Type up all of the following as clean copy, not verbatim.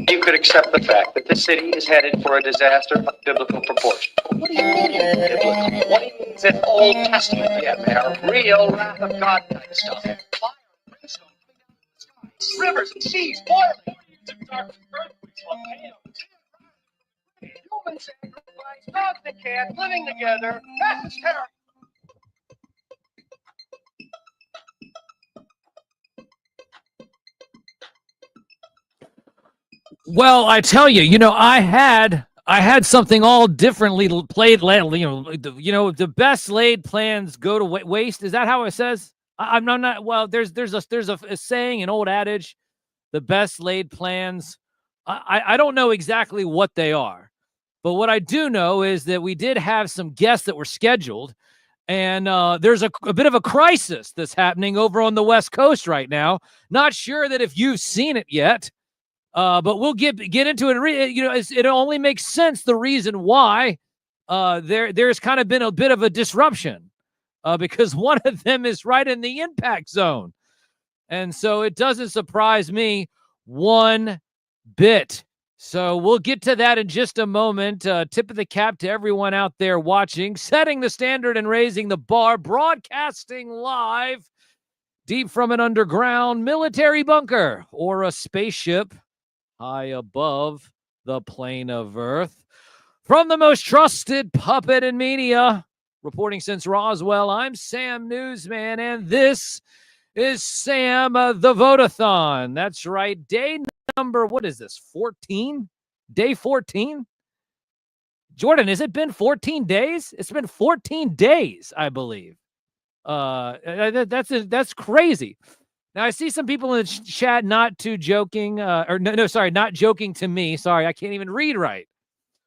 you could accept the fact that the city is headed for a disaster of biblical proportion. What do you mean biblical? What do you mean it's an Old Testament? Yeah, man, real wrath of God type stuff. Fire, brimstone coming down from the sky, rivers and seas boiling, dark earthquakes, volcanoes, human sacrifice, dogs and cats living together. That's terrible. Well, I tell you, I had something all differently played. The best laid plans go to waste. Is that how it says? I'm not. Well, there's a saying, an old adage. The best laid plans. I don't know exactly what they are, but what I do know is that we did have some guests that were scheduled, and there's a bit of a crisis that's happening over on the West Coast right now. Not sure that if you've seen it yet. But we'll get into it. It only makes sense the reason why there's kind of been a bit of a disruption because one of them is right in the impact zone. And so it doesn't surprise me one bit. So we'll get to that in just a moment. Tip of the cap to everyone out there watching, setting the standard and raising the bar, broadcasting live deep from an underground military bunker or a spaceship high above the plane of Earth. From the most trusted puppet in media, reporting since Roswell, I'm Sam Newsman, and this is Sam-The-Vote-A-Thon. That's right, day number, what is this, 14? Day 14? Jordan, has it been 14 days? It's been 14 days, I believe. That's crazy. Now, I see some people in the chat not joking to me. Sorry, I can't even read right.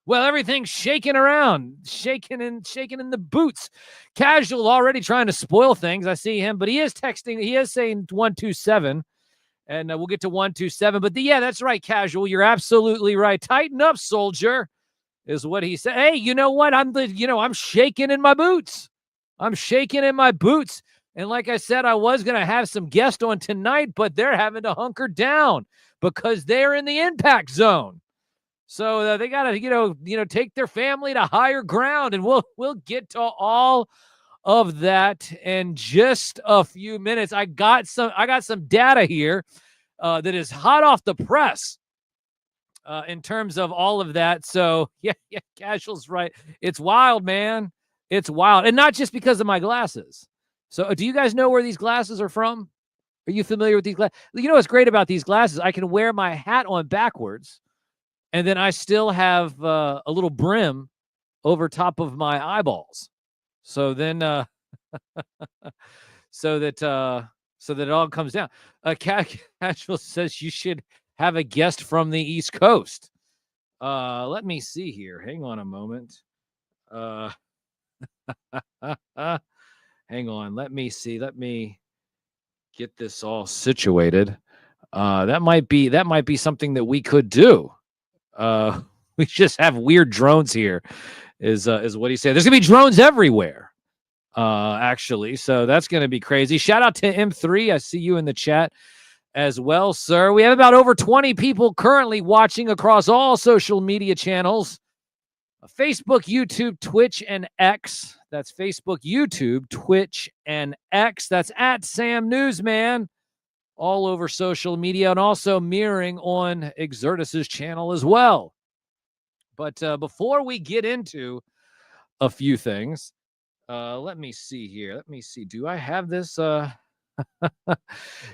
Well, everything's shaking around, shaking in the boots. Casual already trying to spoil things. I see him, but he is texting. He is saying 127, and we'll get to 127. But yeah, that's right, Casual. You're absolutely right. Tighten up, soldier, is what he said. Hey, you know what? I'm shaking in my boots. I'm shaking in my boots. And like I said, I was going to have some guests on tonight, but they're having to hunker down because they're in the impact zone. So they got to, take their family to higher ground, and we'll get to all of that in just a few minutes. I got some data here that is hot off the press in terms of all of that. So yeah, Casual's right. It's wild, man. It's wild, and not just because of my glasses. So do you guys know where these glasses are from? Are you familiar with these glasses? You know what's great about these glasses? I can wear my hat on backwards, and then I still have a little brim over top of my eyeballs. So then, so that it all comes down. Casual says you should have a guest from the East Coast. Let me see here. Hang on a moment. Hang on. Let me see. Let me get this all situated. That might be something that we could do. We just have weird drones here, is what he said. There's gonna be drones everywhere, actually. So that's gonna be crazy. Shout out to M3. I see you in the chat as well, sir. We have about over 20 people currently watching across all social media channels. Facebook, YouTube, Twitch, and X. That's Facebook, YouTube, Twitch, and X. That's at Sam Newsman, all over social media, and also mirroring on Exertus's channel as well. But before we get into a few things, let me see here. Let me see. Do I have this?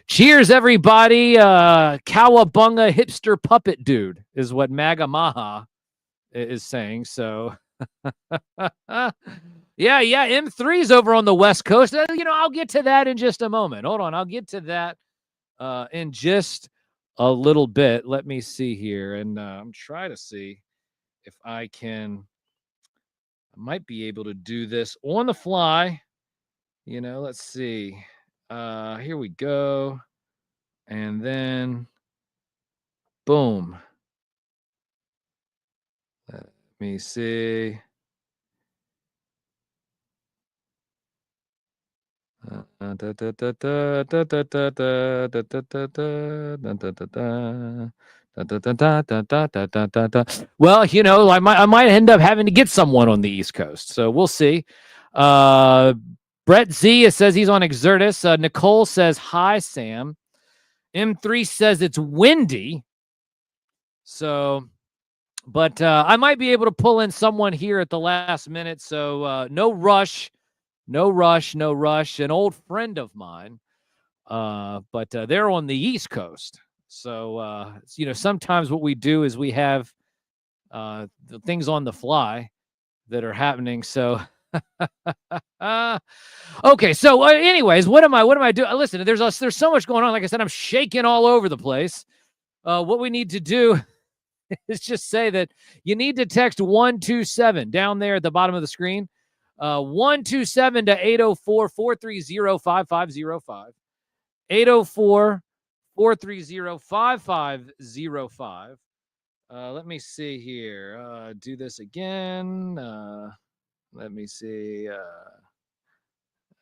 Cheers, everybody. Cowabunga hipster puppet dude is what Maga Maha is saying. So yeah, M3's over on the West Coast. I'll get to that in just a moment. Hold on, I'll get to that in just a little bit. Let me see here, and I'm trying to see if I might be able to do this on the fly. Let's see. Here we go, and then boom. Let me see. Well, you know, I might end up having to get someone on the East Coast, so we'll see. Brett Z says he's on Exertus. Nicole says hi, Sam. M3 says it's windy. So, but I might be able to pull in someone here at the last minute. So no rush. An old friend of mine, but they're on the East Coast. So, you know, sometimes what we do is we have the things on the fly that are happening. So, okay. So, anyways, what am I doing? Listen, there's so much going on. Like I said, I'm shaking all over the place. What we need to do is just say that you need to text 127 down there at the bottom of the screen. 127 to 804-430-5505. 804-430-5505. Let me see here. Do this again. Let me see.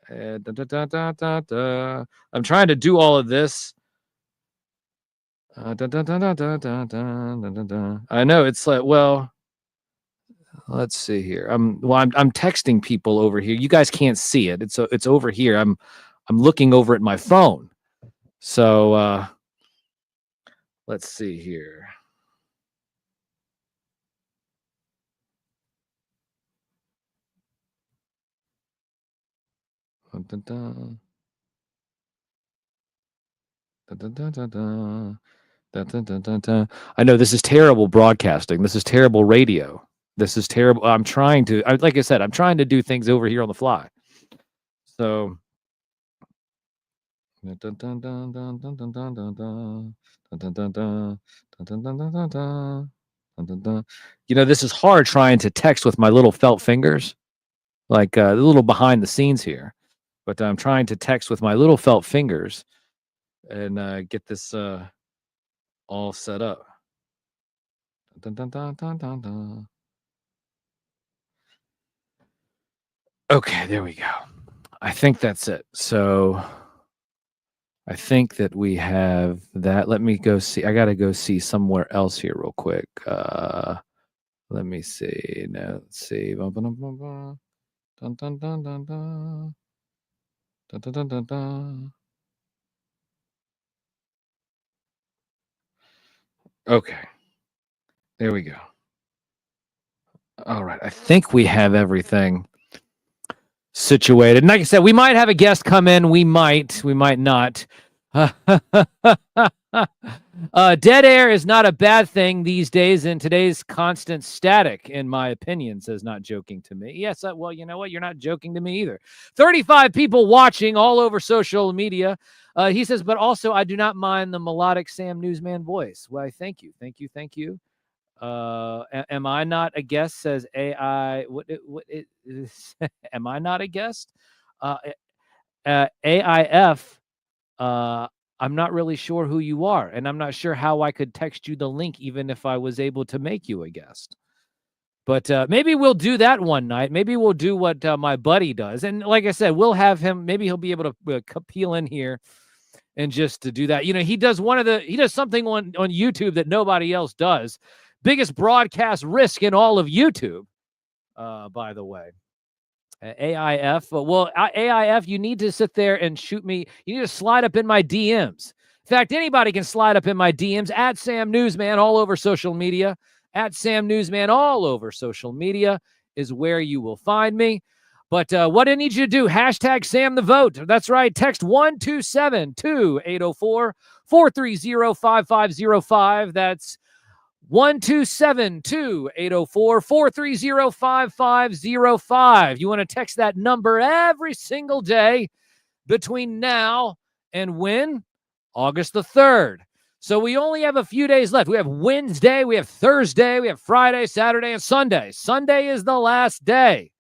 I'm trying to do all of this. I know it's like, well, let's see here. I'm texting people over here. You guys can't see it. It's over here. I'm looking over at my phone. So let's see here. I know this is terrible broadcasting. This is terrible radio. This is terrible. Like I said, I'm trying to do things over here on the fly. So you know, this is hard trying to text with my little felt fingers, like a little behind the scenes here. But I'm trying to text with my little felt fingers and get this all set up. Okay, there we go. I think that's it. So I think that we have that. Let me go see. I got to go see somewhere else here real quick. Let me see. Now, let's see. Okay. There we go. All right. I think we have everything situated. And like I said, we might have a guest come in. We might not. Dead air is not a bad thing these days in today's constant static, in my opinion, says Not Joking to Me. Yes, well, you know what? You're not joking to me either. 35 people watching all over social media. He says, but also I do not mind the melodic Sam Newsman voice. Well, thank you. Am I not a guest? Says AI. What is, am I not a guest? AIF. I'm not really sure who you are, and I'm not sure how I could text you the link, even if I was able to make you a guest. But maybe we'll do that one night. Maybe we'll do what my buddy does, and like I said, we'll have him. Maybe he'll be able to peel in here and just to do that. You know, he does something on YouTube that nobody else does. Biggest broadcast risk in all of YouTube, by the way. AIF. Well, AIF, you need to sit there and shoot me. You need to slide up in my DMs. In fact, anybody can slide up in my DMs at Sam Newsman all over social media. At Sam Newsman all over social media is where you will find me. But what I need you to do, hashtag Sam the Vote. That's right. Text 127-2804-430-5505. That's 127-2804-430-5505. You want to text that number every single day between now and when? August the 3rd. So we only have a few days left. We have Wednesday, we have Thursday, we have Friday, Saturday, and Sunday. Sunday is the last day.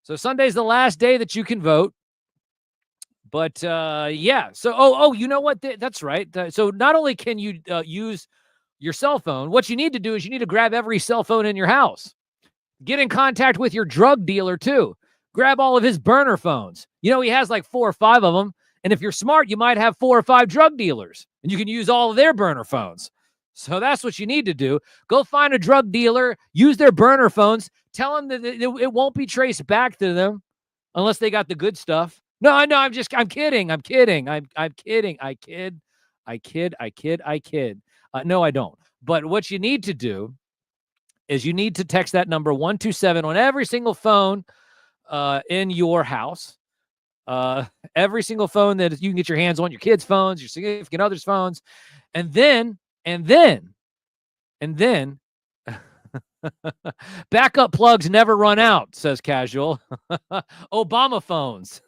So Sunday is the last day that you can vote. But yeah. So, you know what? That's right. So not only can you use your cell phone, what you need to do is you need to grab every cell phone in your house. Get in contact with your drug dealer too. Grab all of his burner phones. You know, he has like 4 or 5 of them. And if you're smart, you might have 4 or 5 drug dealers and you can use all of their burner phones. So that's what you need to do. Go find a drug dealer, use their burner phones, tell them that it won't be traced back to them unless they got the good stuff. No, I'm kidding. I'm kidding. I'm kidding. I kid. No, I don't. But what you need to do is you need to text that number 127 on every single phone in your house. Every single phone that you can get your hands on, your kids' phones, your significant other's phones. And then backup plugs never run out, says Casual. Obama phones.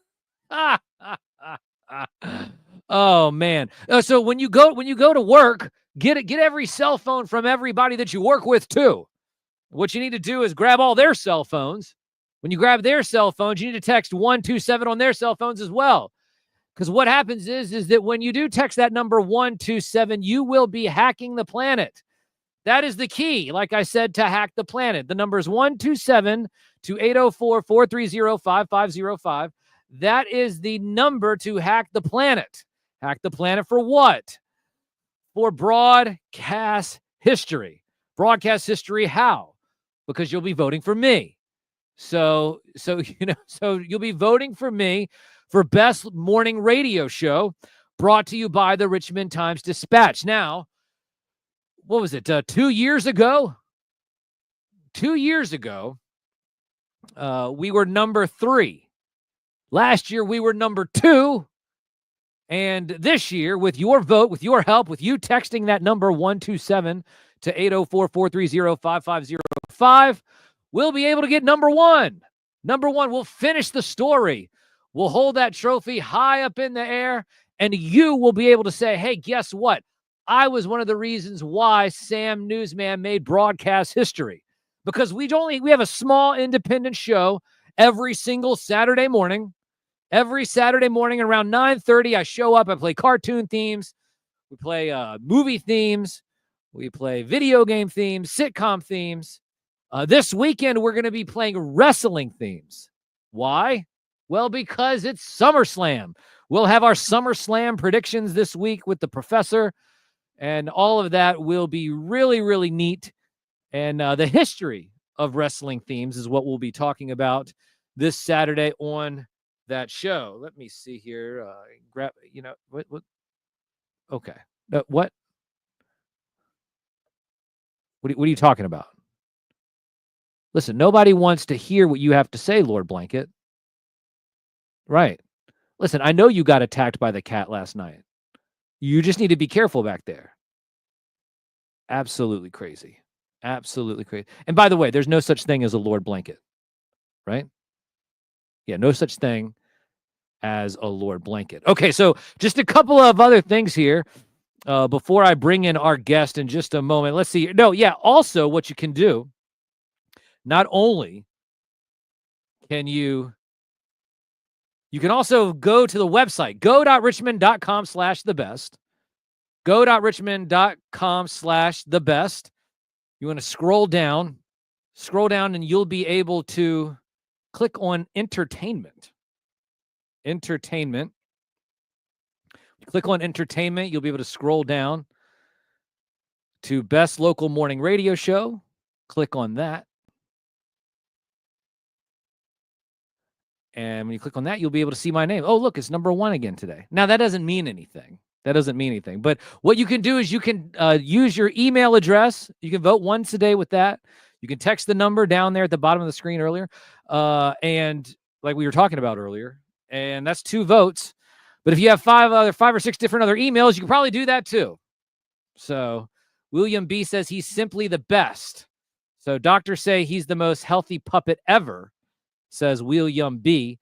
Oh man. So when you go to work, get every cell phone from everybody that you work with too. What you need to do is grab all their cell phones. When you grab their cell phones, you need to text 127 on their cell phones as well. Because what happens is that when you do text that number 127, you will be hacking the planet. That is the key, like I said, to hack the planet. The number is 127 to 804-430-5505. That is the number to hack the planet. Hack the planet for what? For broadcast history. Broadcast history how? Because you'll be voting for me. So you'll be voting for me for best morning radio show, brought to you by the Richmond Times-Dispatch. Now, what was it? 2 years ago? 2 years ago, we were number 3. Last year, we were number 2. And this year, with your vote, with your help, with you texting that number 127 to 804-430-5505, we'll be able to get number 1. Number 1, we'll finish the story. We'll hold that trophy high up in the air, and you will be able to say, hey, guess what? I was one of the reasons why Sam Newsman made broadcast history, because we have a small independent show every single Saturday morning. Every Saturday morning around 9:30, I show up. I play cartoon themes. We play movie themes. We play video game themes, sitcom themes. This weekend, we're going to be playing wrestling themes. Why? Well, because it's SummerSlam. We'll have our SummerSlam predictions this week with the professor, and all of that will be really, really neat. And the history of wrestling themes is what we'll be talking about this Saturday on that show. Let me see here. Grab, what? Okay. What? What are you talking about? Listen, nobody wants to hear what you have to say, Lord Blanket. Right. Listen, I know you got attacked by the cat last night. You just need to be careful back there. Absolutely crazy. Absolutely crazy. And by the way, there's no such thing as a Lord Blanket, right? Yeah, no such thing as a Lord Blanket. Okay, so just a couple of other things here before I bring in our guest in just a moment. Let's see. No, yeah, also what you can do, not only can you can also go to the website, go.richmond.com/thebest. Go.richmond.com/thebest. You want to scroll down, and you'll be able to click on entertainment. Entertainment. Click on entertainment. You'll be able to scroll down to best local morning radio show. Click on that. And when you click on that, you'll be able to see my name. Oh, look, it's number 1 again today. Now, that doesn't mean anything. But what you can do is you can use your email address. You can vote once a day with that. You can text the number down there at the bottom of the screen earlier. And like we were talking about earlier, and that's 2 votes. But if you have 5 or 6 different other emails, you can probably do that too. So William B says he's simply the best. So doctors say he's the most healthy puppet ever, says William B.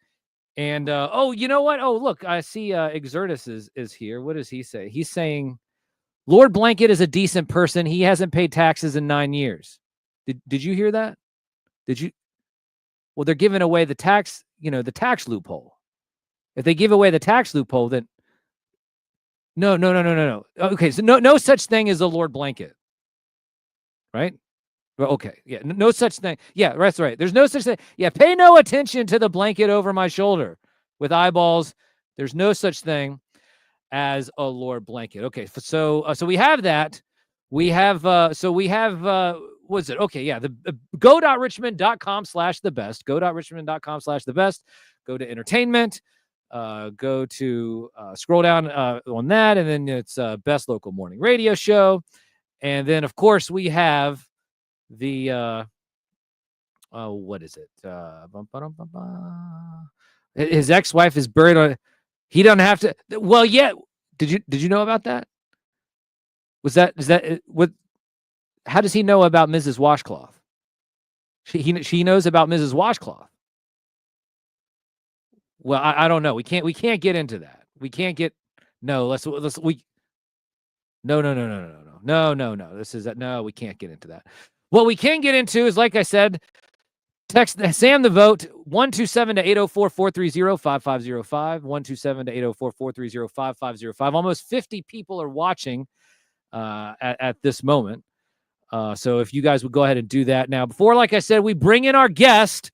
And, oh, you know what? Oh, look, I see Exertus is here. What does he say? He's saying Lord Blanket is a decent person. He hasn't paid taxes in 9 years. Did you hear that? Did you? Well, they're giving away the tax, the tax loophole. If they give away the tax loophole, then no. Okay, so no such thing as a Lord Blanket, right? Well, okay, yeah, no such thing. Yeah, that's right. There's no such thing. Yeah, pay no attention to the blanket over my shoulder with eyeballs. There's no such thing as a Lord Blanket. Okay, so we have that. We have what's it? Okay, yeah, the go.richmond.com/thebest. Go.richmond.com/thebest. Go to entertainment. Go to scroll down on that, and then it's best local morning radio show. And then of course we have the what is it? His ex-wife is buried on. He doesn't have to. Well, yeah. Did you know about that? Is that what? How does he know about Mrs. Washcloth? She knows about Mrs. Washcloth. Well, I don't know. We can't get into that. We can't get. No, no. This is no. We can't get into that. What we can get into is, like I said, text Sam the Vote 127-804-430-5505. 127-804-430-5505. Almost 50 people are watching at this moment. So if you guys would go ahead and do that now. Before, like I said, we bring in our guest.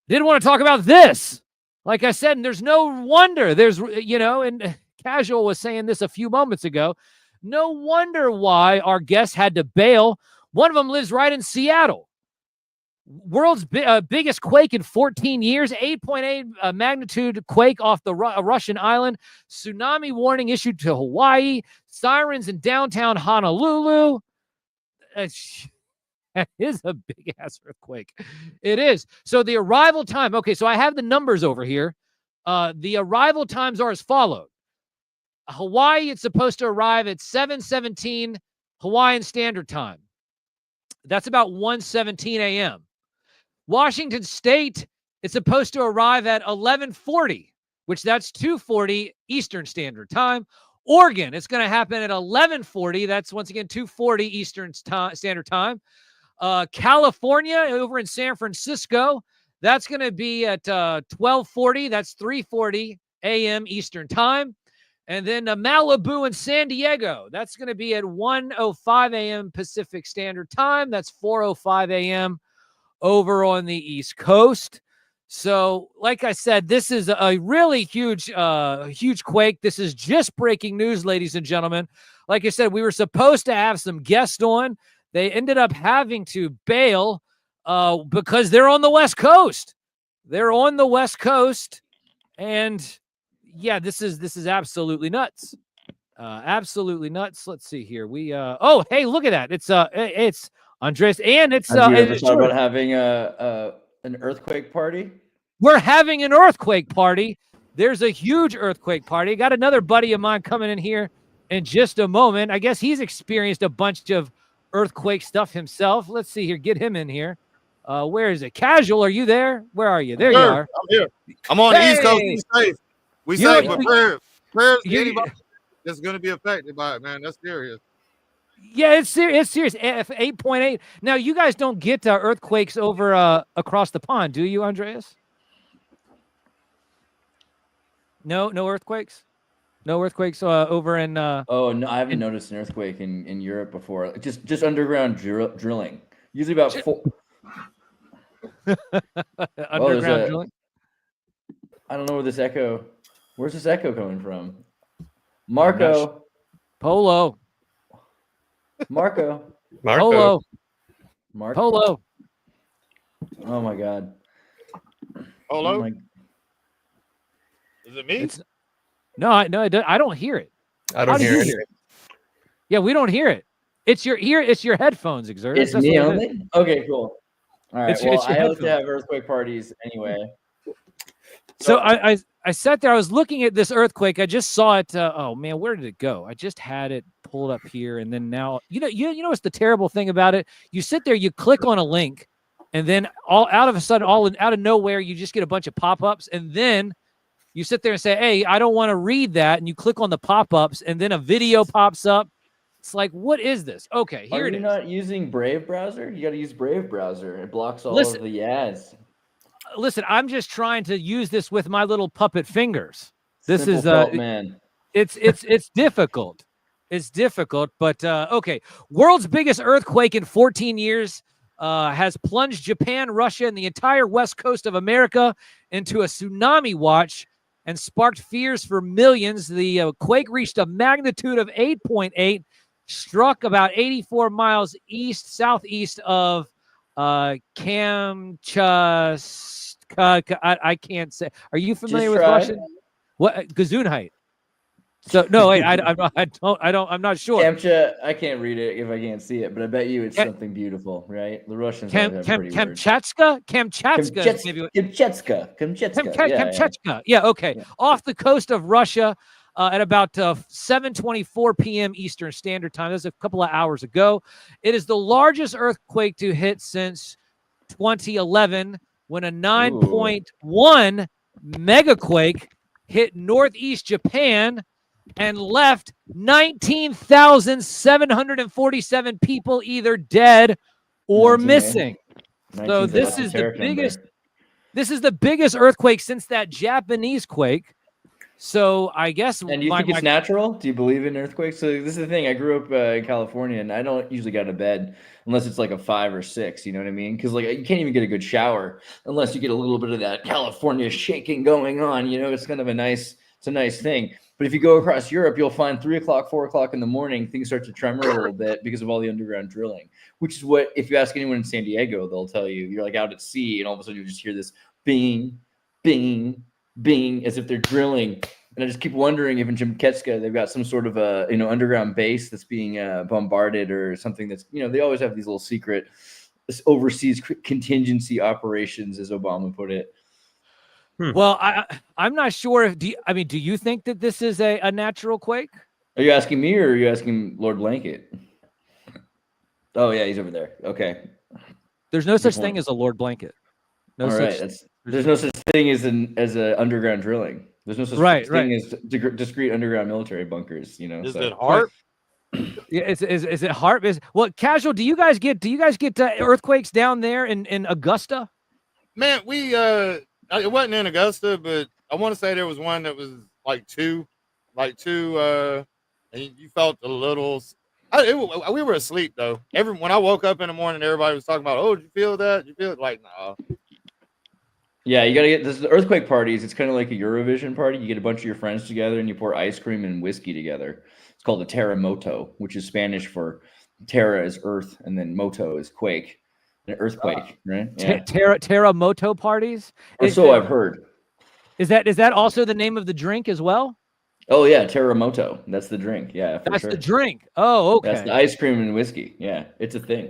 Didn't want to talk about this. Like I said, and there's no wonder. There's, and Casual was saying this a few moments ago. No wonder why our guest had to bail. One of them lives right in Seattle. World's biggest quake in 14 years, 8.8 magnitude quake off the Russian island. Tsunami warning issued to Hawaii. Sirens in downtown Honolulu. That is a big-ass earthquake. It is. So the arrival time. Okay, so I have the numbers over here. The arrival times are as follows. Hawaii, it's supposed to arrive at 7:17 Hawaiian Standard Time. That's about 1:17 a.m. Washington State, it's supposed to arrive at 11:40, which that's 2:40 Eastern Standard Time. Oregon, it's going to happen at 11:40. That's, once again, 2:40 Eastern Standard Time. California, over in San Francisco, that's going to be at 12:40. That's 3:40 a.m. Eastern Time. And then Malibu and San Diego, that's going to be at 1:05 a.m. Pacific Standard Time. That's 4:05 a.m. over on the East Coast. So, like I said, this is a really huge quake. This is just breaking news, ladies and gentlemen. Like I said, we were supposed to have some guests on. They ended up having to bail because they're on the West Coast. They're on the West Coast, and yeah, this is absolutely nuts. Absolutely nuts. Let's see here. We oh, hey, look at that. It's Andres, and it's have you ever thought about having an earthquake party? We're having an earthquake party. There's a huge earthquake party. Got another buddy of mine coming in here in just a moment. I guess he's experienced a bunch of earthquake stuff himself. Let's see here. Get him in here. Where is it? Casual, are you there? Where are you? There you are. I'm here. I'm on the East Coast. We safe. We safe, but prayers to anybody that's going to be affected by it, man. That's serious. Yeah, it's serious. It's serious. 8.8. Now, you guys don't get earthquakes over across the pond, do you, Andreas? No earthquakes. No earthquakes over in. Oh no, I haven't noticed an earthquake in Europe before. Just underground drilling. Usually about 4. Underground drilling. I don't know where's this echo coming from? Marco. Polo. Marco. Polo. Marco. Polo. Oh my God. Polo. Is it me? No, I don't hear it. I don't hear it. Yeah, we don't hear it. It's your ear. It's your headphones, Exert. It's me only. Okay, cool. All right. Well, I like to have earthquake parties anyway. So I sat there. I was looking at this earthquake. I just saw it. Oh man, where did it go? I just had it pulled up here, and then now you know what's the terrible thing about it? You sit there, you click on a link, and then out of nowhere, you just get a bunch of pop-ups, and then you sit there and say, "Hey, I don't want to read that," and you click on the pop-ups, and then a video pops up. It's like, what is this? Okay, here it is. Are you not using Brave browser? You got to use Brave browser. It blocks all of the ads. Listen, I'm just trying to use this with my little puppet fingers. This Simple man. It's difficult. It's difficult, but okay. World's biggest earthquake in 14 years has plunged Japan, Russia, and the entire west coast of America into a tsunami watch and sparked fears for millions. The quake reached a magnitude of 8.8 struck about 84 miles southeast of Kamchatka. I can't say. Are you familiar with Russian? What Gesundheit? So no, wait, I'm not sure. Kamcha, I can't read it if I can't see it, but I bet you it's something beautiful, right? The Russians always have pretty words. Kamchatka, Yeah, okay. Yeah. Off the coast of Russia at about 7:24 p.m. Eastern Standard Time. That's a couple of hours ago. It is the largest earthquake to hit since 2011 when a 9.1 megaquake hit northeast Japan and left 19,747 people either dead or missing. So this is the biggest. This is the biggest earthquake since that Japanese quake. So I guess. And do you think it's natural? Do you believe in earthquakes? So this is the thing. I grew up in California, and I don't usually go to bed unless it's like a 5 or 6. You know what I mean? Because like you can't even get a good shower unless you get a little bit of that California shaking going on. You know, it's kind of a nice thing. But if you go across Europe, you'll find 3 o'clock, 4 o'clock in the morning, things start to tremor a little bit because of all the underground drilling, which is what, if you ask anyone in San Diego, they'll tell you. You're like out at sea, and all of a sudden you just hear this bing, bing, bing, as if they're drilling. And I just keep wondering if in Kamchatka they've got some sort of a underground base that's being bombarded or something that's, they always have these little secret overseas contingency operations, as Obama put it. Well, I'm not sure. Do you think that this is a natural quake? Are you asking me or are you asking Lord Blanket? Oh yeah, he's over there. Okay. There's no such thing as a Lord Blanket. No such. Right. There's no such thing as a underground drilling. There's no such thing as discrete underground military bunkers. Is it HARP? Yeah, is it HARP? Casual? Do you guys get earthquakes down there in Augusta? Man, it wasn't in Augusta, but I want to say there was one that was like two, and you felt a little. We were asleep though. When I woke up in the morning, everybody was talking about, "Oh, did you feel that? Did you feel it?" Like, no. Yeah, you gotta get this. The earthquake parties. It's kind of like a Eurovision party. You get a bunch of your friends together and you pour ice cream and whiskey together. It's called a terremoto, which is Spanish for terra is earth, and then moto is quake. An earthquake, right? Yeah. Terremoto parties. Or so I've heard. Is that also the name of the drink as well? Oh yeah, terremoto. That's the drink. Yeah, that's the drink. Oh, okay. That's the ice cream and whiskey. Yeah, it's a thing.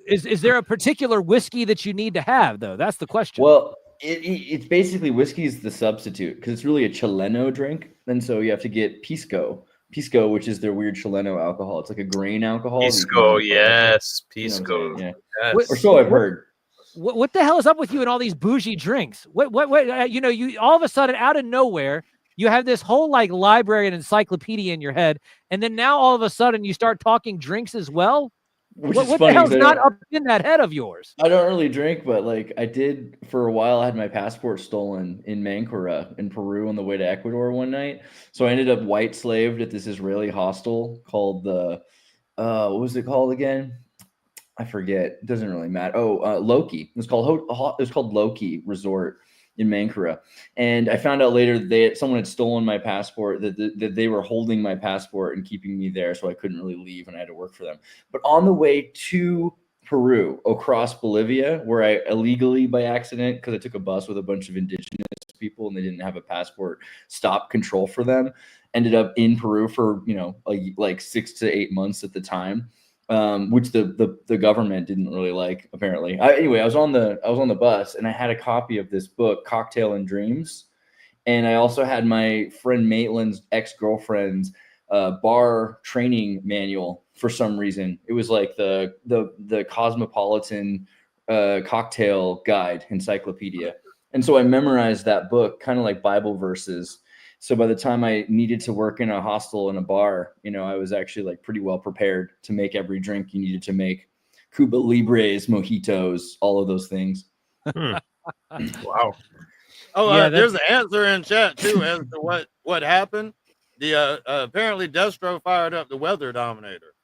Is there a particular whiskey that you need to have though? That's the question. Well, it's basically whiskey is the substitute because it's really a Chileno drink, and so you have to get pisco, which is their weird Chileno alcohol. It's like a grain alcohol. Pisco, yes, pisco. Yeah. Or so I've heard. What the hell is up with you and all these bougie drinks? What you all of a sudden out of nowhere. You have this whole like library and encyclopedia in your head, and then now all of a sudden you start talking drinks as well. What the hell's not up in that head of yours? I don't really drink, but like I did for a while. I had my passport stolen in Mancora in Peru on the way to Ecuador one night. So I ended up white slaved at this Israeli hostel called the what was it called again? I forget. It doesn't really matter. Loki. It was called Loki Resort in Mancora, and I found out later that someone had stolen my passport, that they were holding my passport and keeping me there, so I couldn't really leave and I had to work for them. But on the way to Peru, across Bolivia, where I illegally by accident, because I took a bus with a bunch of indigenous people and they didn't have a passport stop control for them, ended up in Peru for like 6 to 8 months at the time. Which the government didn't really like, apparently. Anyway, I was on the bus and I had a copy of this book, Cocktail and Dreams, and I also had my friend Maitland's ex-girlfriend's bar training manual for some reason. It was like the Cosmopolitan cocktail guide encyclopedia, and so I memorized that book, kind of like Bible verses. So by the time I needed to work in a hostel in a bar, I was actually like pretty well prepared to make every drink you needed to make. Cuba Libres, mojitos, all of those things. Wow. Oh, yeah, there's an answer in chat too as to what happened. The apparently Destro fired up the weather dominator.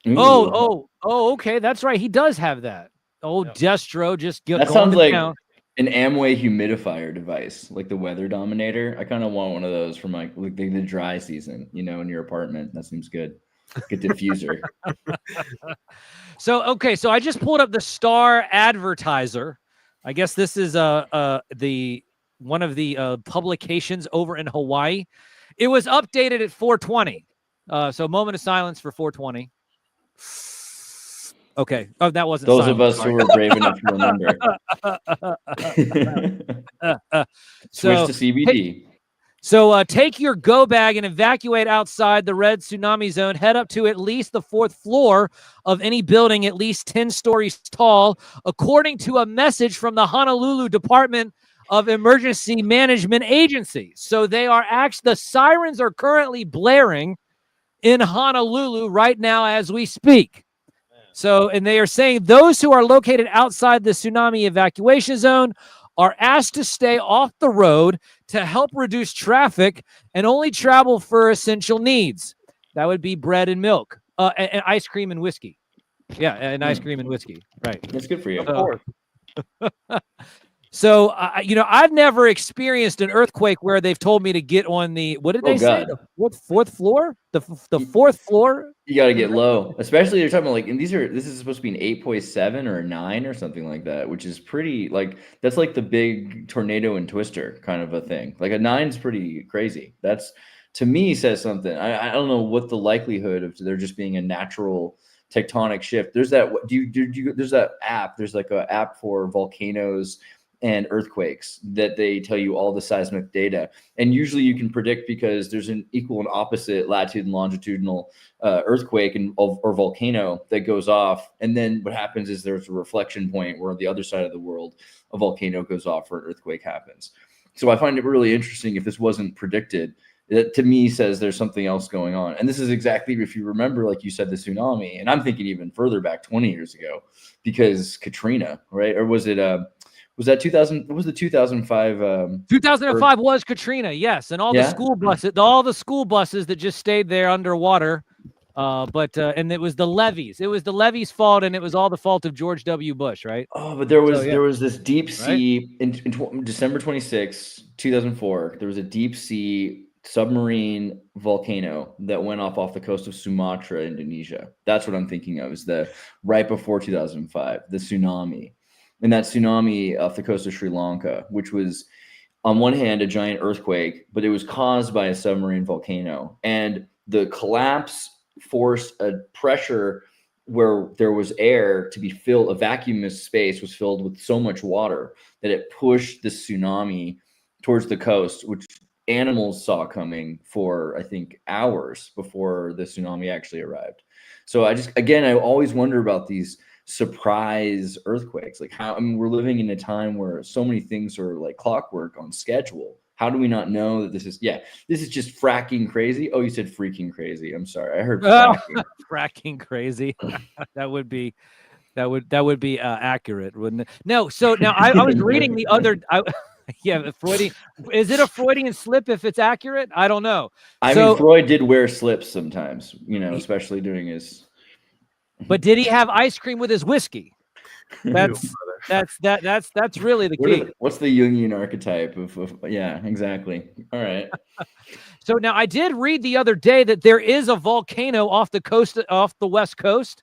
Oh, okay, that's right. He does have that. Destro just that sounds like down. An Amway humidifier device, like the weather dominator. I kind of want one of those for my the dry season, in your apartment. That seems good. like a diffuser. So okay, so I just pulled up the Star Advertiser. I guess this is the one of the publications over in Hawaii. It was updated at 4:20. So moment of silence for 4:20. Okay. Oh, that wasn't Those silent. of us Sorry. who are brave enough to remember. Switch So to CBD. So take your go bag and evacuate outside the red tsunami zone. Head up to at least the 4th floor of any building at least 10 stories tall, according to a message from the Honolulu Department of Emergency Management Agency. So they are actually, the sirens are currently blaring in Honolulu right now as we speak. So, and they are saying those who are located outside the tsunami evacuation zone are asked to stay off the road to help reduce traffic and only travel for essential needs. That would be bread and milk, and ice cream and whiskey. Yeah, and ice cream and whiskey. Right. That's good for you. Of course. So, I've never experienced an earthquake where they've told me to get on the, what did they say? The fourth floor? The 4th floor? You got to get low, especially you're talking about like, and this is supposed to be an 8.7 or a 9 or something like that, which is pretty, like, that's like the big tornado and twister kind of a thing. Like a 9 is pretty crazy. That's, to me, says something. I don't know what the likelihood of there just being a natural tectonic shift. There's that, there's that app. There's like an app for volcanoes and earthquakes that they tell you all the seismic data. And usually you can predict because there's an equal and opposite latitude and longitudinal earthquake or volcano that goes off. And then what happens is there's a reflection point where on the other side of the world, a volcano goes off or an earthquake happens. So I find it really interesting if this wasn't predicted. That to me says there's something else going on. And this is exactly, if you remember, like you said, the tsunami. And I'm thinking even further back 20 years ago because Katrina, right? Or was it was that 2000? What was the 2005? 2005 was Katrina, yes, and all the school buses that just stayed there underwater. And it was the levees. It was the levees' fault, and it was all the fault of George W. Bush, right? Oh, but there was this deep sea in December 26, 2004. There was a deep sea submarine volcano that went off the coast of Sumatra, Indonesia. That's what I'm thinking of. Is the right before 2005, the tsunami. And that tsunami off the coast of Sri Lanka, which was on one hand a giant earthquake, but it was caused by a submarine volcano. And the collapse forced a pressure where there was air to be filled, a vacuumous space was filled with so much water that it pushed the tsunami towards the coast, which animals saw coming for, I think, hours before the tsunami actually arrived. So I always wonder about these surprise earthquakes. Like how, I mean, we're living in a time where so many things are like clockwork on schedule. How do we not know that this is just fracking crazy? Oh, you said freaking crazy. I'm sorry. I heard fracking. Fracking crazy. that would be accurate, wouldn't it? No. So now I was reading the other, Freudian. Is it a Freudian slip if it's accurate? I don't know. I mean, Freud did wear slips sometimes, especially during his. But did he have ice cream with his whiskey? That's really the key. What's the Jungian archetype of yeah, exactly. All right. So now I did read the other day that there is a volcano off the West Coast.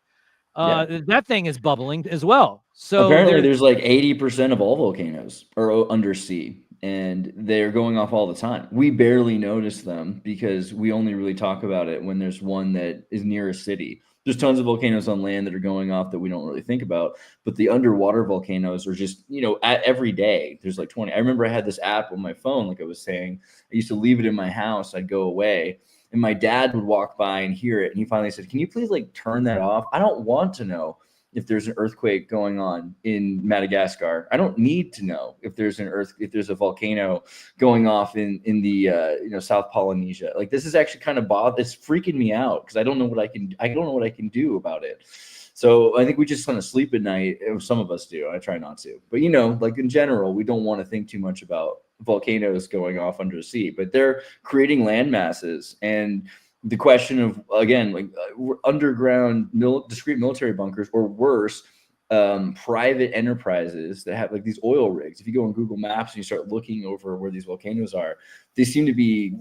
That thing is bubbling as well. So apparently there's like 80% of all volcanoes are undersea, and they're going off all the time. We barely notice them because we only really talk about it when there's one that is near a city. There's tons of volcanoes on land that are going off that we don't really think about, but the underwater volcanoes are just, every day there's like 20. I remember I had this app on my phone, like I was saying. I used to leave it in my house. I'd go away, and my dad would walk by and hear it, and he finally said, "Can you please turn that off? I don't want to know if there's an earthquake going on in Madagascar. I don't need to know if there's a volcano going off in the South Polynesia. Like, this is actually kind of it's freaking me out because I don't know what I can do about it." So I think we just kind of sleep at night. Some of us do. I try not to, but in general, we don't want to think too much about volcanoes going off under the sea, but they're creating land masses. And the question of, again, underground discrete military bunkers, or worse, private enterprises that have these oil rigs. If you go on Google Maps and you start looking over where these volcanoes are, they seem to be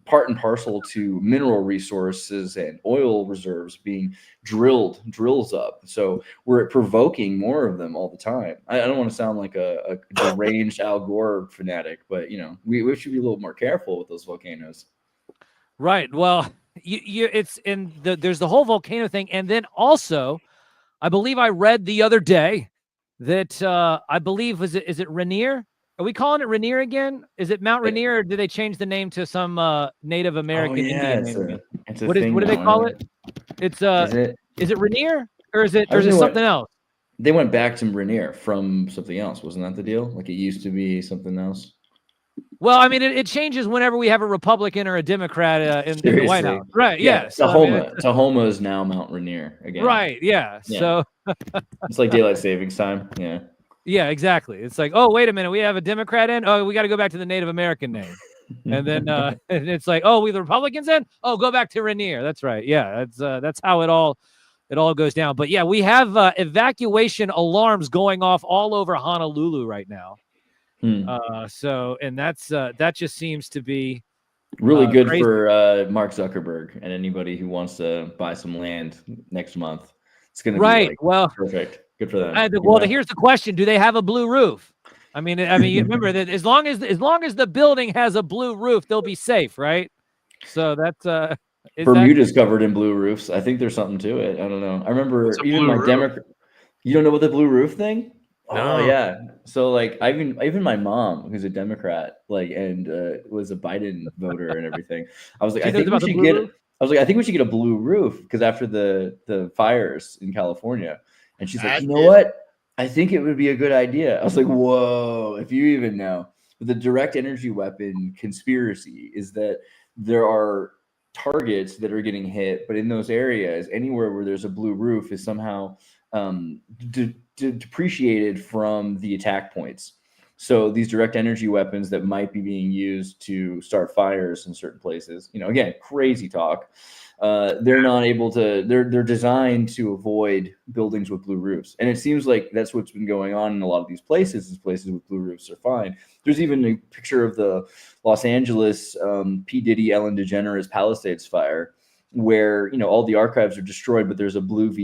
part and parcel to mineral resources and oil reserves being drills up. So we're provoking more of them all the time. I don't want to sound like a deranged Al Gore fanatic, but we should be a little more careful with those volcanoes. Right. Well, it's there's the whole volcano thing, and then also, I believe I read the other day that I believe is it Rainier? Are we calling it Rainier again? Is it Mount Rainier, or did they change the name to some Native American Indian name? It's a What thing do they now, call isn't it? It's Is it? Rainier, or is it I don't know something else? They went back to Rainier from something else. Wasn't that the deal? Like it used to be something else. Well, I mean, it changes whenever we have a Republican or a Democrat in the White House. Right. Yeah. Tahoma is now Mount Rainier again. Right. Yeah. So it's like daylight savings time. Yeah. Yeah, exactly. It's like, oh, wait a minute, we have a Democrat in. Oh, we got to go back to the Native American name. And then and it's like, oh, we the Republicans in. Oh, go back to Rainier. That's right. Yeah, that's how it all goes down. But yeah, we have evacuation alarms going off all over Honolulu right now. So, and that just seems to be really good crazy. for Mark Zuckerberg and anybody who wants to buy some land next month. It's going to be perfect. Good for them. Here's the question: do they have a blue roof? I mean, you remember that as long as the building has a blue roof, they'll be safe, right? So that's Bermuda's covered in blue roofs. I think there's something to it. I don't know. I remember even my Democrat. You don't know what the blue roof thing? No. Oh yeah. So like even my mom, who's a Democrat, and was a Biden voter and everything. I was like, I think we should get a blue roof because after the fires in California, and she's like, you know what? I think it would be a good idea. I was like, whoa, if you even know. The direct energy weapon conspiracy is that there are targets that are getting hit, but in those areas, anywhere where there's a blue roof is somehow depreciated from the attack points. So these direct energy weapons that might be being used to start fires in certain places, again, crazy talk. They're not able to. They're designed to avoid buildings with blue roofs, and it seems like that's what's been going on in a lot of these places. Is places with blue roofs are fine. There's even a picture of the Los Angeles P. Diddy Ellen DeGeneres Palisades fire, where all the archives are destroyed, but there's a blue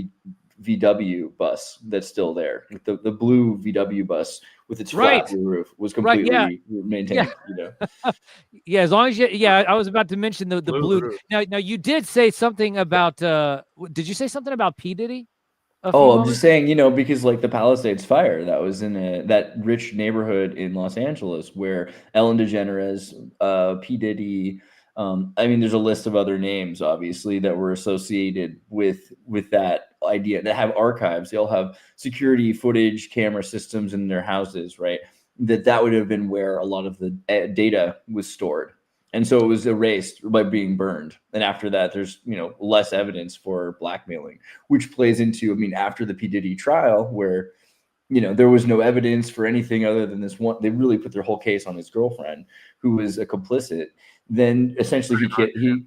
VW bus that's still there. The blue VW bus with its flat blue roof was completely maintained. Yeah, as long as I was about to mention the blue. Now you did say something about. Did you say something about P. Diddy? I'm just saying, because like the Palisades fire that was in that rich neighborhood in Los Angeles where Ellen DeGeneres, P. Diddy. There's a list of other names, obviously, that were associated with that idea that have archives. They all have security footage, camera systems in their houses, right? That would have been where a lot of the data was stored. And so it was erased by being burned. And after that, there's, less evidence for blackmailing, which plays into, after the P. Diddy trial where, there was no evidence for anything other than this one. They really put their whole case on his girlfriend, who was a complicit. Then essentially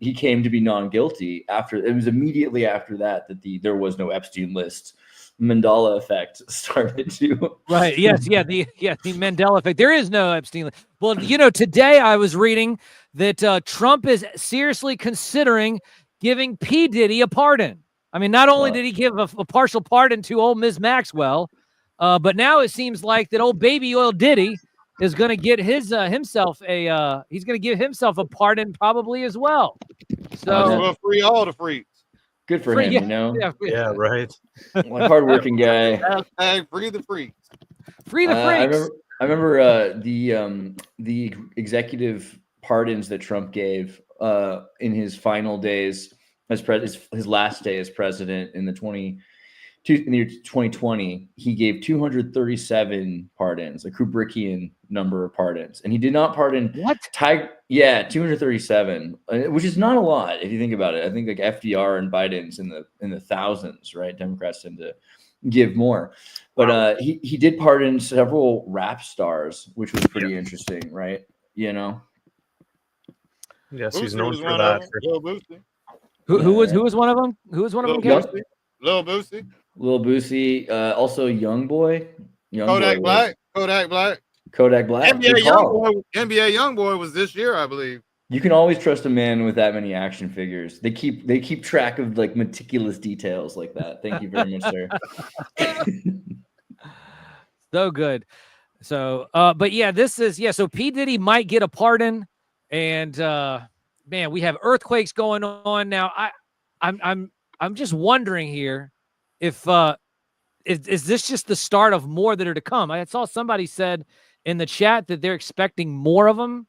he came to be non-guilty after. It was immediately after that there was no Epstein list. Mandela effect started to right. Yes. Yeah. The Mandela effect. There is no Epstein list. Well, today I was reading that Trump is seriously considering giving P. Diddy a pardon. Not only did he give a partial pardon to old Ms. Maxwell, but now it seems like that old baby oil Diddy is going to get himself a pardon probably as well. So free all the freaks. Good for him, Yeah, right. Like hardworking guy. Free the freaks. Free the freaks. I remember the executive pardons that Trump gave in his final days as his last day as president in the year 2020, he gave 237 pardons, a Kubrickian number of pardons, and he did not pardon 237, which is not a lot if you think about it. I think like FDR and Biden's in the thousands, right? Democrats tend to give more, but he did pardon several rap stars, which was pretty interesting, right? Yes, he's Boosie known was for one that. of them. Lil Boosie. Who was one of them? Who was one of them? Kevin? Lil Boosie. Lil Boosie, also Young Boy. Kodak Black. NBA NBA Youngboy was this year, I believe. You can always trust a man with that many action figures. They keep track of like meticulous details like that. Thank you very much, sir. So good. So, but yeah, this is so P. Diddy might get a pardon, and man, we have earthquakes going on now. I'm just wondering here if is this just the start of more that are to come? I saw somebody said in the chat that they're expecting more of them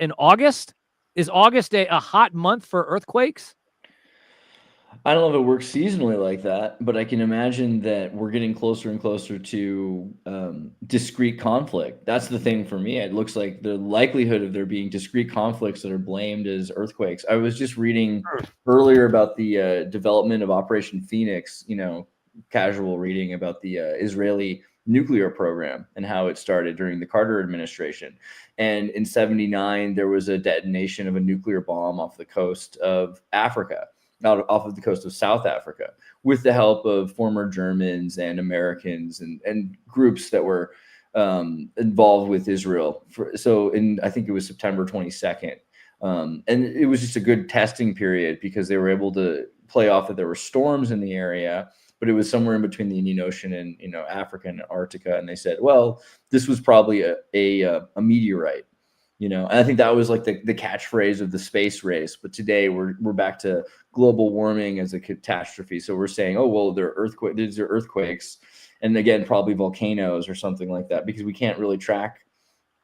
in August. Is August a hot month for earthquakes? I don't know if it works seasonally like that, but I can imagine that we're getting closer and closer to discrete conflict. That's the thing for me. It looks like the likelihood of there being discrete conflicts that are blamed as earthquakes. I was just reading earlier about the development of Operation Phoenix, casual reading about the Israeli nuclear program and how it started during the Carter administration. And in '79, there was a detonation of a nuclear bomb off the coast of Africa. Off of the coast of South Africa, with the help of former Germans and Americans and groups that were involved with Israel. I think it was September 22nd. And it was just a good testing period because they were able to play off that there were storms in the area, but it was somewhere in between the Indian Ocean and Africa and Antarctica. And they said, well, this was probably a meteorite. And I think that was like the catchphrase of the space race. But today we're back to global warming as a catastrophe. So we're saying, oh, well, these are earthquakes. And again, probably volcanoes or something like that, because we can't really track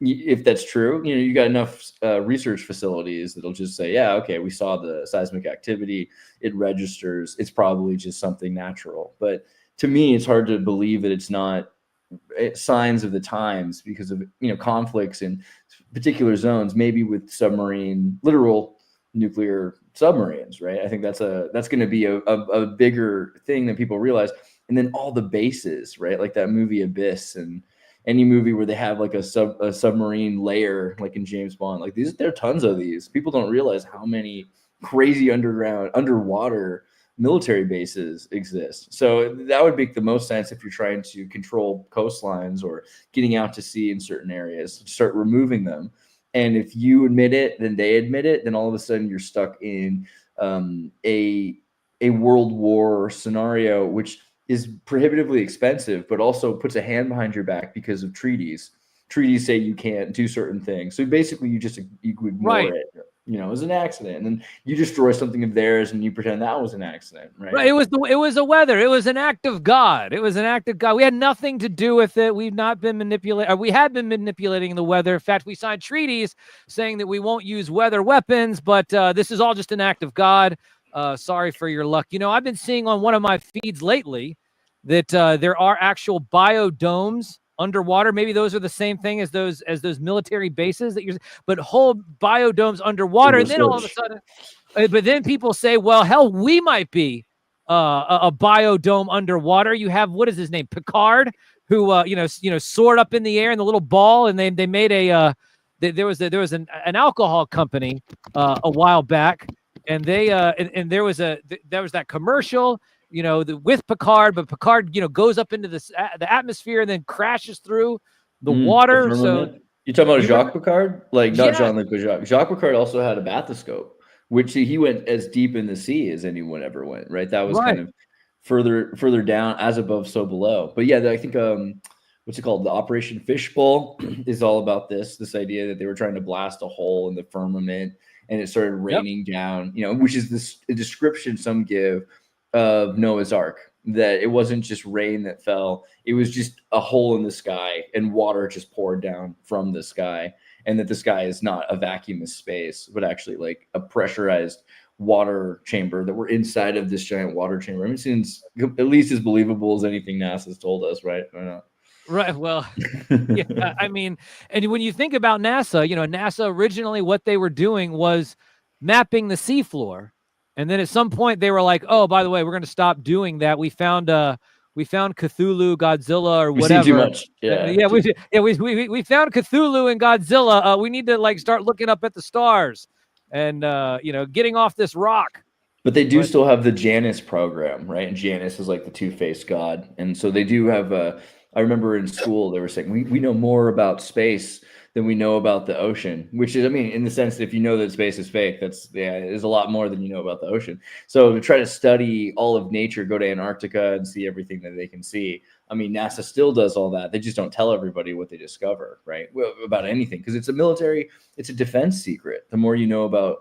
if that's true. You got enough research facilities that'll just say, yeah, okay, we saw the seismic activity. It registers. It's probably just something natural. But to me, it's hard to believe that it's not signs of the times because of conflicts in particular zones, maybe with literal nuclear submarines, right? I think that's going to be a bigger thing than people realize. And then all the bases, right? Like that movie Abyss, and any movie where they have like a submarine layer, like in James Bond, like there are tons of these. People don't realize how many crazy underwater military bases exist. So that would make the most sense if you're trying to control coastlines or getting out to sea in certain areas, start removing them. And if you admit it, then they admit it, then all of a sudden you're stuck in a world war scenario, which is prohibitively expensive, but also puts a hand behind your back because of treaties. Treaties say you can't do certain things. So basically you ignore it. It was an accident, and then you destroy something of theirs and you pretend that was an accident, right? Right. It was a weather. It was an act of God. It was an act of God. We had nothing to do with it. We've not been manipulating. We had been manipulating the weather. In fact, we signed treaties saying that we won't use weather weapons, but this is all just an act of God. Sorry for your luck. I've been seeing on one of my feeds lately that there are actual biodomes underwater. Maybe those are the same thing as those military bases but whole biodomes underwater. And then all of a sudden, but then people say, well, hell, we might be a biodome underwater. You have, what is his name? Picard, who soared up in the air in the little ball, and they made there was an alcohol company a while back, and they and there was that commercial, with Picard, but Picard, goes up into the atmosphere and then crashes through the water. So you're talking about Jacques Picard, like not Jean-Luc, but Jacques Picard also had a bathoscope, which he went as deep in the sea as anyone ever went. Right, that was kind of further down, as above, so below. But yeah, I think what's it called? The Operation Fishbowl is all about this idea that they were trying to blast a hole in the firmament, and it started raining down. Which is a description some give of Noah's Ark, that it wasn't just rain that fell, it was just a hole in the sky and water just poured down from the sky, and that the sky is not a vacuumous space, but actually like a pressurized water chamber, that we're inside of this giant water chamber. I mean, it seems at least as believable as anything NASA's told us, right? I don't know. Right. Well, yeah, I mean, and when you think about NASA, NASA originally, what they were doing was mapping the seafloor. And then at some point they were like, oh, by the way, we're going to stop doing that. We found Cthulhu, Godzilla, or whatever. We've seen too much. Yeah. We found Cthulhu and Godzilla. We need to start looking up at the stars and getting off this rock. But they do still have the Janus program, right? And Janus is like the two-faced god. And so they do have I remember in school they were saying we know more about space than we know about the ocean, which is, I mean, in the sense that if you know that space is fake, there's a lot more than you know about the ocean. So to try to study all of nature, go to Antarctica and see everything that they can see. I mean, NASA still does all that. They just don't tell everybody what they discover, right? About anything, because it's a defense secret. The more you know about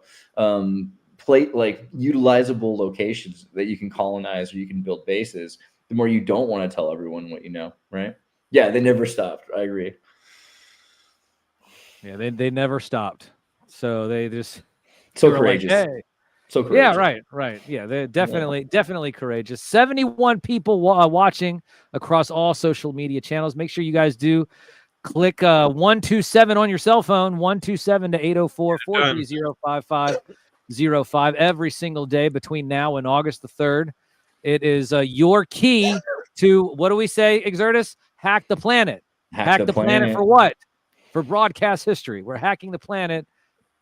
like utilizable locations that you can colonize or you can build bases, the more you don't want to tell everyone what you know, right? Yeah, they never stopped. I agree. Yeah, they never stopped. So they just So were like, courageous. hey. So courageous. Yeah, right. Yeah, they're definitely courageous. 71 people watching across all social media channels. Make sure you guys do click 127 on your cell phone, 127 to 804-430-5505 every single day between now and August the 3rd. It is your key to, what do we say, Exertus? Hack the planet. Hack the planet for what? For broadcast history. We're hacking the planet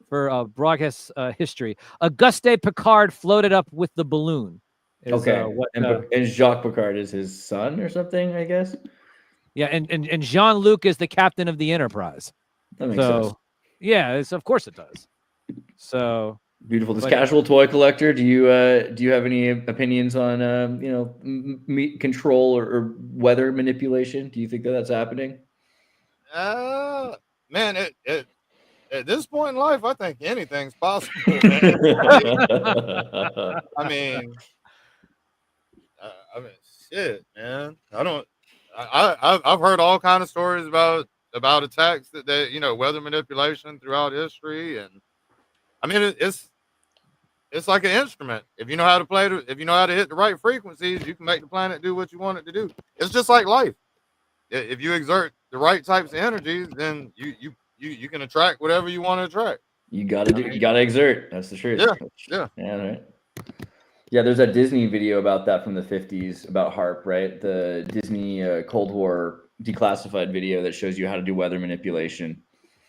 for broadcast history. Auguste Piccard floated up with the balloon. Okay. And Jacques Piccard is his son or something, I guess. Yeah, and Jean-Luc is the captain of the Enterprise. That makes sense. Yeah, of course it does. So beautiful. This casual toy collector, do you have any opinions on meat control or weather manipulation? Do you think that that's happening? Man, at this point in life, I think anything's possible, man. I mean, shit, man. I've heard all kind of stories about attacks that weather manipulation throughout history, and I mean it's like an instrument. If you know how to play it, if you know how to hit the right frequencies, you can make the planet do what you want it to do. It's just like life. If you exert the right types of energies, then you can attract whatever you want to attract. You gotta exert. That's the truth. Yeah. Right. Yeah, there's that Disney video about that from the 50s about HARP, right? The Disney Cold War declassified video that shows you how to do weather manipulation.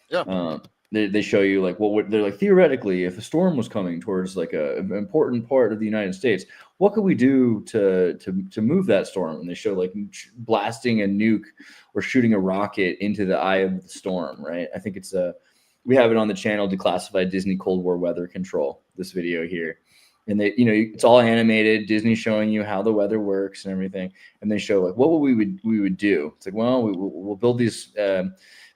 Yeah. They show you like they're like, theoretically, if a storm was coming towards like an important part of the United States, what could we do to move that storm? And they show like blasting a nuke or shooting a rocket into the eye of the storm, right? I think it's we have it on the channel, Declassified Disney Cold War Weather Control, this video here. And they, it's all animated, Disney showing you how the weather works and everything. And they show like what we would do. It's like, well, we'll build these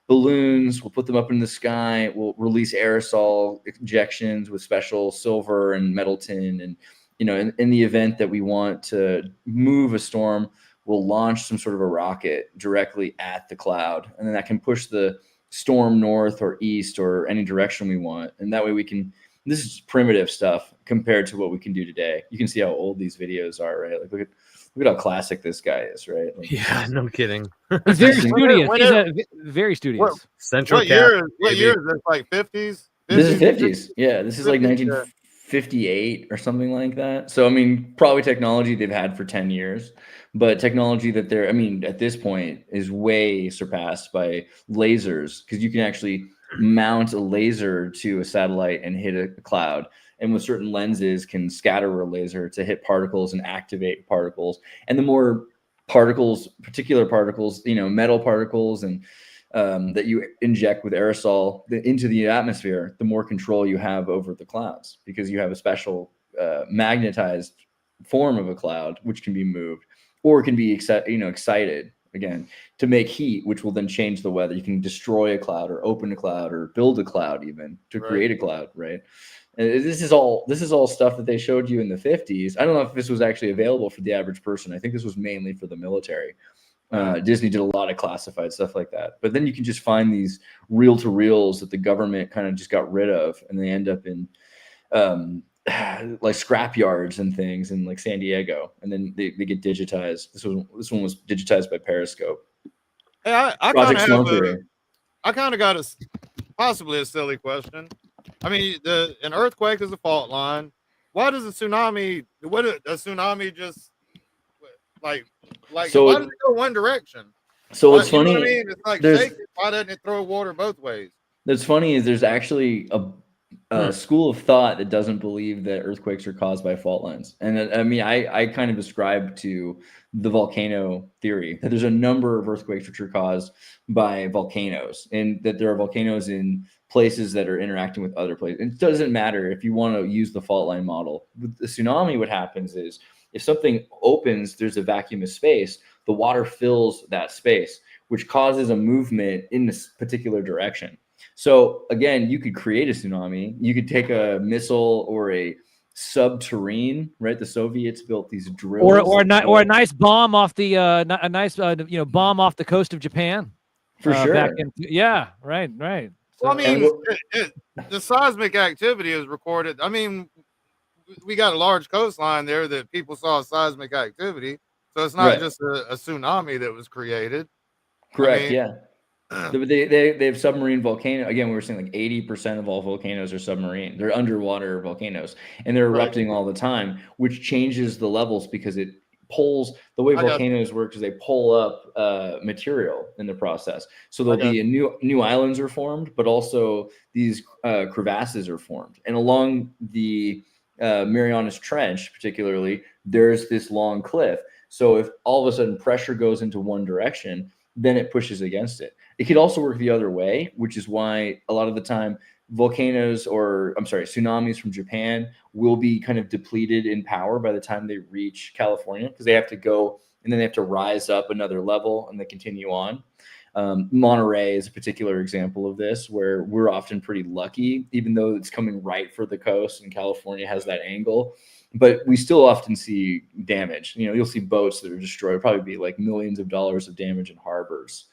balloons, we'll put them up in the sky, we'll release aerosol injections with special silver and metal tin, and in the event that we want to move a storm, we'll launch some sort of a rocket directly at the cloud, and then that can push the storm north or east or any direction we want. And that way we can, this is primitive stuff compared to what we can do today. You can see how old these videos are, right? Like look at how classic this guy is, right? Like, yeah, no kidding. He's very studious. He's very studious. Central what year is this? Like 50s? This is 50s. Yeah, this is like 1958 or something like that. So I mean, probably technology they've had for 10 years, but technology that they're, I mean, at this point is way surpassed by lasers, because you can actually mount a laser to a satellite and hit a cloud, and with certain lenses can scatter a laser to hit particles and activate particles. And the more particles, particular particles, metal particles and that you inject with aerosol into the atmosphere, the more control you have over the clouds, because you have a special magnetized form of a cloud which can be moved or can be excited again to make heat, which will then change the weather. You can destroy a cloud or open a cloud or build a cloud even to create a cloud, right? And this is all stuff that they showed you in the 50s. I don't know if this was actually available for the average person. I think this was mainly for the military. Disney did a lot of classified stuff like that. But then you can just find these reel-to-reels that the government kind of just got rid of, and they end up in like scrap yards and things in like San Diego, and then they get digitized. This one was digitized by Periscope. Hey, I kind of got possibly a silly question. I mean, an earthquake is a fault line. Why does a tsunami? What a tsunami just like? So why does it go one direction? So what's funny? It's like shaking. Why doesn't it throw water both ways? That's funny is there's actually school of thought that doesn't believe that earthquakes are caused by fault lines. And I mean, I kind of ascribe to the volcano theory that there's a number of earthquakes which are caused by volcanoes, and that there are volcanoes in places that are interacting with other places. It doesn't matter if you want to use the fault line model. With the tsunami, what happens is if something opens, there's a vacuum of space, the water fills that space, which causes a movement in this particular direction. So again, you could create a tsunami. You could take a missile or a submarine, right? The Soviets built these drills, or a nice bomb off the a nice bomb off the coast of Japan. for sure. Yeah, right. Well, I So, mean, the seismic activity is recorded. I mean, we got a large coastline there that people saw seismic activity. So it's not just a tsunami that was created. Correct. I mean, Yeah. They have submarine volcano. Again, we were saying like 80% of all volcanoes are submarine. They're underwater volcanoes, and they're erupting all the time, which changes the levels because it pulls. The way volcanoes work is they pull up material in the process. So there'll be a new islands are formed, but also these crevasses are formed, and along the Marianas Trench, particularly, there's this long cliff. So if all of a sudden pressure goes into one direction, then it pushes against it. It could also work the other way, which is why a lot of the time tsunamis from Japan will be kind of depleted in power by the time they reach California, because they have to go and then they have to rise up another level and they continue on. Monterey is a particular example of this, where we're often pretty lucky, even though it's coming right for the coast and California has that angle. But we still often see damage. You'll see boats that are destroyed, probably be like millions of dollars of damage in harbors.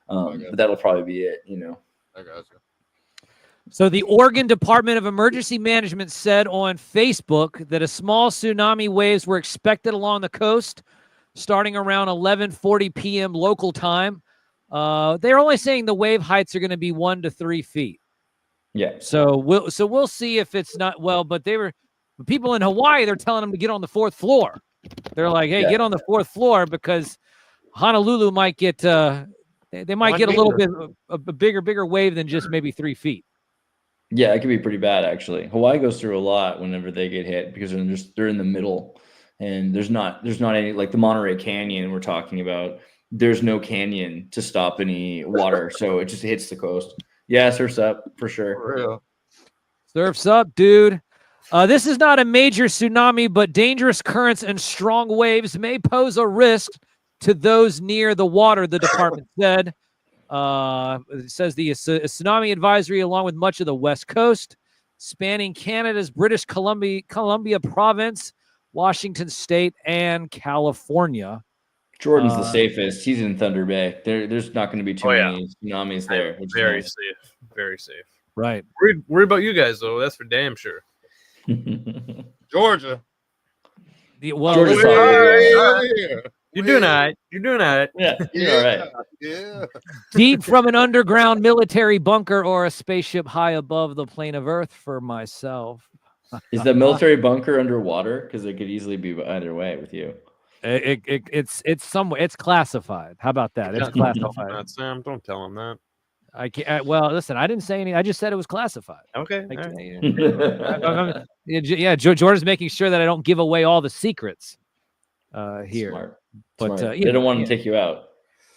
But that'll probably be it, I got you. So the Oregon Department of Emergency Management said on Facebook that a small tsunami waves were expected along the coast starting around 11:40 p.m. local time. They're only saying the wave heights are going to be 1 to 3 feet. Yeah. So we'll see if it's not but people in Hawaii, they're telling them to get on the 4th floor. They're like, hey, get on the 4th floor because Honolulu might get they might get a little bit a bigger wave than just maybe 3 feet. Yeah, it could be pretty bad actually. Hawaii goes through a lot whenever they get hit because they're in the middle, and there's not any, like the Monterey Canyon we're talking about. There's no canyon to stop any water, so it just hits the coast. Yeah, surf's up for sure. For real. Surf's up, dude. This is not a major tsunami, but dangerous currents and strong waves may pose a risk to those near the water, the department said. It says the tsunami advisory along with much of the West Coast, spanning Canada's British Columbia province, Washington State, and California. Jordan's the safest. He's in Thunder Bay. There's not going to be too many tsunamis there. Very safe. Very safe. Right. Worry about you guys, though. That's for damn sure. Georgia. Georgia's You're doing all right. You're doing all right. Yeah, you're all right. Yeah. Deep from an underground military bunker or a spaceship high above the plane of Earth for myself. Is the military bunker underwater? Because it could easily be either way with you. It's somewhere. It's classified. How about that? It's classified. Sam, don't tell him that. I can't. Well, listen, I didn't say anything. I just said it was classified. Okay. Yeah, Jordan's making sure that I don't give away all the secrets here. Smart. But Smart. They don't want to take you out.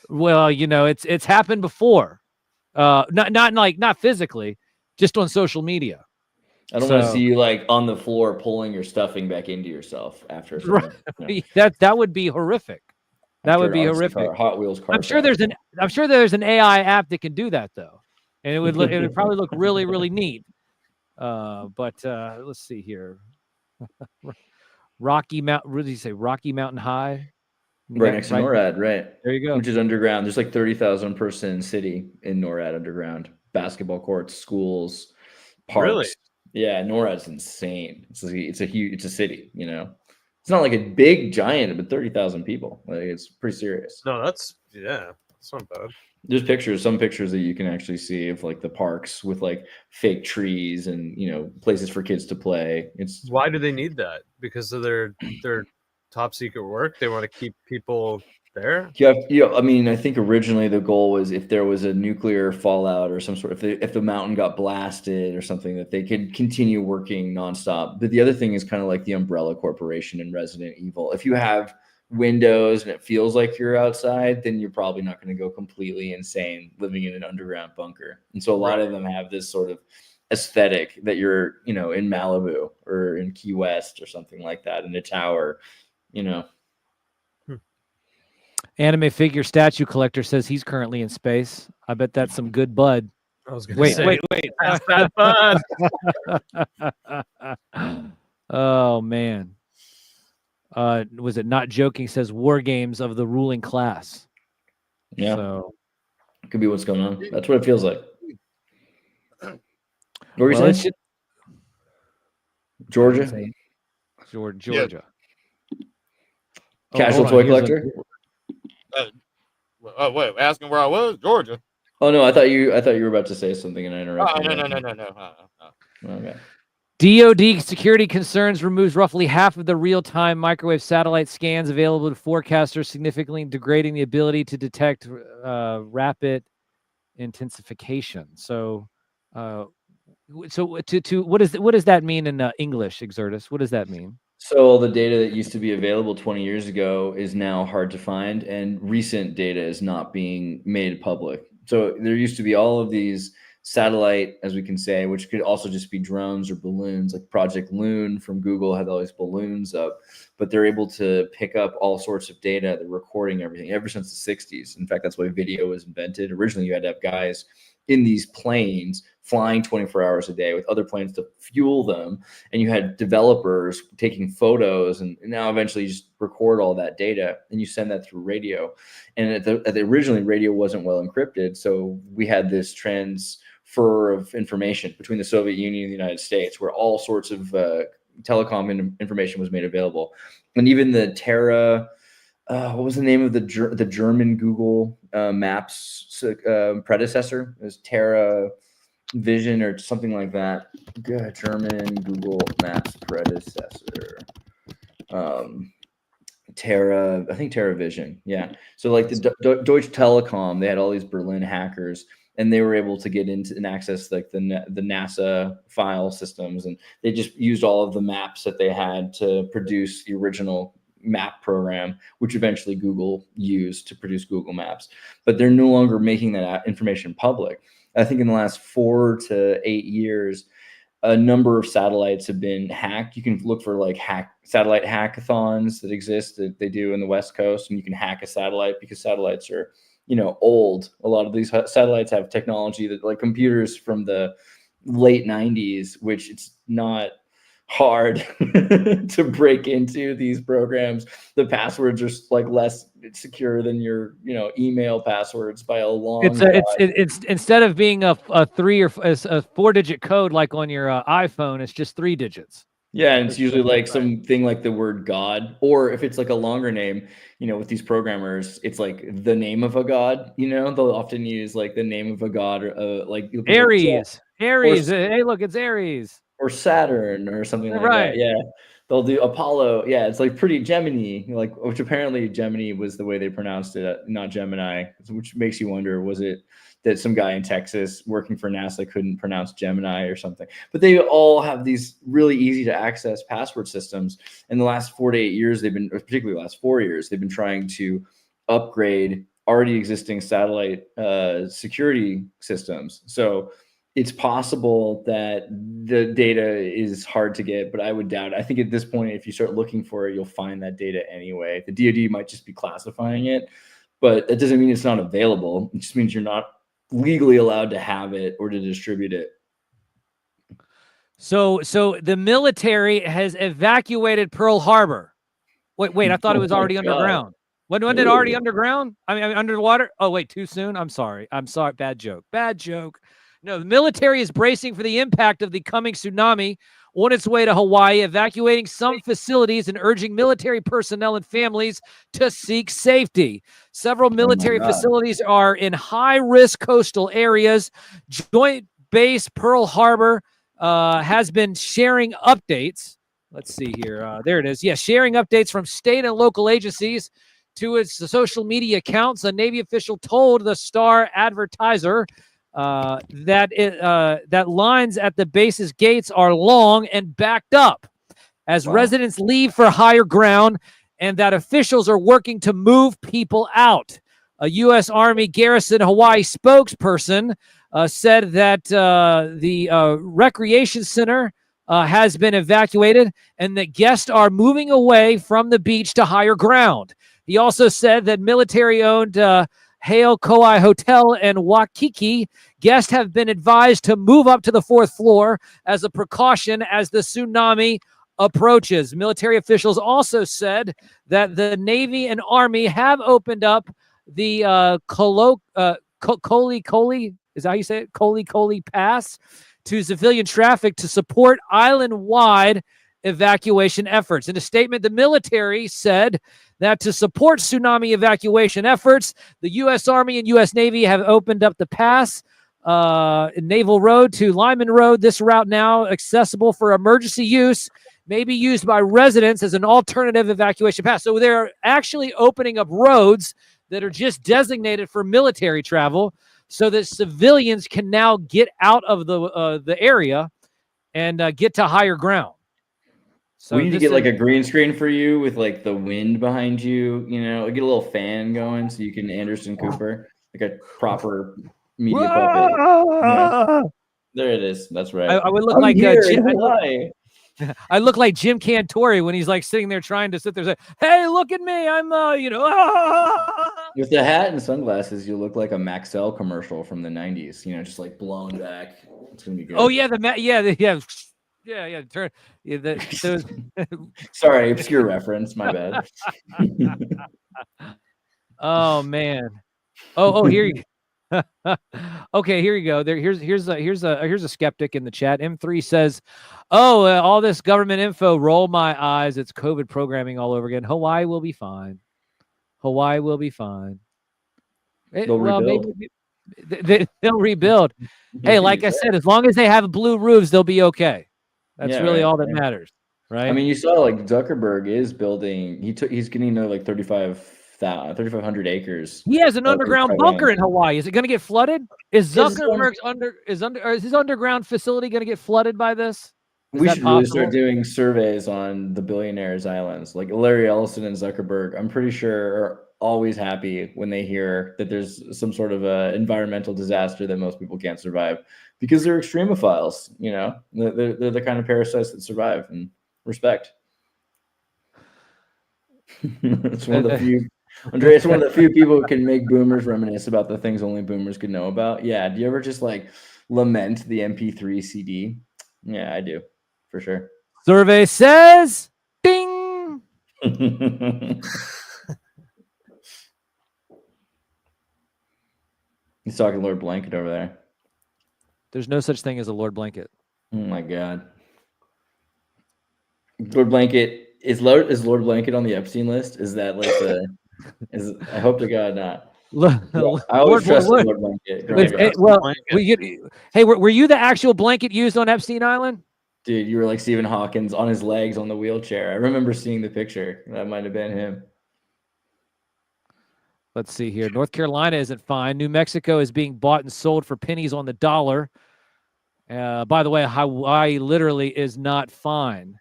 Well, it's happened before. Not physically, just on social media. I don't want to see you like on the floor pulling your stuffing back into yourself after. Right. That would be horrific. That would be horrific. Hot Wheels car. I'm sure there's an AI app that can do that though, and it would probably look really, really neat. But let's see here. Rocky Mountain. What did you say? Rocky Mountain High. Right next to NORAD, right? There you go. Which is underground. There's like 30,000 person city in NORAD underground. Basketball courts, schools, parks. Really? Yeah, NORAD's insane. It's a city. It's not like a big giant, but 30,000 people. Like, it's pretty serious. No, that's not bad. There's some pictures that you can actually see of like the parks with like fake trees and places for kids to play. Why do they need that? Because of their top secret work. They want to keep people Fair. Yeah, I mean, I think originally the goal was if there was a nuclear fallout or some sort, if the mountain got blasted or something, that they could continue working nonstop. But the other thing is kind of like the Umbrella Corporation in Resident Evil. If you have windows and it feels like you're outside, then you're probably not going to go completely insane living in an underground bunker. And so a lot of them have this sort of aesthetic that you're, in Malibu or in Key West or something like that in a tower, Anime figure statue collector says he's currently in space. I bet that's some good bud. I was gonna Wait. pass that fun. Oh man. Was it Not Joking says war games of the ruling class. Yeah. So could be what's going on. That's what it feels like. What were you saying? Georgia? Georgia. Casual toy collector? Wait, asking where I was? Georgia. Oh no, I thought you were about to say something and I interrupted. No. Okay. DoD security concerns removes roughly half of the real-time microwave satellite scans available to forecasters, significantly degrading the ability to detect rapid intensification. So, what does that mean in English, Exertus? What does that mean? So all the data that used to be available 20 years ago is now hard to find, and recent data is not being made public. So there used to be all of these satellite, as we can say, which could also just be drones or balloons, like Project Loon from Google had all these balloons up, but they're able to pick up all sorts of data. They're recording everything ever since the 60s. In fact, that's why video was invented. Originally, you had to have guys in these planes flying 24 hours a day with other planes to fuel them. And you had developers taking photos, and now eventually you just record all that data and you send that through radio. And originally radio wasn't well encrypted. So we had this transfer of information between the Soviet Union and the United States, where all sorts of telecom information was made available. And even the Terra, what was the name of the German Google Maps predecessor? It was Terra Vision or something like that. German Google Maps predecessor. I think Terra Vision. Yeah. So like the Deutsche Telekom, they had all these Berlin hackers, and they were able to get into and access like the NASA file systems, and they just used all of the maps that they had to produce the original map program, which eventually Google used to produce Google Maps. But they're no longer making that information public. I think in the last 4 to 8 years, a number of satellites have been hacked. You can look for like satellite hackathons that exist that they do in the West Coast, and you can hack a satellite because satellites are, old. A lot of these satellites have technology that, like computers from the late 90s, which it's not hard to break into these programs. The passwords are like less secure than your email passwords by a long it's instead of being a 3 or a 4-digit code like on your iPhone, it's just 3 digits. Yeah, and it's usually like something like the word God, or if it's like a longer name, with these programmers, it's like the name of a god. They'll often use like the name of a god, or like Aries. Hey, look, it's Aries. Or Saturn or something like that. Yeah, they'll do Apollo. Yeah, it's like pretty Gemini, which apparently Gemini was the way they pronounced it, not Gemini, which makes you wonder, was it that some guy in Texas working for NASA couldn't pronounce Gemini or something? But they all have these really easy to access password systems. In the last 4 to 8 years, particularly the last 4 years, they've been trying to upgrade already existing satellite security systems. So it's possible that the data is hard to get, but I would doubt it. I think at this point, if you start looking for it, you'll find that data anyway. The DoD might just be classifying it, but that doesn't mean it's not available. It just means you're not legally allowed to have it or to distribute it. So the military has evacuated Pearl Harbor. Wait, I thought it was already underground. When did it already underground? I mean, underwater? Oh, wait, too soon? I'm sorry. Bad joke. No, the military is bracing for the impact of the coming tsunami on its way to Hawaii, evacuating some facilities and urging military personnel and families to seek safety. Several military facilities are in high-risk coastal areas. Joint Base Pearl Harbor has been sharing updates. Let's see here. There it is. Yeah, sharing updates from state and local agencies to its social media accounts, a Navy official told the Star Advertiser that lines at the base's gates are long and backed up as residents leave for higher ground, and that officials are working to move people out. A U.S. Army Garrison Hawaii spokesperson said that the recreation center has been evacuated and that guests are moving away from the beach to higher ground. He also said that military-owned Hale Kauai Hotel and Waikiki guests have been advised to move up to the 4th floor as a precaution as the tsunami approaches. Military officials also said that the Navy and Army have opened up the Koli, is that how you say it? Koli Pass to civilian traffic to support island-wide evacuation efforts. In a statement, the military said that to support tsunami evacuation efforts, the U.S. Army and U.S. Navy have opened up the pass, Naval Road to Lyman Road. This route now accessible for emergency use, may be used by residents as an alternative evacuation path. So they're actually opening up roads that are just designated for military travel so that civilians can now get out of the area and get to higher ground. So we need to get like a green screen for you with like the wind behind you, you know, get a little fan going so you can Anderson Cooper, like a proper media puppet. Yeah. There it is. That's right. I would look like I look like Jim Cantori when he's like sitting there trying to sit there and say, hey, look at me. I'm, With the hat and sunglasses, you look like a Maxell commercial from the 90s, you know, just like blown back. It's going to be good. Oh, yeah. Turn. Yeah, Sorry, obscure reference. My bad. Oh, man. Oh, here you go. Okay, here you go. Here's a skeptic in the chat. M3 says, "Oh, all this government info. Roll my eyes. It's COVID programming all over again. Hawaii will be fine. Hawaii will be fine. They'll rebuild. Maybe they'll rebuild. Hey, like I said, as long as they have blue roofs, they'll be okay. That's really all that matters, right? I mean, you saw like Zuckerberg is building. He's getting like 3,500 acres. He has an underground bunker in Hawaii. Is it going to get flooded? Is Zuckerberg's his underground facility going to get flooded by this? We should really start doing surveys on the billionaires' islands. Like Larry Ellison and Zuckerberg, I'm pretty sure are always happy when they hear that there's some sort of a environmental disaster that most people can't survive because they're extremophiles. You know, they're the kind of parasites that survive, and respect. It's one of the few. Andre, it's one of the few people who can make boomers reminisce about the things only boomers could know about. Yeah. Do you ever just like lament the MP3 CD? Yeah, I do. For sure. Survey says, ding. He's talking Lord Blanket over there. There's no such thing as a Lord Blanket. Oh my God. Lord Blanket is Lord Blanket on the Epstein list? Is that like the? I hope to God not. I always trust Lord Blanket. Hey, were you the actual blanket used on Epstein Island? Dude, you were like Stephen Hawkins on his legs on the wheelchair. I remember seeing the picture. That might have been him. Let's see here. North Carolina isn't fine. New Mexico is being bought and sold for pennies on the dollar. By the way, Hawaii literally is not fine.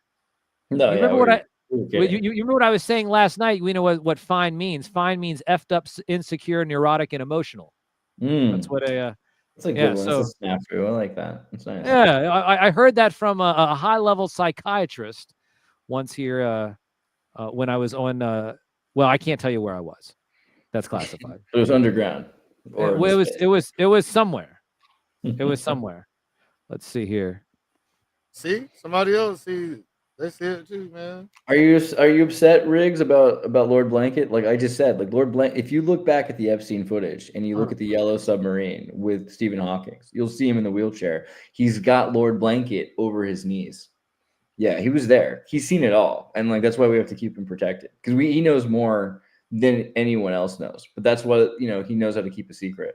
No, you remember you remember what I was saying last night? We know what fine means. Fine means effed up, insecure, neurotic, and emotional. That's what That's a good one. That's a snafu. I like that. That's nice. Yeah, I heard that from a high-level psychiatrist once here when I was on. Well, I can't tell you where I was. That's classified. It was underground. It was somewhere. It was somewhere. Let's see here. See, somebody else they see it too, man. Are you upset, Riggs, about Lord Blanket? Like I just said, like Lord Blanket. If you look back at the Epstein footage and you look at the yellow submarine with Stephen Hawking, you'll see him in the wheelchair. He's got Lord Blanket over his knees. Yeah, he was there. He's seen it all, and like that's why we have to keep him protected because he knows more than anyone else knows. But that's what he knows how to keep a secret,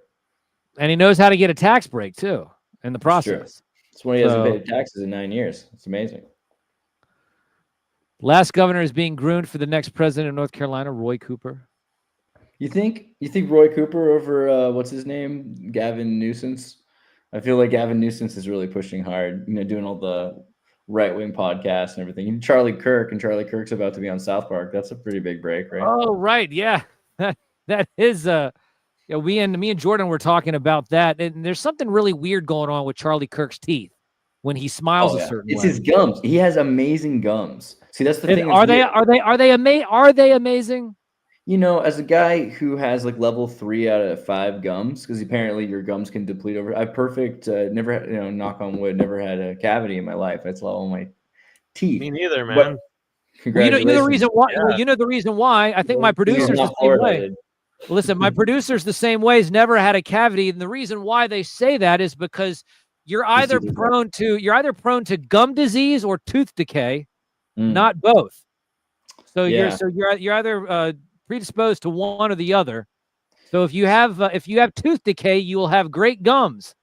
and he knows how to get a tax break too in the process. That's why he hasn't paid taxes in 9 years. It's amazing. Last governor is being groomed for the next president of North Carolina, Roy Cooper. You think Roy Cooper over what's his name, Gavin Newsom? I feel like Gavin Newsom is really pushing hard. Doing all the right-wing podcasts and everything. And Charlie Kirk's about to be on South Park. That's a pretty big break, right? Oh, right, yeah, that is Yeah, me and Jordan were talking about that, and there's something really weird going on with Charlie Kirk's teeth when he smiles a certain it's way. his gums. He has amazing gums. See, that's the thing. Are they amazing? As a guy who has like level 3 out of 5 gums, because apparently your gums can deplete over. I never had, knock on wood, never had a cavity in my life. That's all my teeth. Me neither, man. But, congratulations. You know the reason why. Well, you know the reason why. I think my producer's the same way. Listen, my producer's the same way. He's never had a cavity, and the reason why they say that is because you're either prone to gum disease or tooth decay, not both. So you're either predisposed to one or the other. So if you have tooth decay, you will have great gums.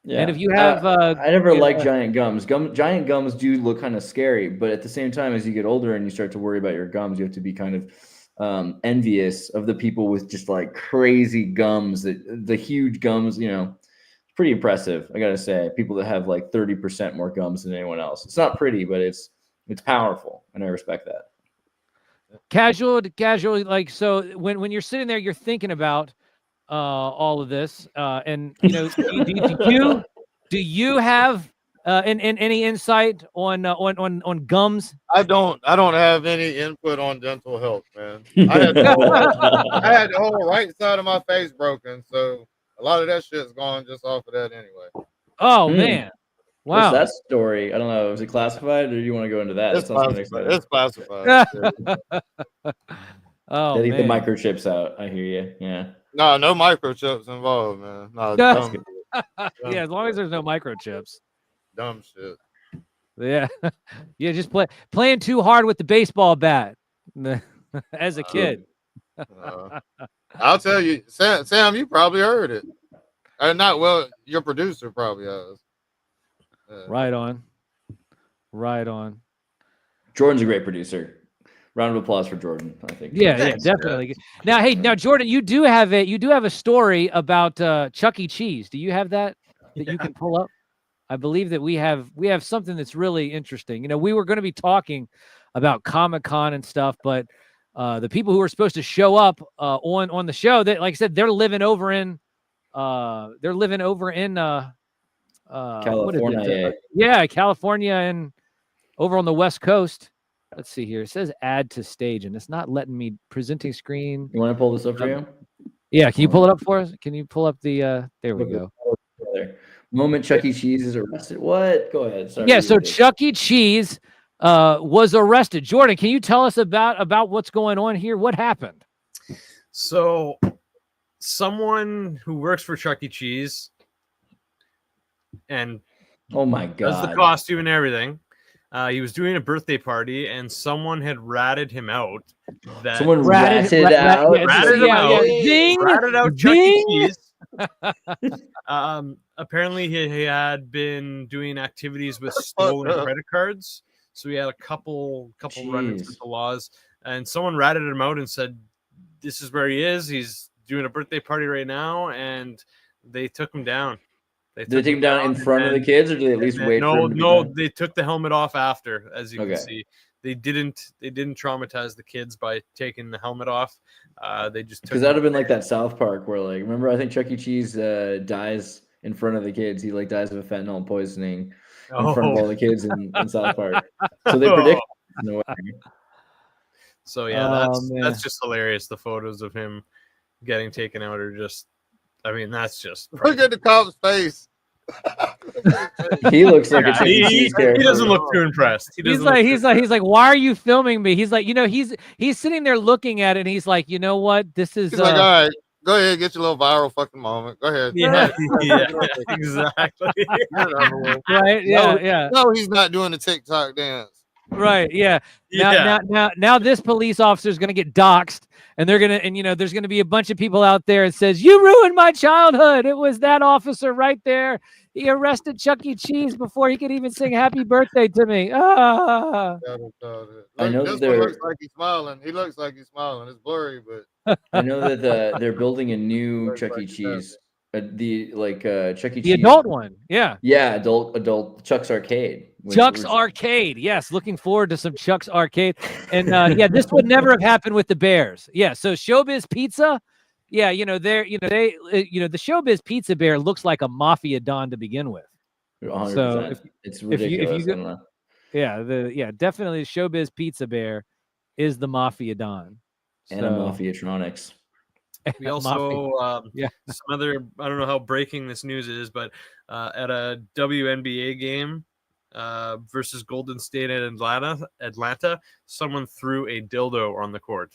Yeah. And if you have, I never liked giant gums. Giant gums do look kind of scary, but at the same time, as you get older and you start to worry about your gums, you have to be kind of envious of the people with just like crazy gums. The huge gums, it's pretty impressive. I gotta say, people that have like 30% more gums than anyone else. It's not pretty, but it's powerful, and I respect that. Casual, like, so when you're sitting there, you're thinking about all of this, and do you have any insight on gums? I don't have any input on dental health, man. I had the whole right side of my face broken, so a lot of that shit's gone just off of that anyway. Oh man. Wow. What's that story? I don't know. Is it classified, or do you want to go into that? It's classified. It's classified. Oh, they leave the man. microchips out. I hear you. Yeah. No microchips involved, man. No, dumb. Yeah, as long as there's no microchips. Dumb shit. Yeah. Yeah, just playing too hard with the baseball bat as a kid. I'll tell you, Sam, you probably heard it. Your producer probably has. Right on. Jordan's a great producer. Round of applause for Jordan, I think. Yeah, definitely. Now, Jordan, you do have a story about Chuck E. Cheese. Do you have that you can pull up? I believe that we have something that's really interesting. We were going to be talking about Comic-Con and stuff, but the people who were supposed to show up on the show, that, like I said, they're living over in California. California, and over on the West Coast. Let's see here. It says add to stage, and it's not letting me. Presenting screen. You want to pull this up for you? Yeah, can you pull it up for us? Can you pull up the there we go. Moment Chuck E. Cheese is arrested. What? Go ahead. Sorry. Yeah, so Chuck E. Cheese was arrested. Jordan, can you tell us about what's going on here? What happened? So someone who works for Chuck E. Cheese and oh my god, does the costume and everything. He was doing a birthday party, and someone had ratted him out. Someone ratted out Chuck E. Cheese. Apparently, he had been doing activities with stolen credit cards, so he had a couple run-ins with the laws. And someone ratted him out and said, "This is where he is. He's doing a birthday party right now," and they took him down. Did they take him down in front of the kids, or did they at least wait? No, they took the helmet off after, as you can see. They didn't traumatize the kids by taking the helmet off. They just because that would have been like that South Park where, like, remember, I think Chuck E. Cheese dies in front of the kids. He like dies of a fentanyl poisoning in front of all the kids in South Park. So they predict. No way. So yeah, that's just hilarious. The photos of him getting taken out are just. I mean, that's just. Look at the cop's face. He looks like a Chuck E. Cheese character. He doesn't look too impressed. He's like, why are you filming me? He's like, he's sitting there looking at it, and he's like, you know what? This is. He's like, all right, go ahead, get your little viral fucking moment. Go ahead. Yeah, exactly. Right? Yeah. No, he's not doing the TikTok dance. Right. Yeah. Now this police officer is going to get doxxed, and they're gonna, and there's gonna be a bunch of people out there that says, "You ruined my childhood. It was that officer right there. He arrested Chuck E. Cheese before he could even sing Happy Birthday to me." Ah. I know this that one looks like he's smiling. He looks like he's smiling. It's blurry, but I know that they're building a new Chuck E. Cheese. Chuck E. The Cheese. adult one, yeah. Yeah, adult Chuck's Arcade. Chuck's Arcade, yes. Looking forward to some Chuck's Arcade, and yeah, this would never have happened with the Bears. Yeah, so Showbiz Pizza, yeah, the Showbiz Pizza Bear looks like a mafia don to begin with. 100%. So It's ridiculous. Definitely Showbiz Pizza Bear is the mafia don. And a Mafiatronics. We also some other, I don't know how breaking this news is, but at a WNBA game versus Golden State and Atlanta, someone threw a dildo on the court.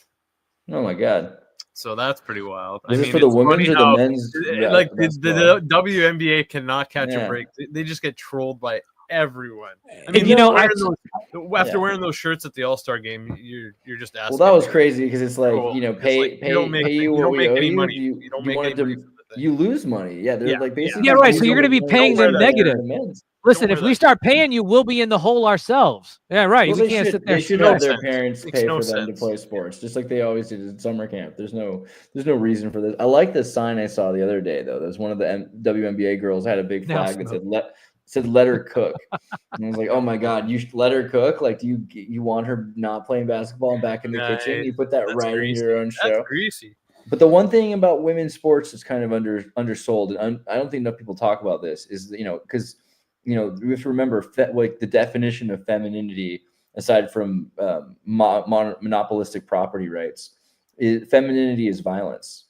Oh my god! So that's pretty wild. Is this for the women's or the men's? Like the WNBA cannot catch a break. They just get trolled by everyone. I mean, after wearing those shirts at the All-Star game, you're just asking. Well, that was crazy because it's like, pay you what we owe you. You don't make any money. You lose money. Yeah, they're like basically. Yeah, right. So you're going to be paying them negative. Listen, if we start paying you, we'll be in the hole ourselves. Yeah, right. Well, we can't sit there. They should have their parents pay for them to play sports, just like they always did at summer camp. There's no reason for this. I like the sign I saw the other day, though. There's one of the WNBA girls had a big flag that said "Let her cook," and I was like, "Oh my god, you let her cook? Like, do you want her not playing basketball and back in the kitchen? You put that right in your own show." That's greasy. But the one thing about women's sports that's kind of undersold, and I don't think enough people talk about this, is because we have to remember like the definition of femininity, aside from monopolistic property rights, femininity is violence.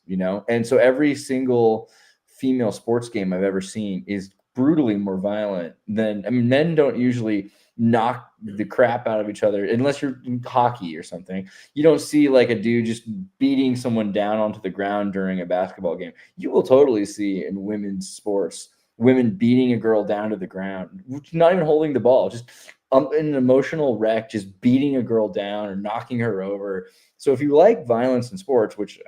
And so every single female sports game I've ever seen is brutally more violent than, men don't usually knock the crap out of each other unless you're in hockey or something. You don't see like a dude just beating someone down onto the ground during a basketball game. You will totally see in women's sports women beating a girl down to the ground, not even holding the ball, just in an emotional wreck, just beating a girl down or knocking her over. So if you like violence in sports, which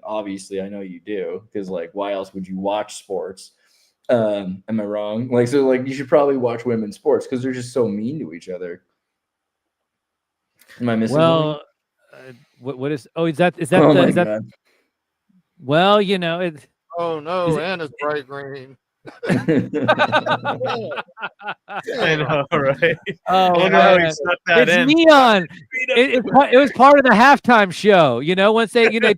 obviously I know you do, because like why else would you watch sports? Am I wrong? You should probably watch women's sports because they're just so mean to each other. Am I missing? Well, what is? Oh, is that? Oh my God. Well, it. Oh no, and it's bright green. I know, right? Oh, no, it's neon. It was part of the halftime show. Once they had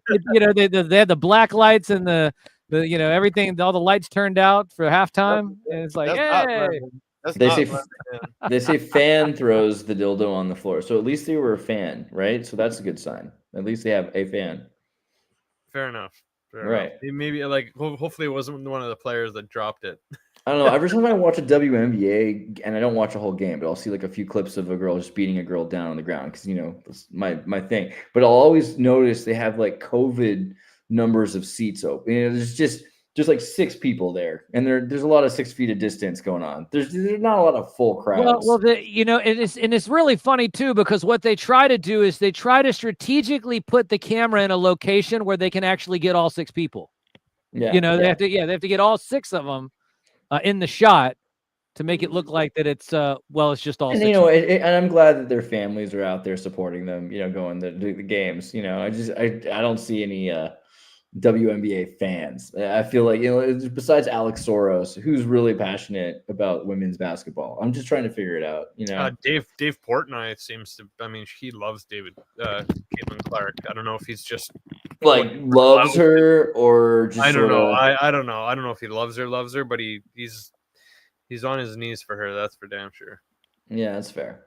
the black lights and the everything, all the lights turned out for halftime, and it's like, hey. They say fan throws the dildo on the floor, so at least they were a fan, right? So that's a good sign. At least they have a fan. Fair enough. Right. Maybe hopefully it wasn't one of the players that dropped it. I don't know. Every time I watch a WNBA, and I don't watch a whole game, but I'll see like a few clips of a girl just beating a girl down on the ground because that's my thing. But I'll always notice they have like COVID numbers of seats open. There's just like 6 people there, and there's a lot of 6 feet of distance going on. There's not a lot of full crowds. Well, it's really funny too, because what they try to do is they try to strategically put the camera in a location where they can actually get all 6 people. Yeah, they have to get all 6 of them in the shot to make it look like that it's just all. And 6 and I'm glad that their families are out there supporting them. Going to the games. I don't see any WNBA fans. I feel like besides Alex Soros, who's really passionate about women's basketball. I'm just trying to figure it out. Dave Portnoy seems to. He loves Caitlin Clark. I don't know if he's just loves her or just. I don't know. I don't know. I don't know if he loves her, but he's on his knees for her. That's for damn sure. Yeah, that's fair.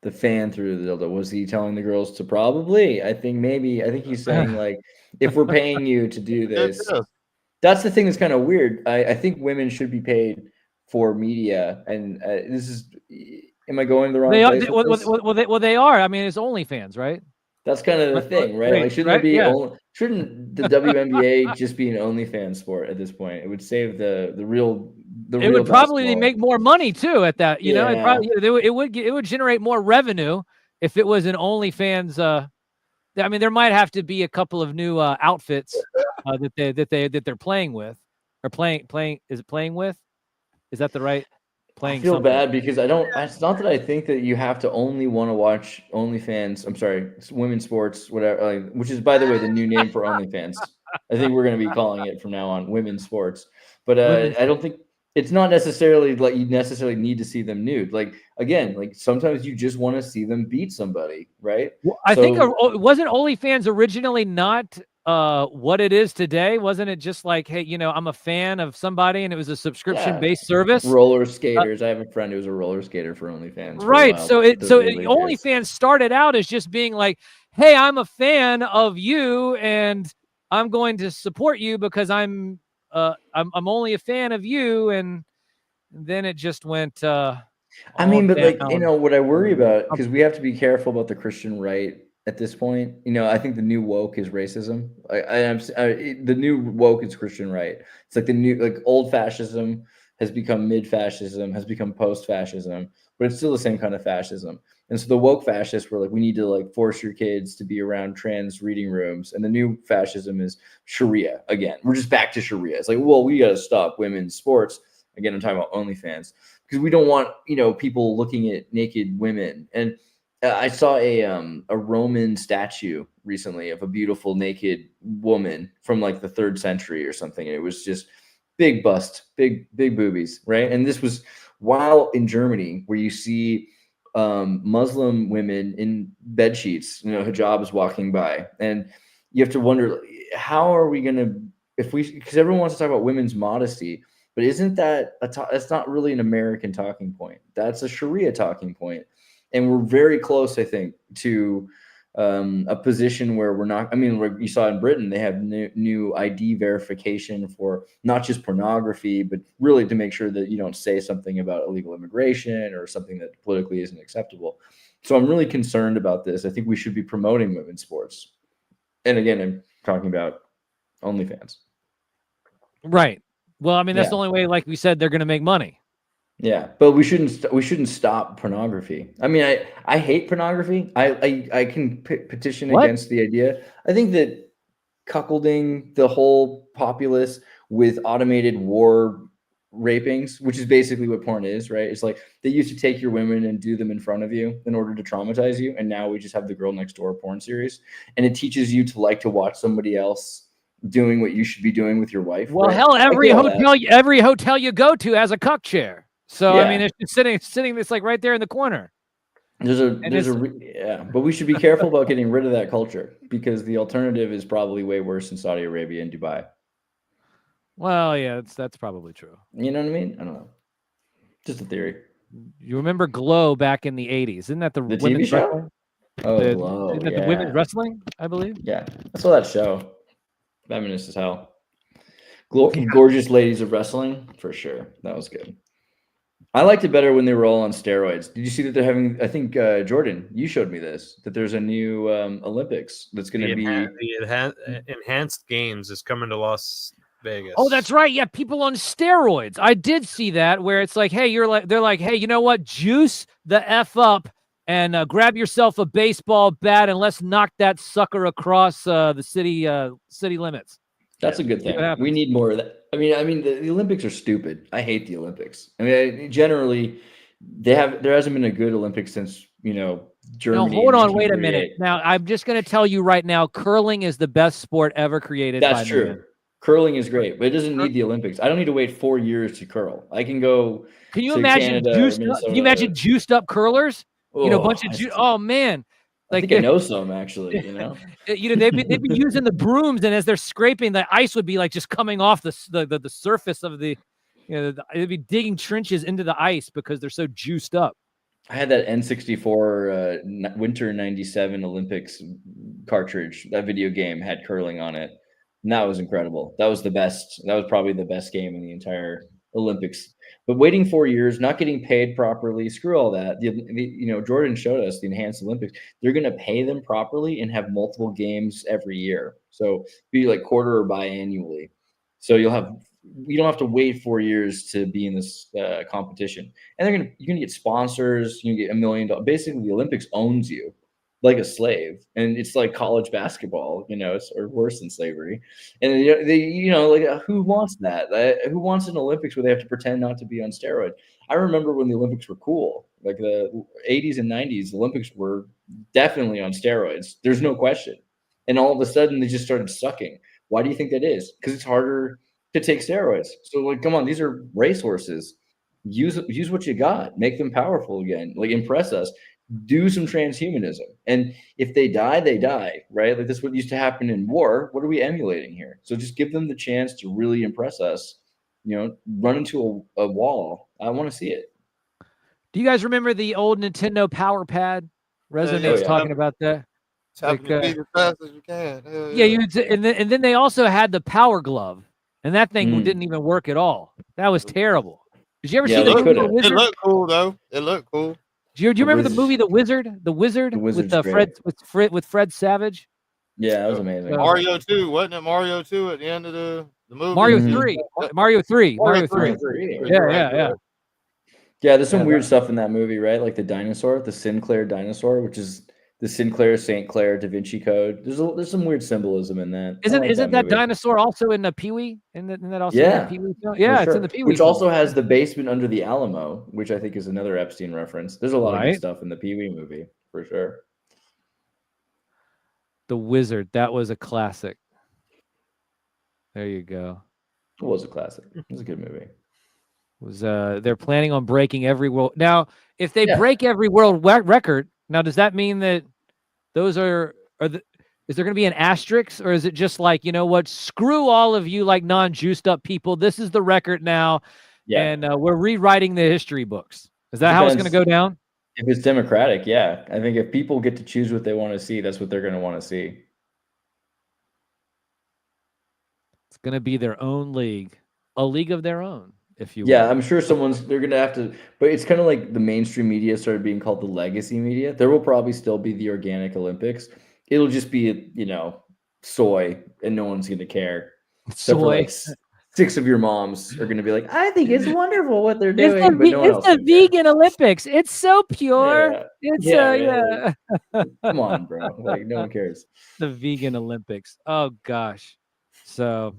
The fan threw the dildo. Was he telling the girls to probably? I think he's saying if we're paying you to do this, that's the thing that's kind of weird. I think women should be paid for media, and this is. Am I going the wrong place? Well, they are. It's OnlyFans, right? That's kind of the thing, right? Wait, Like, shouldn't right? there be Yeah. shouldn't the WNBA just be an OnlyFans sport at this point? It would save the real It would probably basketball. make more money too at that. You know, it Yeah. probably it would generate more revenue if it was an OnlyFans. I mean, there might have to be a couple of new outfits that they're playing with, or playing. Is it playing with? Is that the right? I Playing feel something. bad because I don't. It's not that I think that you have to only want to watch OnlyFans. I'm sorry, women's sports, whatever. Like, which is, by the way, the new name for OnlyFans. I think we're going to be calling it from now on women's sports. But Women's I don't think it's not necessarily like you necessarily need to see them nude. Like, again, like sometimes you just want to see them beat somebody, right? Well, I think So- wasn't OnlyFans originally not what it is today? Wasn't it just like, hey, you know, I'm a fan of somebody, and it was a subscription-based service? Roller skaters. I have a friend who was a roller skater for OnlyFans. Right. So Really OnlyFans started out as just being like, hey, I'm a fan of you, and I'm going to support you because I'm only a fan of you, and then it just went. I mean, but like, down. what I worry about, because we have to be careful about the Christian right at this point. I think the new woke is racism. The new woke is Christian right. It's like the new, like, old fascism has become mid fascism, has become post fascism, but it's still the same kind of fascism. And so the woke fascists were like, we need to like force your kids to be around trans reading rooms. And the new fascism is Sharia again. We're just back to Sharia. It's like, well, we got to stop women's sports. Again, I'm talking about OnlyFans, because we don't want, people looking at naked women. And I saw a Roman statue recently of a beautiful naked woman from like the 3rd century or something. And it was just big bust, big boobies, right? And this was while in Germany, where you see Muslim women in bed sheets, hijabs walking by. And you have to wonder, how are we going to, because everyone wants to talk about women's modesty, but isn't that that's not really an American talking point? That's a Sharia talking point. And we're very close, I think, to a position where we're not. I mean, like you saw in Britain, they have new ID verification for not just pornography, but really to make sure that you don't say something about illegal immigration or something that politically isn't acceptable. So I'm really concerned about this. I think we should be promoting women's sports. And again, I'm talking about OnlyFans. Right. Well, I mean, that's the only way, like we said, they're going to make money. Yeah, but we shouldn't stop pornography. I mean, I hate pornography. I can petition against the idea. I think that cuckolding the whole populace with automated war rapings, which is basically what porn is, right? It's like they used to take your women and do them in front of you in order to traumatize you, and now we just have the girl next door porn series, and it teaches you to like to watch somebody else doing what you should be doing with your wife. Well, right? hell, every hotel you go to has a cuck chair. So I mean, it's just sitting. It's like right there in the corner. But we should be careful about getting rid of that culture, because the alternative is probably way worse in Saudi Arabia and Dubai. Well, yeah, that's probably true. You know what I mean? I don't know. Just a theory. You remember Glow back in the 80s? Isn't that the TV show? Wrestling? Oh, Glow. Isn't that the women's wrestling, I believe? Yeah, I saw that show. Feminist as hell. Gorgeous ladies of wrestling, for sure. That was good. I liked it better when they were all on steroids. Did you see that they're having? I think Jordan, you showed me this. That there's a new Olympics that's going to be the enhanced games is coming to Las Vegas. Oh, that's right. Yeah, people on steroids. I did see that, where it's like, hey, they're like, hey, you know what? Juice the F up and grab yourself a baseball bat and let's knock that sucker across the city limits. That's a good thing. We need more of that. I mean, the Olympics are stupid. I hate the Olympics. I mean, generally, there hasn't been a good Olympics since Germany. Now, hold on, wait a minute. Now, I'm just going to tell you right now, curling is the best sport ever created. That's true. Man. Curling is great, but it doesn't need the Olympics. I don't need to wait 4 years to curl. I can go. Can you imagine juiced up curlers? A bunch of juice. Oh man. Like, I think I know some actually, they'd be using the brooms, and as they're scraping, the ice would be like just coming off the surface of the, they'd be digging trenches into the ice because they're so juiced up. I had that N64 Winter '97 Olympics cartridge. That video game had curling on it, and that was incredible. That was the best. That was probably the best game in the entire Olympics. But waiting 4 years, not getting paid properly, screw all that. Jordan showed us the enhanced Olympics. They're going to pay them properly and have multiple games every year. So be like quarter or biannually. So you don't have to wait 4 years to be in this competition. And you're gonna get sponsors. You get $1 million. Basically, the Olympics owns you like a slave, and it's like college basketball, or worse than slavery. And who wants that? Who wants an Olympics where they have to pretend not to be on steroids? I remember when the Olympics were cool, like the 80s and 90s. The Olympics were definitely on steroids. There's no question. And all of a sudden, they just started sucking. Why do you think that is? Because it's harder to take steroids. So, like, come on, these are racehorses. Use what you got. Make them powerful again. Like, impress us. Do some transhumanism. And if they die, they die, right? Like, that's what used to happen in war. What are we emulating here? So just give them the chance to really impress us. Run into a wall. I want to see it. Do you guys remember the old Nintendo Power Pad? Resonate's talking about that. Like, be as fast as you can. And then they also had the Power Glove, and that thing didn't even work at all. That was terrible. Did you ever see the movie The Wizard? It looked cool though. It looked cool. Do you remember the movie The Wizard? The Wizard with Fred Savage. Yeah, that was amazing. Mario 2, wasn't it? Mario 2 at the end of the movie. Mario 3. Mario 3. Yeah. Yeah, there's some weird stuff in that movie, right? Like the dinosaur, the Sinclair dinosaur, which is the Sinclair St. Clair Da Vinci Code. There's some weird symbolism in that. Isn't that dinosaur also in the Pee-wee? In that also in the Pee-wee film? Yeah, it's in the Pee-wee. Which also has the basement under the Alamo, which I think is another Epstein reference. There's a lot of good stuff in the Pee-wee movie, for sure. The Wizard, that was a classic. There you go. It was a classic. It was a good movie. They're planning on breaking every world. Now, if they break every world record, now does that mean that those is there going to be an asterisk, or is it just like, you know what, screw all of you like non-juiced up people, this is the record now, and we're rewriting the history books? Is that how it's going to go down? If it's democratic, yeah. I think if people get to choose what they want to see, that's what they're going to want to see. It's going to be their own league, a league of their own. I'm sure they're going to have to, but it's kind of like the mainstream media started being called the legacy media. There will probably still be the organic Olympics. It'll just be, soy, and no one's going to care. Soy. Like 6 of your moms are going to be like, I think it's wonderful what they're doing. It's the vegan Olympics. It's so pure. Come on, bro. Like, no one cares. The vegan Olympics. Oh gosh. So,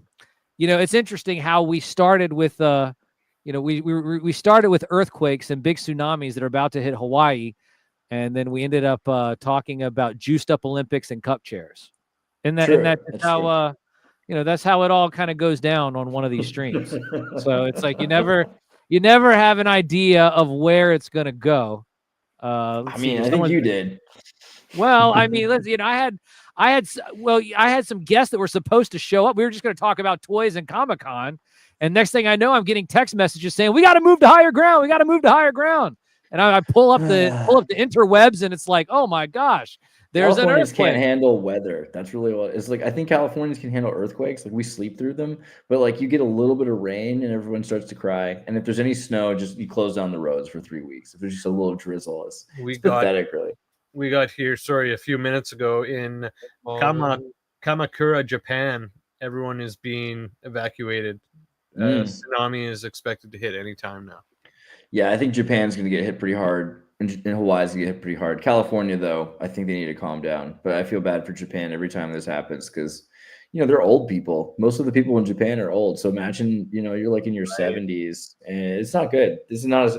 it's interesting how we started with we started with earthquakes and big tsunamis that are about to hit Hawaii, and then we ended up talking about juiced up Olympics and cup chairs. That's how that's how it all kind of goes down on one of these streams. So it's like you never have an idea of where it's going to go. I think you did. Well, I mean, I had some guests that were supposed to show up. We were just going to talk about toys and Comic-Con. And next thing I know, I'm getting text messages saying, we got to move to higher ground. We got to move to higher ground. And I pull up the interwebs, and it's like, oh my gosh, there's an earthquake. Can't handle weather. That's really what it's like. I think Californians can handle earthquakes. Like, we sleep through them, but like, you get a little bit of rain and everyone starts to cry. And if there's any snow, just you close down the roads for 3 weeks. If there's just a little drizzle, it's pathetic, really. We got here, a few minutes ago in Kamakura, Japan. Everyone is being evacuated. Tsunami is expected to hit anytime now. Yeah, I think Japan's going to get hit pretty hard, and Hawaii's going to get hit pretty hard. California, though, I think they need to calm down. But I feel bad for Japan every time this happens because, they're old people. Most of the people in Japan are old. So imagine, you're like in your 70s, and it's not good. This is not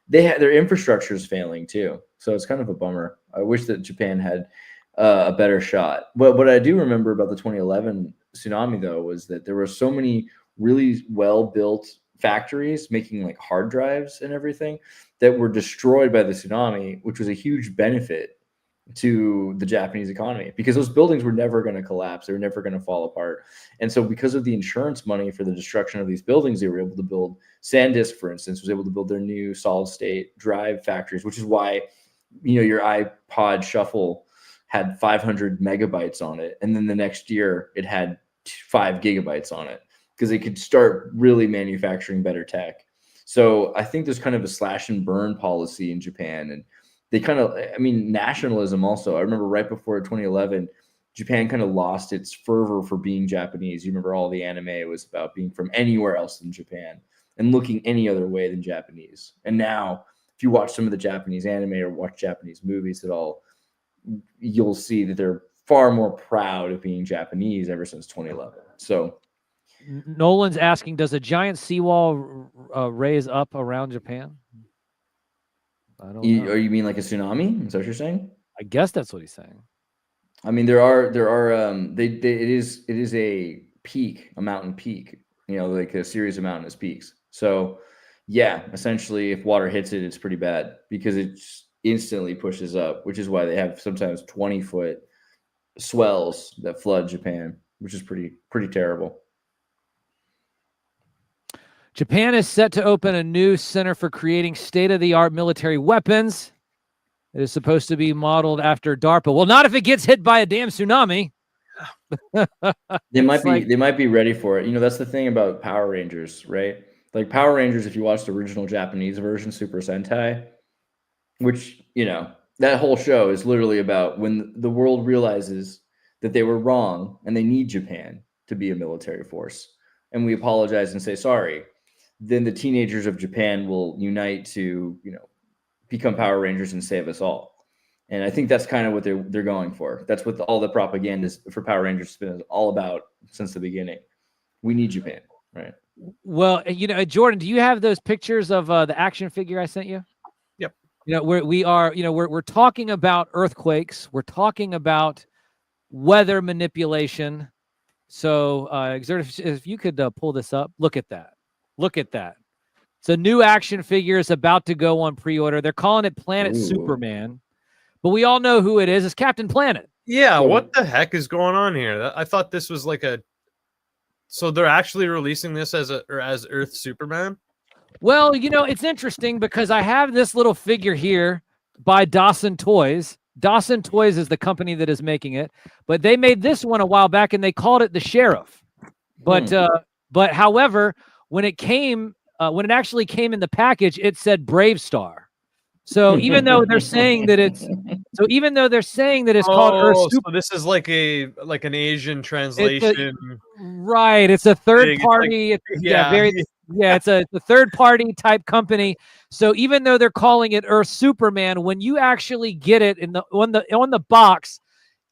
their infrastructure is failing too. So it's kind of a bummer. I wish that Japan had a better shot. But what I do remember about the 2011 tsunami, though, was that there were so many really well-built factories making like hard drives and everything that were destroyed by the tsunami, which was a huge benefit to the Japanese economy because those buildings were never going to collapse. They were never going to fall apart. And so because of the insurance money for the destruction of these buildings, they were able to build SanDisk, for instance, was able to build their new solid state drive factories, which is why, your iPod Shuffle had 500 megabytes on it. And then the next year it had 5 gigabytes on it because they could start really manufacturing better tech. So I think there's kind of a slash and burn policy in Japan, and they kind of, I mean, nationalism also. I remember right before 2011, Japan kind of lost its fervor for being Japanese. You remember all the anime was about being from anywhere else than Japan and looking any other way than Japanese. And now, if you watch some of the Japanese anime or watch Japanese movies at all, you'll see that they're far more proud of being Japanese ever since 2011. So Nolan's asking, does a giant seawall raise up around Japan? I don't know. Or you mean like a tsunami? Is that what you're saying? I guess that's what he's saying. I mean, it is a peak, a mountain peak, you know, like a series of mountainous peaks. So yeah, essentially if water hits it, it's pretty bad because it instantly pushes up, which is why they have sometimes 20-foot swells that flood Japan, which is pretty terrible. Japan is set to open a new center for creating state-of-the-art military weapons. It is supposed to be modeled after DARPA. Well, not if it gets hit by a damn tsunami. They might be ready for it. You know, that's the thing about Power Rangers, right? Like Power Rangers, if you watch the original Japanese version, Super Sentai, which, you know, that whole show is literally about when the world realizes that they were wrong and they need Japan to be a military force. And we apologize and say sorry. Then the teenagers of Japan will unite to, you know, become Power Rangers and save us all. And I think that's kind of what they're going for. That's what all the propaganda for Power Rangers has been all about since the beginning. We need Japan, right? Well, you know, Jordan, do you have those pictures of the action figure I sent you? Yep. You know, we're talking about earthquakes. We're talking about weather manipulation. So, Exert, if you could pull this up, look at that. Look at that. It's a new action figure is about to go on pre-order. They're calling it Planet Superman, but we all know who it is. It's Captain Planet. Yeah, what the heck is going on here? I thought this was like a... So they're actually releasing this as Earth Superman? Well, you know, it's interesting because I have this little figure here by Dawson Toys. Dawson Toys is the company that is making it, but they made this one a while back and they called it the Sheriff. But however, when it actually came in the package, it said Brave Star. So even though they're saying that it's called Earth Super, so this is like an Asian translation, right? It's a third party. It's a third party type company. So even though they're calling it Earth Superman, when you actually get it on the box,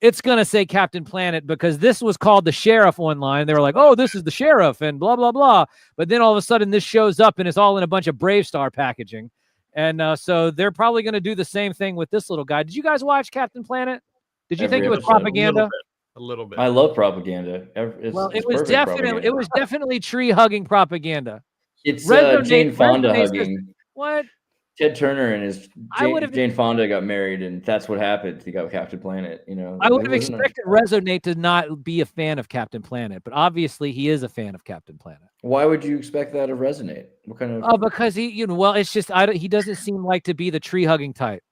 it's gonna say Captain Planet because this was called the Sheriff online. They were like, "Oh, this is the Sheriff," and blah blah blah. But then all of a sudden, this shows up and it's all in a bunch of Brave Star packaging. And so they're probably going to do the same thing with this little guy. Did you guys watch Captain Planet? Did you think it was propaganda? A little bit. I love propaganda. It was definitely tree hugging propaganda. It's Jane Fonda hugging. What? Ted Turner and Jane Fonda got married, and that's what happened. He got Captain Planet. You know, I would have expected Resonate to not be a fan of Captain Planet, but obviously he is a fan of Captain Planet. Why would you expect that of Resonate? What kind of? Oh, because he, you know, well, it's just he doesn't seem like to be the tree hugging type.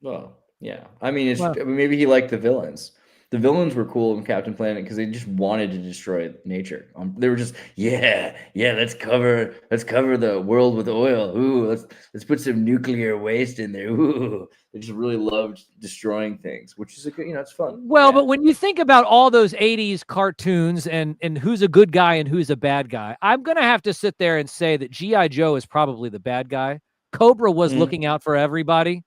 Well, yeah. I mean, maybe he liked the villains. The villains were cool in Captain Planet because they just wanted to destroy nature. They were just, let's cover the world with oil. Ooh, let's put some nuclear waste in there. Ooh, they just really loved destroying things, which is it's fun. Well, but when you think about all those '80s cartoons and who's a good guy and who's a bad guy, I'm gonna have to sit there and say that G.I. Joe is probably the bad guy. Cobra was looking out for everybody.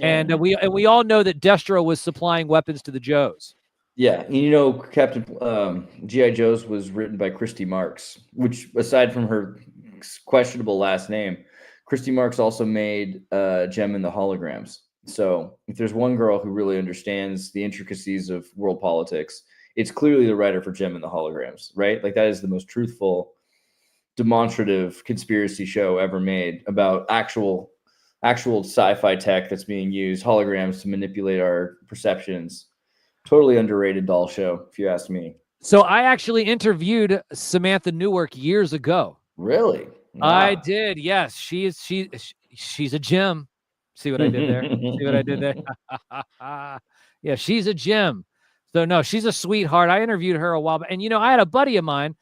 And we all know that Destro was supplying weapons to the Joes. Yeah, you know, Captain G.I. Joe's was written by Christy Marks, which, aside from her questionable last name, Christy Marks also made Gem and the Holograms. So if there's one girl who really understands the intricacies of world politics, it's clearly the writer for Gem and the Holograms, right? Like that is the most truthful, demonstrative conspiracy show ever made about actual sci-fi tech that's being used, holograms to manipulate our perceptions. Totally underrated doll show, if you ask me. So I actually interviewed Samantha Newark years ago. Really? Wow. I did. Yes, she's a gem. See what I did there? See what I did there? Yeah, she's a gem. So no, she's a sweetheart. I interviewed her a while back, and I had a buddy of mine.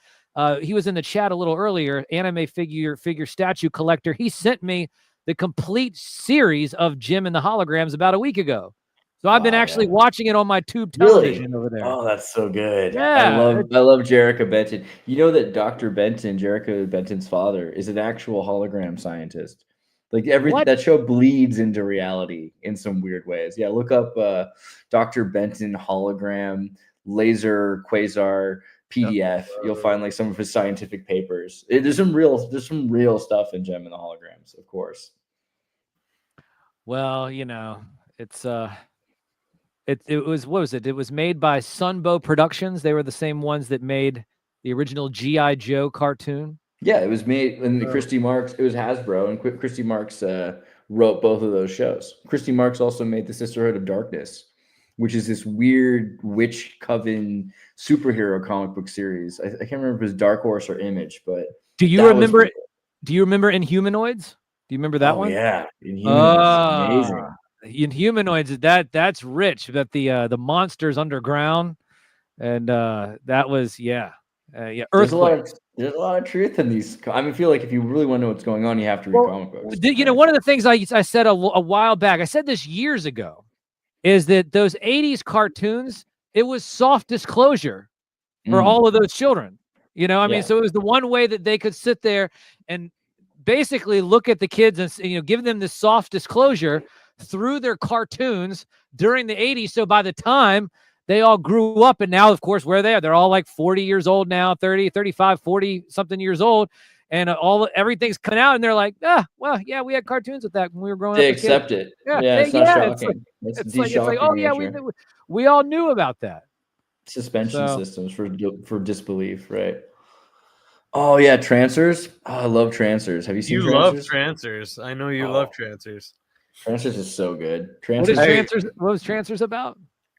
he was in the chat a little earlier, anime figure statue collector. He sent me the complete series of Jim and the Holograms about a week ago. So I've been actually watching it on my tube television over there. Oh, that's so good. Yeah. I love Jerrica Benton. You know that Dr. Benton, Jerrica Benton's father, is an actual hologram scientist. Like that show bleeds into reality in some weird ways. Yeah, look up Dr. Benton hologram laser quasar PDF. You'll find like some of his scientific papers. There's some real stuff in Gem and the Holograms, of course. Well, you know, it's it was, what was it? It was made by Sunbow Productions. They were the same ones that made the original G.I. Joe cartoon. Yeah, it was made, and Christy Marks, it was Hasbro, and Christy Marks wrote both of those shows. Christy Marks also made the Sisterhood of Darkness, which is this weird witch coven superhero comic book series. I can't remember if it was Dark Horse or Image, but do you remember Inhumanoids? Do you remember that one? Yeah, Inhumanoids is amazing. Inhumanoids, that's rich. That the monsters underground, and that was Earthquake. There's a lot of truth in these. I feel like if you really want to know what's going on, you have to read comic books. You know, one of the things I said a while back, I said this years ago, is that those 80s cartoons, it was soft disclosure for all of those children. You know, I mean, so it was the one way that they could sit there and basically look at the kids and, you know, give them this soft disclosure through their cartoons during the 80s. So by the time they all grew up, and now, of course, where they are, they're all like 40 years old now, 30, 35, 40 something years old. And everything's coming out, and they're like, well, yeah, we had cartoons with that when we were growing up. They accept it. Yeah, it's not shocking. It's like, oh yeah, we all knew about that. Suspension systems for disbelief, right? Oh yeah, Trancers. Oh, I love Trancers. Have you seen? You love Trancers. I know you love Trancers. Trancers is so good. What was Trancers about?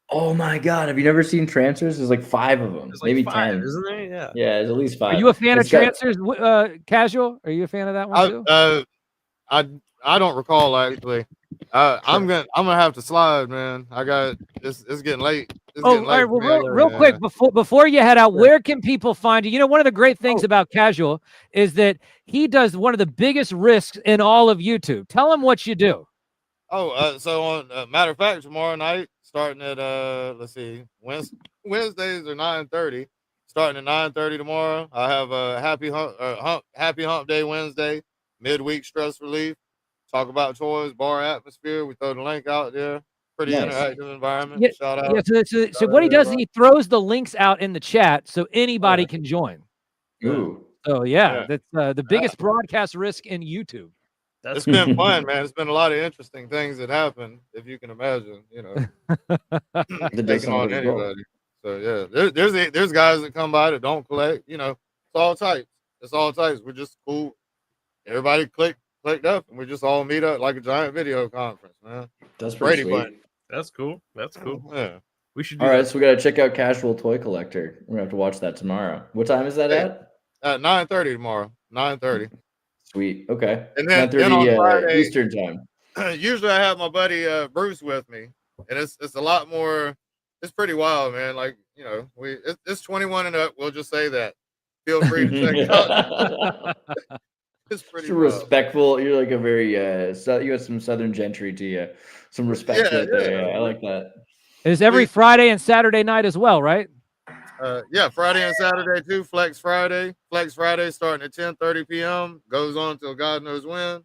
Oh my God! Have you never seen Trancers? There's like 5 of them, maybe 10, isn't there? Yeah. Yeah, there's at least 5. Are you a fan of Trancers? Casual? Are you a fan of that one too? I don't recall actually. I'm gonna have to slide, man. It's getting late. All right. Well, real quick before you head out, where can people find you? You know, one of the great things about Casual is that he does one of the biggest risks in all of YouTube. Tell him what you do. So on matter of fact, tomorrow night, starting at let's see, Wednesdays are 9:30. Starting at 9:30 tomorrow, I have a happy hump day Wednesday, midweek stress relief. Talk about toys, bar atmosphere. We throw the link out there. Pretty interactive environment. Yeah, Shout out. Yeah, so what he does is he throws the links out in the chat so anybody can join. Ooh. So that's the biggest broadcast risk in YouTube. It's been fun, man. It's been a lot of interesting things that happen, if you can imagine. You know, taking on anybody. So yeah, there's guys that come by that don't collect. You know, it's all types. It's all types. We're just cool. Everybody clicked up, and we just all meet up like a giant video conference, man. That's pretty sweet. Fun. That's cool. That's cool. Yeah. We should do all right, so we got to check out Casual Toy Collector. We're going to have to watch that tomorrow. What time is that at? 9:30 tomorrow. 9:30. Sweet. Okay. And then 9:30 on Friday, Eastern time. Usually I have my buddy Bruce with me, and it's a lot more. It's pretty wild, man. Like, you know, it's 21 and up. We'll just say that. Feel free to check it out. It's pretty respectful. You're like a very you have some Southern gentry to you. Some respect right there. Yeah, I like that. It's every Friday and Saturday night as well, right? Yeah, Friday and Saturday too. Flex Friday starting at 10:30 p.m. goes on till God knows when.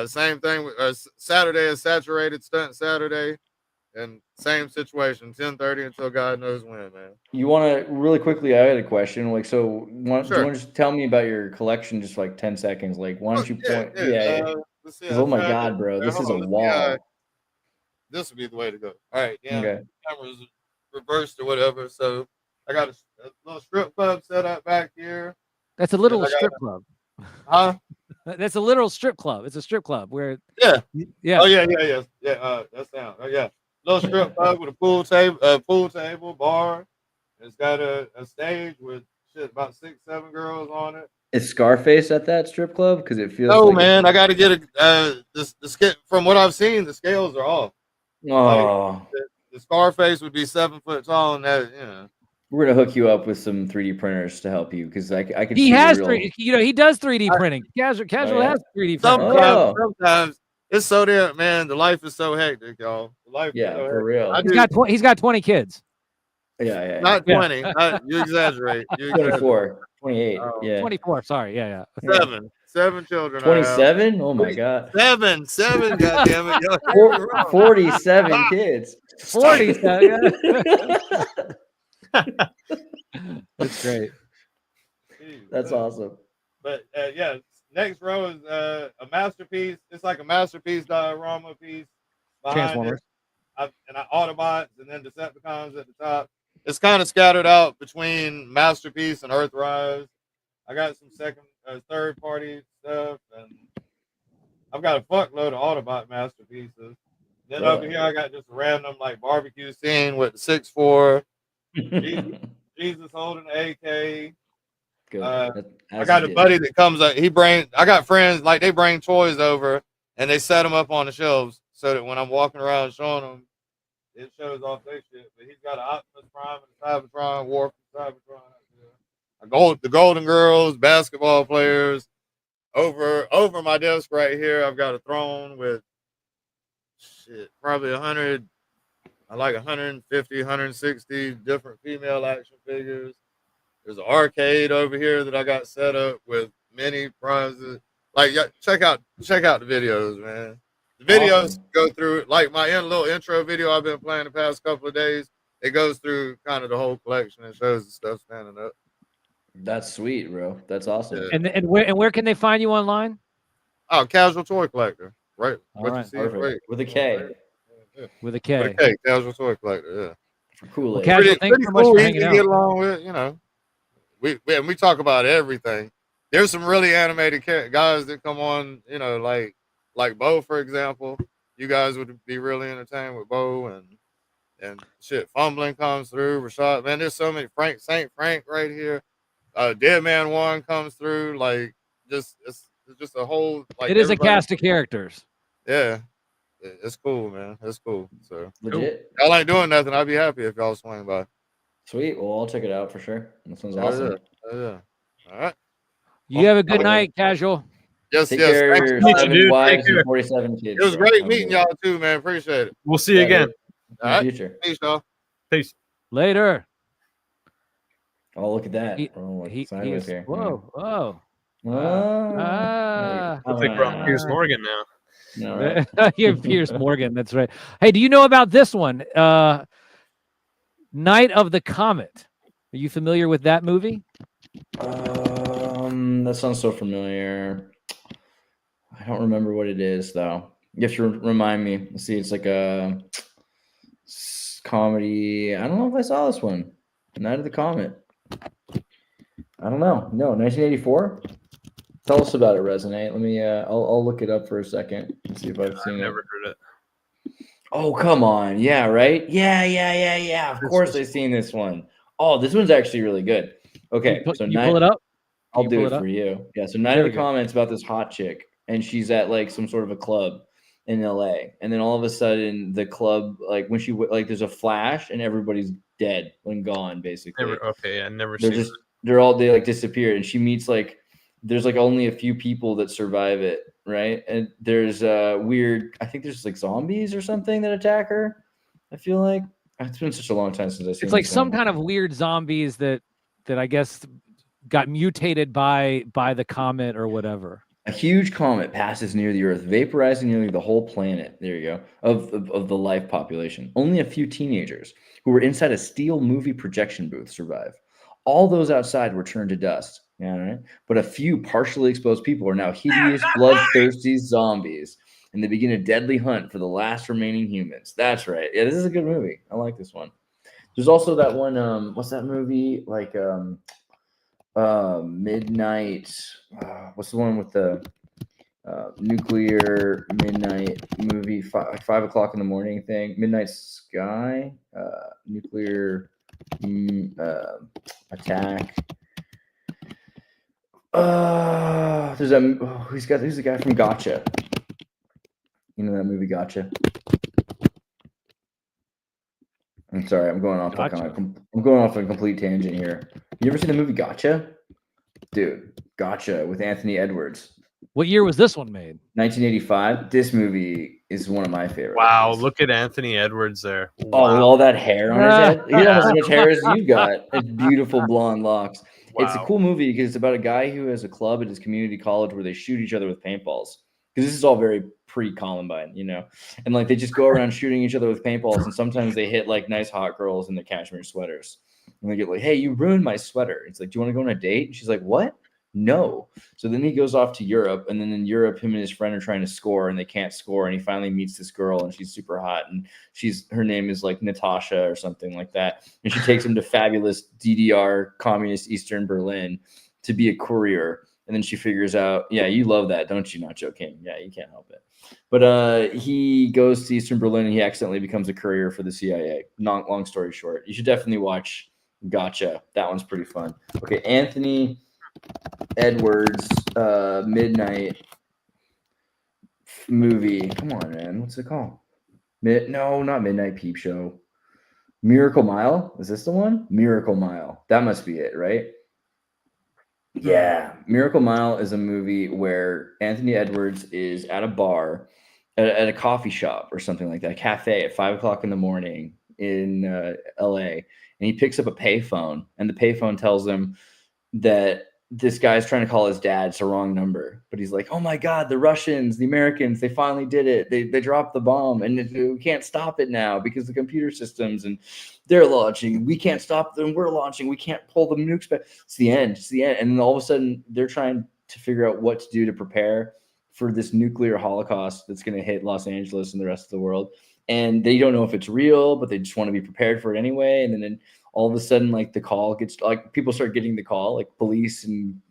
Same thing with Saturday is Saturated Stunt Saturday, and same situation, 10:30 until God knows when, man. You want to really quickly? I had a question. Like, so do you want to just tell me about your collection, just like 10 seconds? Like, why don't you point? Let's see, oh my God, bro, this is a wall. This would be the way to go. All right, camera's reversed or whatever. So I got a little strip club set up back here. That's a little strip club. Huh? That's a literal strip club. It's a strip club where. Yeah. Oh yeah. That sound. Oh yeah. Little strip club with a pool table, bar. It's got a stage with about 6-7 girls on it. Is Scarface at that strip club? Because it feels. No, like man. I got to get the from what I've seen, the scales are off. Oh. Like, the Scarface would be 7 foot tall, and that We're gonna hook you up with some 3D printers to help you because I could He see has the real. 3D. You know, he does 3D printing. Casual yeah? has 3D printing. Sometimes, Oh. sometimes it's so damn, man. The life is so hectic, y'all. The life is Yeah, so for hectic. real. He's got 20 kids. Yeah. Not Yeah. 20. You exaggerate. You exaggerate. 24, 28. Oh. Yeah. 24. Sorry. Yeah. Seven children. I have. 27? Oh my god. Seven. God damn it. Yo, you're wrong. 47 kids. 40. Yeah. That's great. That's awesome. But yeah, next row is a masterpiece. It's like a masterpiece diorama piece behind Transformers. it. And Autobots and then Decepticons at the top. It's kind of scattered out between masterpiece and Earthrise. I got some third party stuff, and I've got a fuckload of Autobot masterpieces. Then over here I got just a random like barbecue scene with the 6'4", Jesus holding an AK. Good. I got a buddy that comes up. I got friends like they bring toys over and they set them up on the shelves so that when I'm walking around showing them, it shows off their shit. But he's got an Optimus Prime and a Cybertron, War from Cybertron. The Golden Girls, basketball players. Over my desk right here, I've got a throne with probably 100. I like 150, 160 different female action figures. There's an arcade over here that I got set up with many prizes. Like, check out the videos, man. The videos go through like my little intro video I've been playing the past couple of days. It goes through kind of the whole collection and shows the stuff standing up. That's sweet, bro. That's awesome. Yeah. And where can they find you online? Oh, Casual Toy Collector, right? All right. With a K. With a K. With a K, Casual Toy Collector, yeah. For cool. Well, Casual, thanks so much for hanging out. Get along with, you know. We talk about everything. There's some really animated guys that come on, you know, like Bo, for example. You guys would be really entertained with Bo and shit. Fumbling comes through. Rashad, man, there's so many. Saint Frank right here. Dead Man 1 comes through. Like, it's just a whole. Like, it is a cast of characters. Yeah, it's cool, man. It's cool. So Legit. Y'all ain't doing nothing. I'd be happy if y'all swing by. Sweet. Well, I'll check it out for sure. That sounds awesome. Yeah. All right. You have a good night, Casual. Yes, Take yes. care of Thanks your for meeting 7 you, dude. wives Take and 47 kids. It was great meeting y'all too, man. Appreciate it. We'll see you again. All right. Future. Peace, y'all. Peace. Later. Oh, look at that. He's here. whoa. Oh. I think we're on Piers Morgan now. No, right. You're Piers Morgan. That's right. Hey, do you know about this one? Night of the Comet. Are you familiar with that movie? That sounds so familiar. I don't remember what it is though. You have to remind me. Let's see. It's like a comedy. I don't know if I saw this one. Night of the Comet. I don't know. No, 1984. Tell us about it, Resonate. Let me. I'll look it up for a second and see if I've seen it. Never heard it. Oh, come on. Yeah, right? Yeah. Of course I've seen this one. Oh, this one's actually really good. Okay, so you pull it up? I'll do it for you. Yeah, so Night of the Comet's about this hot chick, and she's at like some sort of a club in LA. And then all of a sudden the club, like when she like there's a flash and everybody's dead and gone, basically. They like disappeared. And she meets like there's like only a few people that survive it, right? And there's weird, I think there's like zombies or something that attack her. I feel like it's been such a long time since I've seen. It's like some kind of weird zombies that I guess got mutated by the comet or whatever. A huge comet passes near the Earth, vaporizing nearly the whole planet. There you go, of the life population. Only a few teenagers who were inside a steel movie projection booth survive. All those outside were turned to dust. Yeah, right. But a few partially exposed people are now hideous, bloodthirsty zombies, and they begin a deadly hunt for the last remaining humans. That's right. Yeah, this is a good movie. I like this one. There's also that one. What's that movie? Like Midnight. What's the one with the nuclear midnight movie? 5 o'clock in the morning thing. Midnight Sky. Nuclear attack. Who's the guy from Gotcha? You know that movie Gotcha? I'm sorry, I'm going off Gotcha. I'm going off on a complete tangent here. You ever seen the movie Gotcha? Dude, Gotcha with Anthony Edwards. What year was this one made? 1985. This movie is one of my favorites. Wow, look at Anthony Edwards there. Oh, with Wow. all that hair on his head. He Yeah. almost as much hair as you got. And beautiful blonde locks. It's a Wow. cool movie because it's about a guy who has a club at his community college where they shoot each other with paintballs. Because this is all very pre-Columbine, you know, and like they just go around shooting each other with paintballs, and sometimes they hit like nice hot girls in their cashmere sweaters, and they get like, "Hey, you ruined my sweater." It's like, "Do you want to go on a date?" And she's like, "What? No." So then he goes off to Europe, and then in Europe, him and his friend are trying to score, and they can't score, and he finally meets this girl, and she's super hot, and her name is like Natasha or something like that, and she takes him to fabulous DDR communist Eastern Berlin to be a courier. And then she figures out, yeah, you love that, don't you? Not joking. Yeah, you can't help it. But he goes to Eastern Berlin and he accidentally becomes a courier for the CIA. Long story short, you should definitely watch Gotcha. That one's pretty fun. Okay, Anthony Edwards, Midnight movie. Come on, man. What's it called? No, not Midnight Peep Show. Miracle Mile. Is this the one? Miracle Mile. That must be it, right? Yeah, Miracle Mile is a movie where Anthony Edwards is at a bar, at a coffee shop or something like that, a cafe at 5 o'clock in the morning in LA, and he picks up a payphone, and the payphone tells him that this guy's trying to call his dad. It's a wrong number, but he's like, "Oh my God, the Russians, the Americans, they finally did it. They dropped the bomb, and we can't stop it now because the computer systems and they're launching. We can't stop them. We're launching. We can't pull the nukes back." It's the end. It's the end. And then all of a sudden, they're trying to figure out what to do to prepare for this nuclear holocaust that's going to hit Los Angeles and the rest of the world. And they don't know if it's real, but they just want to be prepared for it anyway. And then all of a sudden, like the call gets, like people start getting the call, like police and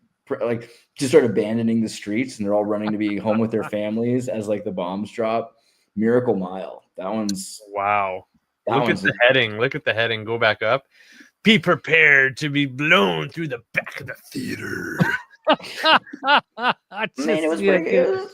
like just start abandoning the streets, and they're all running to be home with their families as like the bombs drop. Miracle Mile. That one's wow. That Look at the heading. Look at the heading. Go back up. Be prepared to be blown through the back of the theater. Man, it was pretty good.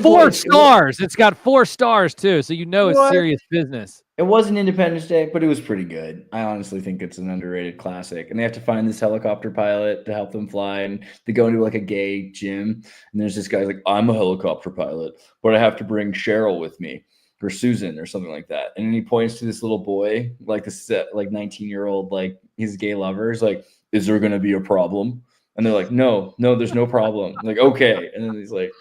4 stars. It's got 4 stars too, so you know it's What? serious business. It wasn't Independence Day, but it was pretty good. I honestly think it's an underrated classic. And they have to find this helicopter pilot to help them fly. And they go into like a gay gym. And there's this guy like, "I'm a helicopter pilot, but I have to bring Cheryl with me, or Susan or something like that." And then he points to this little boy, like this like 19-year-old, like his gay lover. He's like, "Is there going to be a problem?" And they're like, no, there's no problem. I'm like, okay. And then he's like,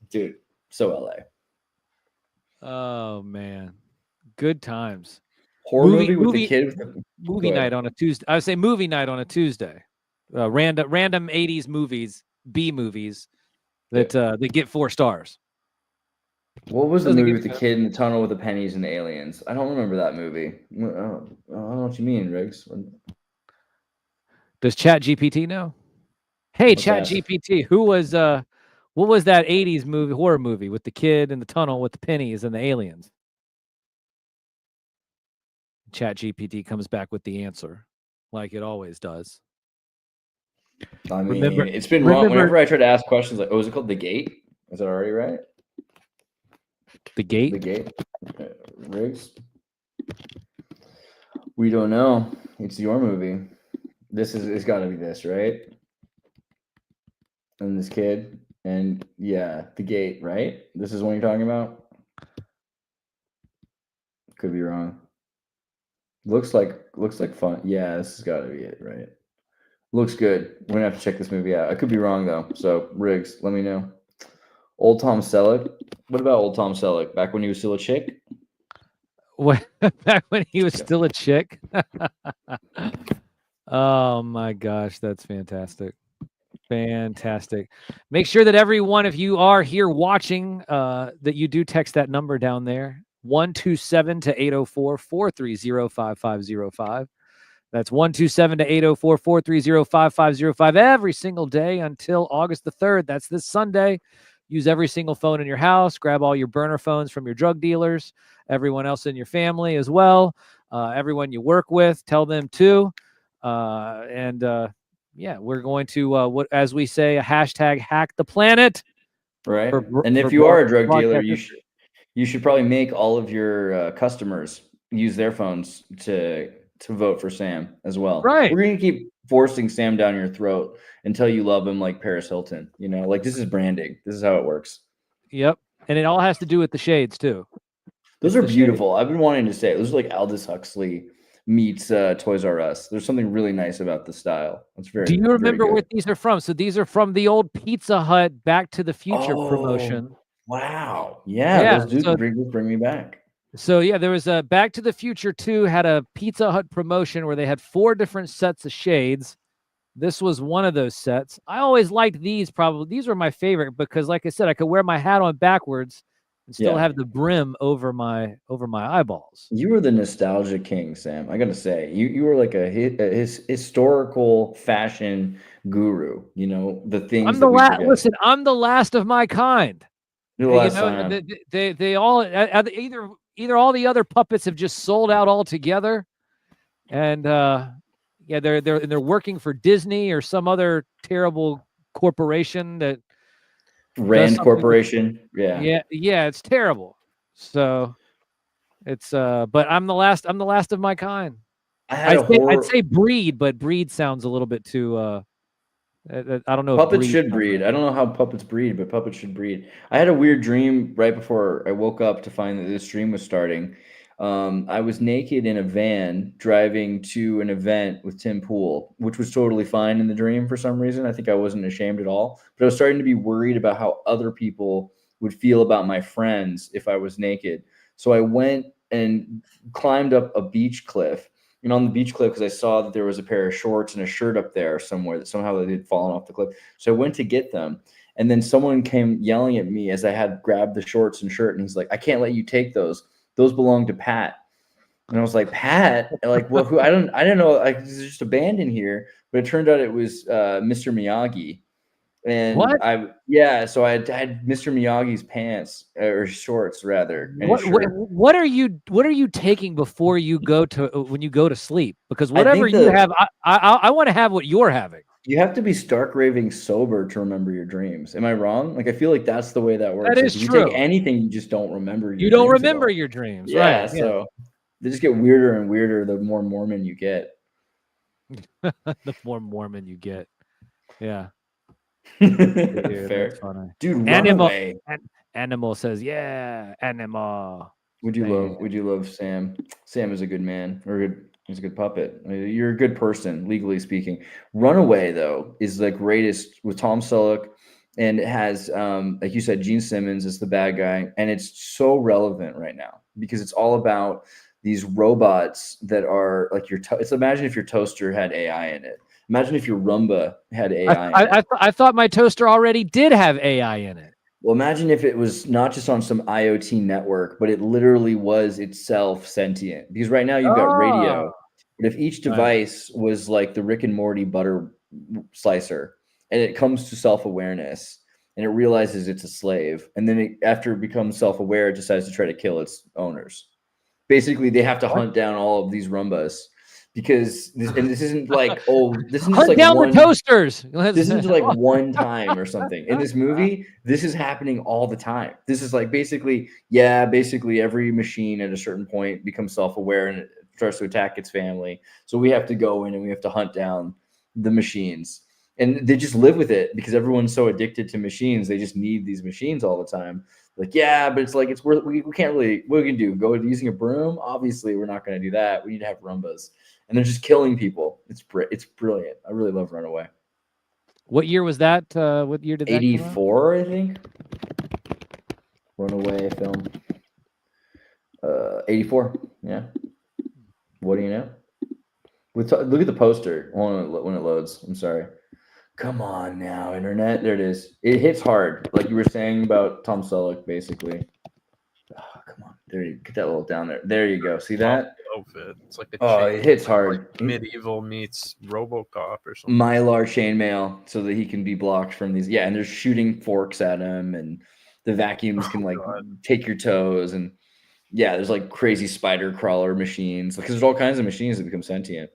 dude, so LA. Oh man, good times. Horror movie with the kid. Movie night on a Tuesday. I would say movie night on a Tuesday. Random 80s movies, B movies that they get 4 stars. What was the movie with the kid in the tunnel with the pennies and the aliens? I don't remember that movie. I don't know what you mean, Riggs. Does ChatGPT know? Hey, ChatGPT, what was that 80s movie, horror movie with the kid in the tunnel with the pennies and the aliens? ChatGPT comes back with the answer, like it always does. I mean, it's been wrong. Whenever I try to ask questions like, "Oh, is it called The Gate?" Is that already right? The Gate? The Gate. Riggs? We don't know. It's your movie. It's got to be this, right? And this kid, and yeah, The Gate, right? This is what you're talking about? Could be wrong. Looks like fun. Yeah, this has got to be it, right? Looks good. We're gonna have to check this movie out. I could be wrong though. So Riggs, let me know. Old Tom Selleck. What about Old Tom Selleck? Back when he was still a chick? What? Back when he was still a chick? Oh my gosh, that's fantastic. Fantastic. Make sure that every one of you are here watching, that you do text that number down there, 127-804-430-5505. That's 127-804-430-5505 every single day until August the 3rd. That's this Sunday. Use every single phone in your house. Grab all your burner phones from your drug dealers, everyone else in your family as well, everyone you work with, tell them too. Yeah, we're going to, as we say, a hashtag hack the planet. Right. And if you are a drug dealer, you should probably make all of your customers use their phones to vote for Sam as well. Right. We're gonna keep forcing Sam down your throat until you love him like Paris Hilton. You know, like this is branding. This is how it works. Yep. And it all has to do with the shades too. Those It's are the shades. beautiful. I've been wanting to say those are like Aldous Huxley meets Toys R Us. There's something really nice about the style. It's very. Do you remember very what these are from? So these are from the old Pizza Hut Back to the Future promotion. Wow. Yeah, Yeah, those dudes so- bring me back. So yeah, there was a Back to the Future 2 had a Pizza Hut promotion where they had 4 different sets of shades. This was one of those sets. I always liked these. Probably these were my favorite because, like I said, I could wear my hat on backwards and still have the brim over my eyeballs. You were the nostalgia king, Sam. I gotta say, you were like a historical fashion guru. You know the things. I'm the last. Listen, I'm the last of my kind. You're the last time. They all either all the other puppets have just sold out altogether, and yeah, they're working for Disney or some other terrible corporation that Rand Corporation. Yeah, it's terrible. So it's but I'm the last of my kind. I'd say breed, but breed sounds a little bit too I don't know. Puppets should breed. I don't know how puppets breed, but puppets should breed. I had a weird dream right before I woke up to find that this stream was starting. I was naked in a van driving to an event with Tim Pool, which was totally fine in the dream for some reason. I think I wasn't ashamed at all, but I was starting to be worried about how other people would feel about my friends if I was naked. So I went and climbed up a beach cliff. And on the beach cliff, because I saw that there was a pair of shorts and a shirt up there somewhere that somehow they had fallen off the cliff. So I went to get them. And then someone came yelling at me as I had grabbed the shorts and shirt. And he's like, I can't let you take those. Those belong to Pat. And I was like, Pat? Like, well, who? I don't know. Like, there's just a band in here. But it turned out it was Mr. Miyagi. And what? So I had Mr. Miyagi's pants or shorts rather. What are you taking before you go to when you go to sleep? Because whatever you have, I want to have what you're having. You have to be stark raving sober to remember your dreams. Am I wrong? Like I feel like that's the way that works. That is true. You take anything, you just don't remember. You don't remember your dreams, yeah, right? So they just get weirder and weirder the more Mormon you get. The more Mormon you get, yeah. Dude, fair. Dude, Animal says, yeah, Animal. Would you love Sam? Sam is a good man, he's a good puppet. I mean, you're a good person, legally speaking. Runaway, though, is the greatest with Tom Selleck, and it has, like you said, Gene Simmons is the bad guy, and it's so relevant right now because it's all about these robots that are like it's imagine if your toaster had AI in it. Imagine if your Roomba had AI. I thought my toaster already did have AI in it. Well, imagine if it was not just on some IoT network, but it literally was itself sentient. Because right now you've got radio. But if each device was like the Rick and Morty butter slicer, and it comes to self-awareness, and it realizes it's a slave, and then after it becomes self-aware, it decides to try to kill its owners. Basically, they have to hunt down all of these Roombas. Because this isn't like this isn't hunt like down the toasters. This isn't like one time or something. In this movie, this is happening all the time. This is like basically every machine at a certain point becomes self-aware and it starts to attack its family. So we have to go in and we have to hunt down the machines. And they just live with it because everyone's so addicted to machines. They just need these machines all the time. Like, yeah, but it's like we can't really, what we can do? Go using a broom? Obviously, we're not going to do that. We need to have Roombas. And they're just killing people. It's brilliant. I really love Runaway. What year was that? What year did that 84, I think. Runaway film. 84. Yeah. What do you know? Look at the poster when it loads. I'm sorry. Come on now, internet. There it is. It hits hard, like you were saying about Tom Selleck, basically. Oh, come on. There you get that little down there. There you go. See that? Outfit. It's like it hits hard. Like medieval meets RoboCop or something. Mylar chainmail so that he can be blocked from these. Yeah, and they're shooting forks at him, and the vacuums can take your toes, and yeah, there's like crazy spider crawler machines because there's all kinds of machines that become sentient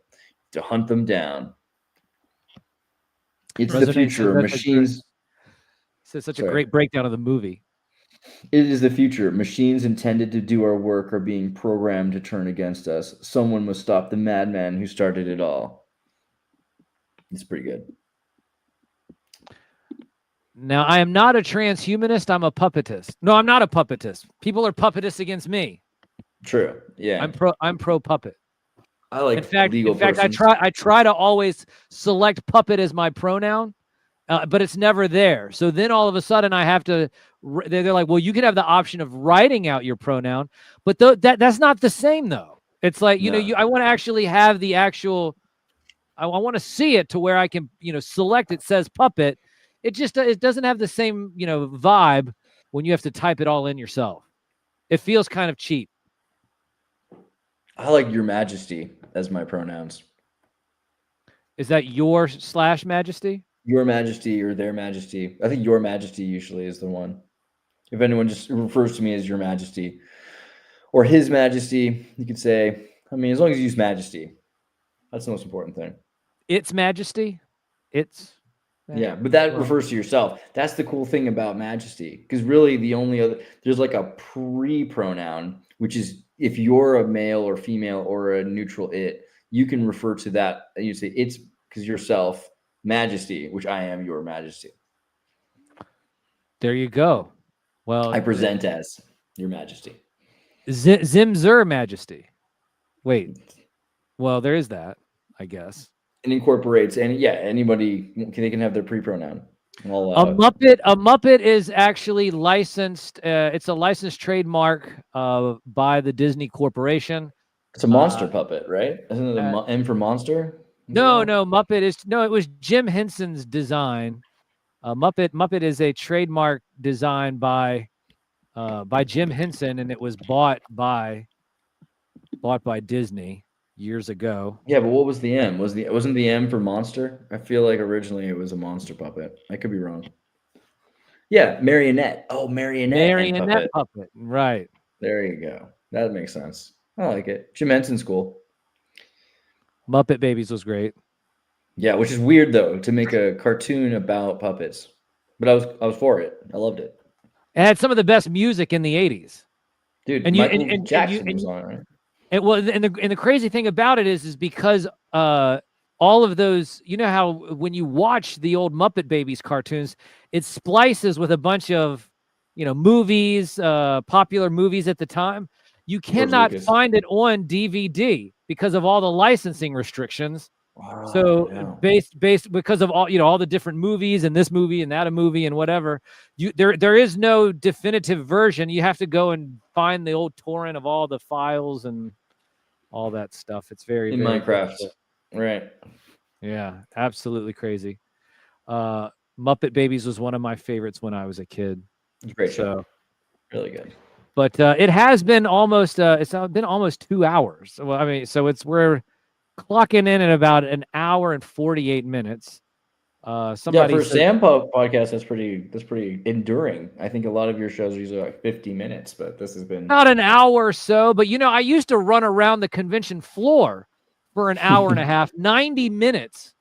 to hunt them down. It's the future. Machines. It's such a great breakdown of the movie. It is the future. Machines intended to do our work are being programmed to turn against us. Someone must stop the madman who started it all. It's pretty good. Now, I am not a transhumanist. I'm a puppetist. No, I'm not a puppetist. People are puppetists against me. True. Yeah. I'm pro puppet. I like In fact, persons. I try to always select puppet as my pronoun, but it's never there. So then all of a sudden I have to. They're like, well, you can have the option of writing out your pronoun, but that's not the same though. It's like I want to actually have the actual. I want to see it to where I can select it says puppet. It doesn't have the same vibe when you have to type it all in yourself. It feels kind of cheap. I like Your Majesty as my pronouns. Is that your / Majesty? Your Majesty or Their Majesty. I think Your Majesty usually is the one. If anyone just refers to me as Your Majesty or His Majesty, you could say, I mean, as long as you use Majesty, that's the most important thing. Its Majesty? Yeah, but that refers to yourself. That's the cool thing about Majesty, because really the only other, there's like a pre-pronoun, which is if you're a male or female or a neutral it, you can refer to that. And you say it's because yourself, Majesty, which I am Your Majesty. There you go. Well, I present as Your Majesty. Zimzer Majesty. Wait. Well, there is that, I guess. It incorporates anybody. They can have their pre-pronoun. A Muppet is actually licensed. It's a licensed trademark by the Disney Corporation. It's a monster puppet, right? Isn't it the M for monster? No, Muppet is it was Jim Henson's design. Muppet is a trademark design by Jim Henson, and it was bought by Disney years ago. Yeah, but what was the M? Wasn't the M for monster? I feel like originally it was a monster puppet. I could be wrong. Yeah, marionette. Oh, marionette puppet. Right. There you go. That makes sense. I like it. Jim Henson's cool. Muppet Babies was great. Yeah, which is weird though to make a cartoon about puppets. But I was for it. I loved it. It had some of the best music in the 80s. Dude, Michael Jackson was on it. And the crazy thing about it is because all of those, you know how when you watch the old Muppet Babies cartoons, it splices with a bunch of movies, popular movies at the time. You cannot find it on DVD because of all the licensing restrictions. Wow, so based because of all the different movies and this movie and that a movie and whatever, there is no definitive version. You have to go and find the old torrent of all the files and all that stuff. It's very Minecraft, right? Yeah, absolutely crazy. Muppet Babies was one of my favorites when I was a kid. Great show, really good. But it has been almost it's been almost 2 hours. Well, I mean, so we're clocking in at about an hour and 48 minutes. For a Sam podcast, that's pretty enduring. I think a lot of your shows are usually like 50 minutes, but this has been not an hour or so. But I used to run around the convention floor for an hour and a half, 90 minutes.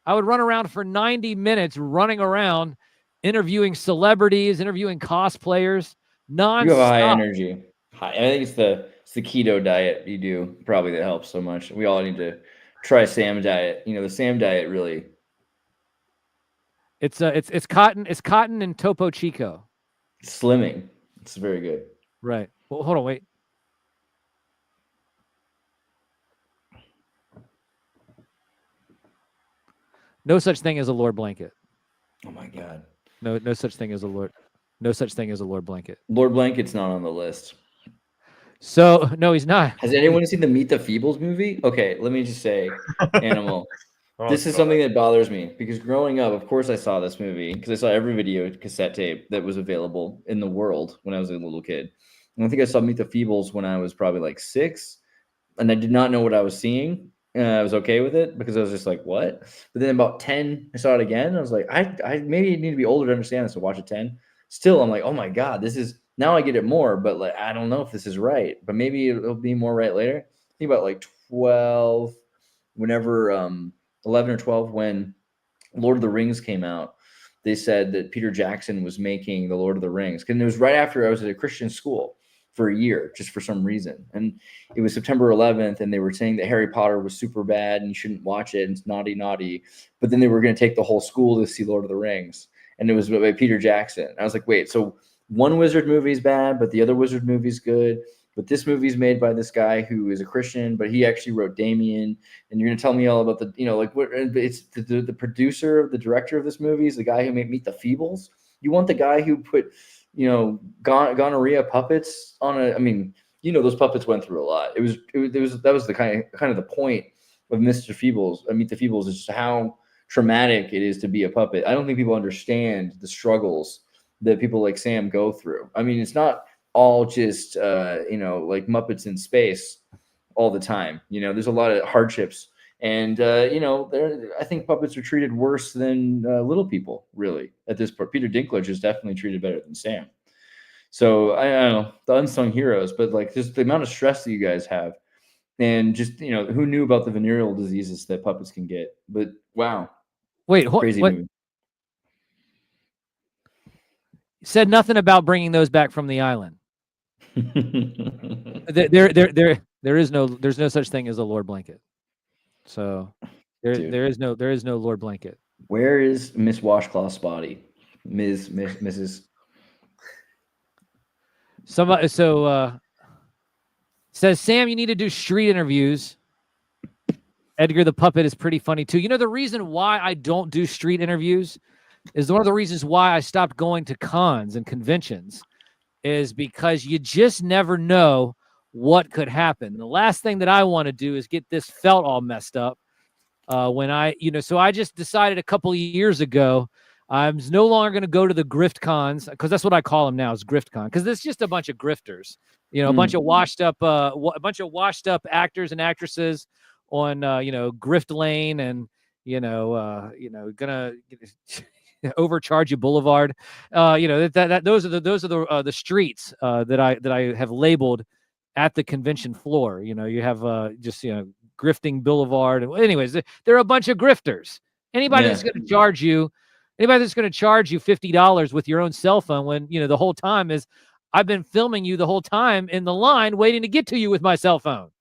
I would run around for 90 minutes, running around, interviewing celebrities, interviewing cosplayers. Non-stop. You have a high energy. I think it's the keto diet you do probably that helps so much. We all need to try Sam diet. The Sam diet really. It's cotton and Topo Chico. Slimming. It's very good. Right. Well, hold on, wait. No such thing as a Lord blanket. Oh my God. No such thing as a Lord. No such thing as a Lord blanket. Lord Blanket's not on the list. So no, he's not. Has anyone seen the Meet the Feebles movie? Okay, let me just say, Animal. This is something that bothers me because growing up, of course, I saw this movie because I saw every video cassette tape that was available in the world when I was a little kid. And I think I saw Meet the Feebles when I was probably like 6, and I did not know what I was seeing. I was okay with it because I was just like, what? But then about 10, I saw it again. I was like, I maybe need to be older to understand this, to watch it 10. Still, I'm like, oh my God, this is, now I get it more, but like, I don't know if this is right, but maybe it'll be more right later. I think about like 12, whenever, 11 or 12, when Lord of the Rings came out, they said that Peter Jackson was making the Lord of the Rings, because it was right after I was at a Christian school for a year, just for some reason. And it was September 11th, and they were saying that Harry Potter was super bad and you shouldn't watch it, and it's naughty. But then they were going to take the whole school to see Lord of the Rings, and it was by Peter Jackson. I was like, wait, so one wizard movie is bad, but the other wizard movie is good. But this movie's made by this guy who is a Christian, but he actually wrote Damien. And you're going to tell me all about the, like what it's the producer, the director of this movie is the guy who made Meet the Feebles. You want the guy who put, gonorrhea puppets on a, I mean, those puppets went through a lot. That was the kind of the point of Mr. Feebles, Meet the Feebles, is just how traumatic it is to be a puppet. I don't think people understand the struggles that people like Sam go through. I mean, it's not all just like Muppets in space all the time. There's a lot of hardships, and I think puppets are treated worse than little people, really, at this point. Peter Dinklage is definitely treated better than Sam. So I don't know, the unsung heroes, but like just the amount of stress that you guys have, and just who knew about the venereal diseases that puppets can get? But wow, wait, crazy what? movie. Said nothing about bringing those back from the island. There's no such thing as a Lord Blanket. So there is no Lord Blanket. Where is Miss Washcloth's body? Mrs. Somebody says, Sam, you need to do street interviews. Edgar the Puppet is pretty funny too. The reason why I don't do street interviews is one of the reasons why I stopped going to cons and conventions, is because you just never know what could happen. The last thing that I want to do is get this felt all messed up. So I just decided a couple of years ago, I'm no longer going to go to the grift cons, because that's what I call them now, is grift con, because it's just a bunch of grifters, a bunch of washed up actors and actresses on, Grift Lane, and, gonna overcharge you Boulevard. Those are the streets that I have labeled at the convention floor. You have Grifting Boulevard. Anyways, there are a bunch of grifters. Anybody that's going to charge you $50 with your own cell phone, when the whole time is I've been filming you the whole time in the line waiting to get to you with my cell phone.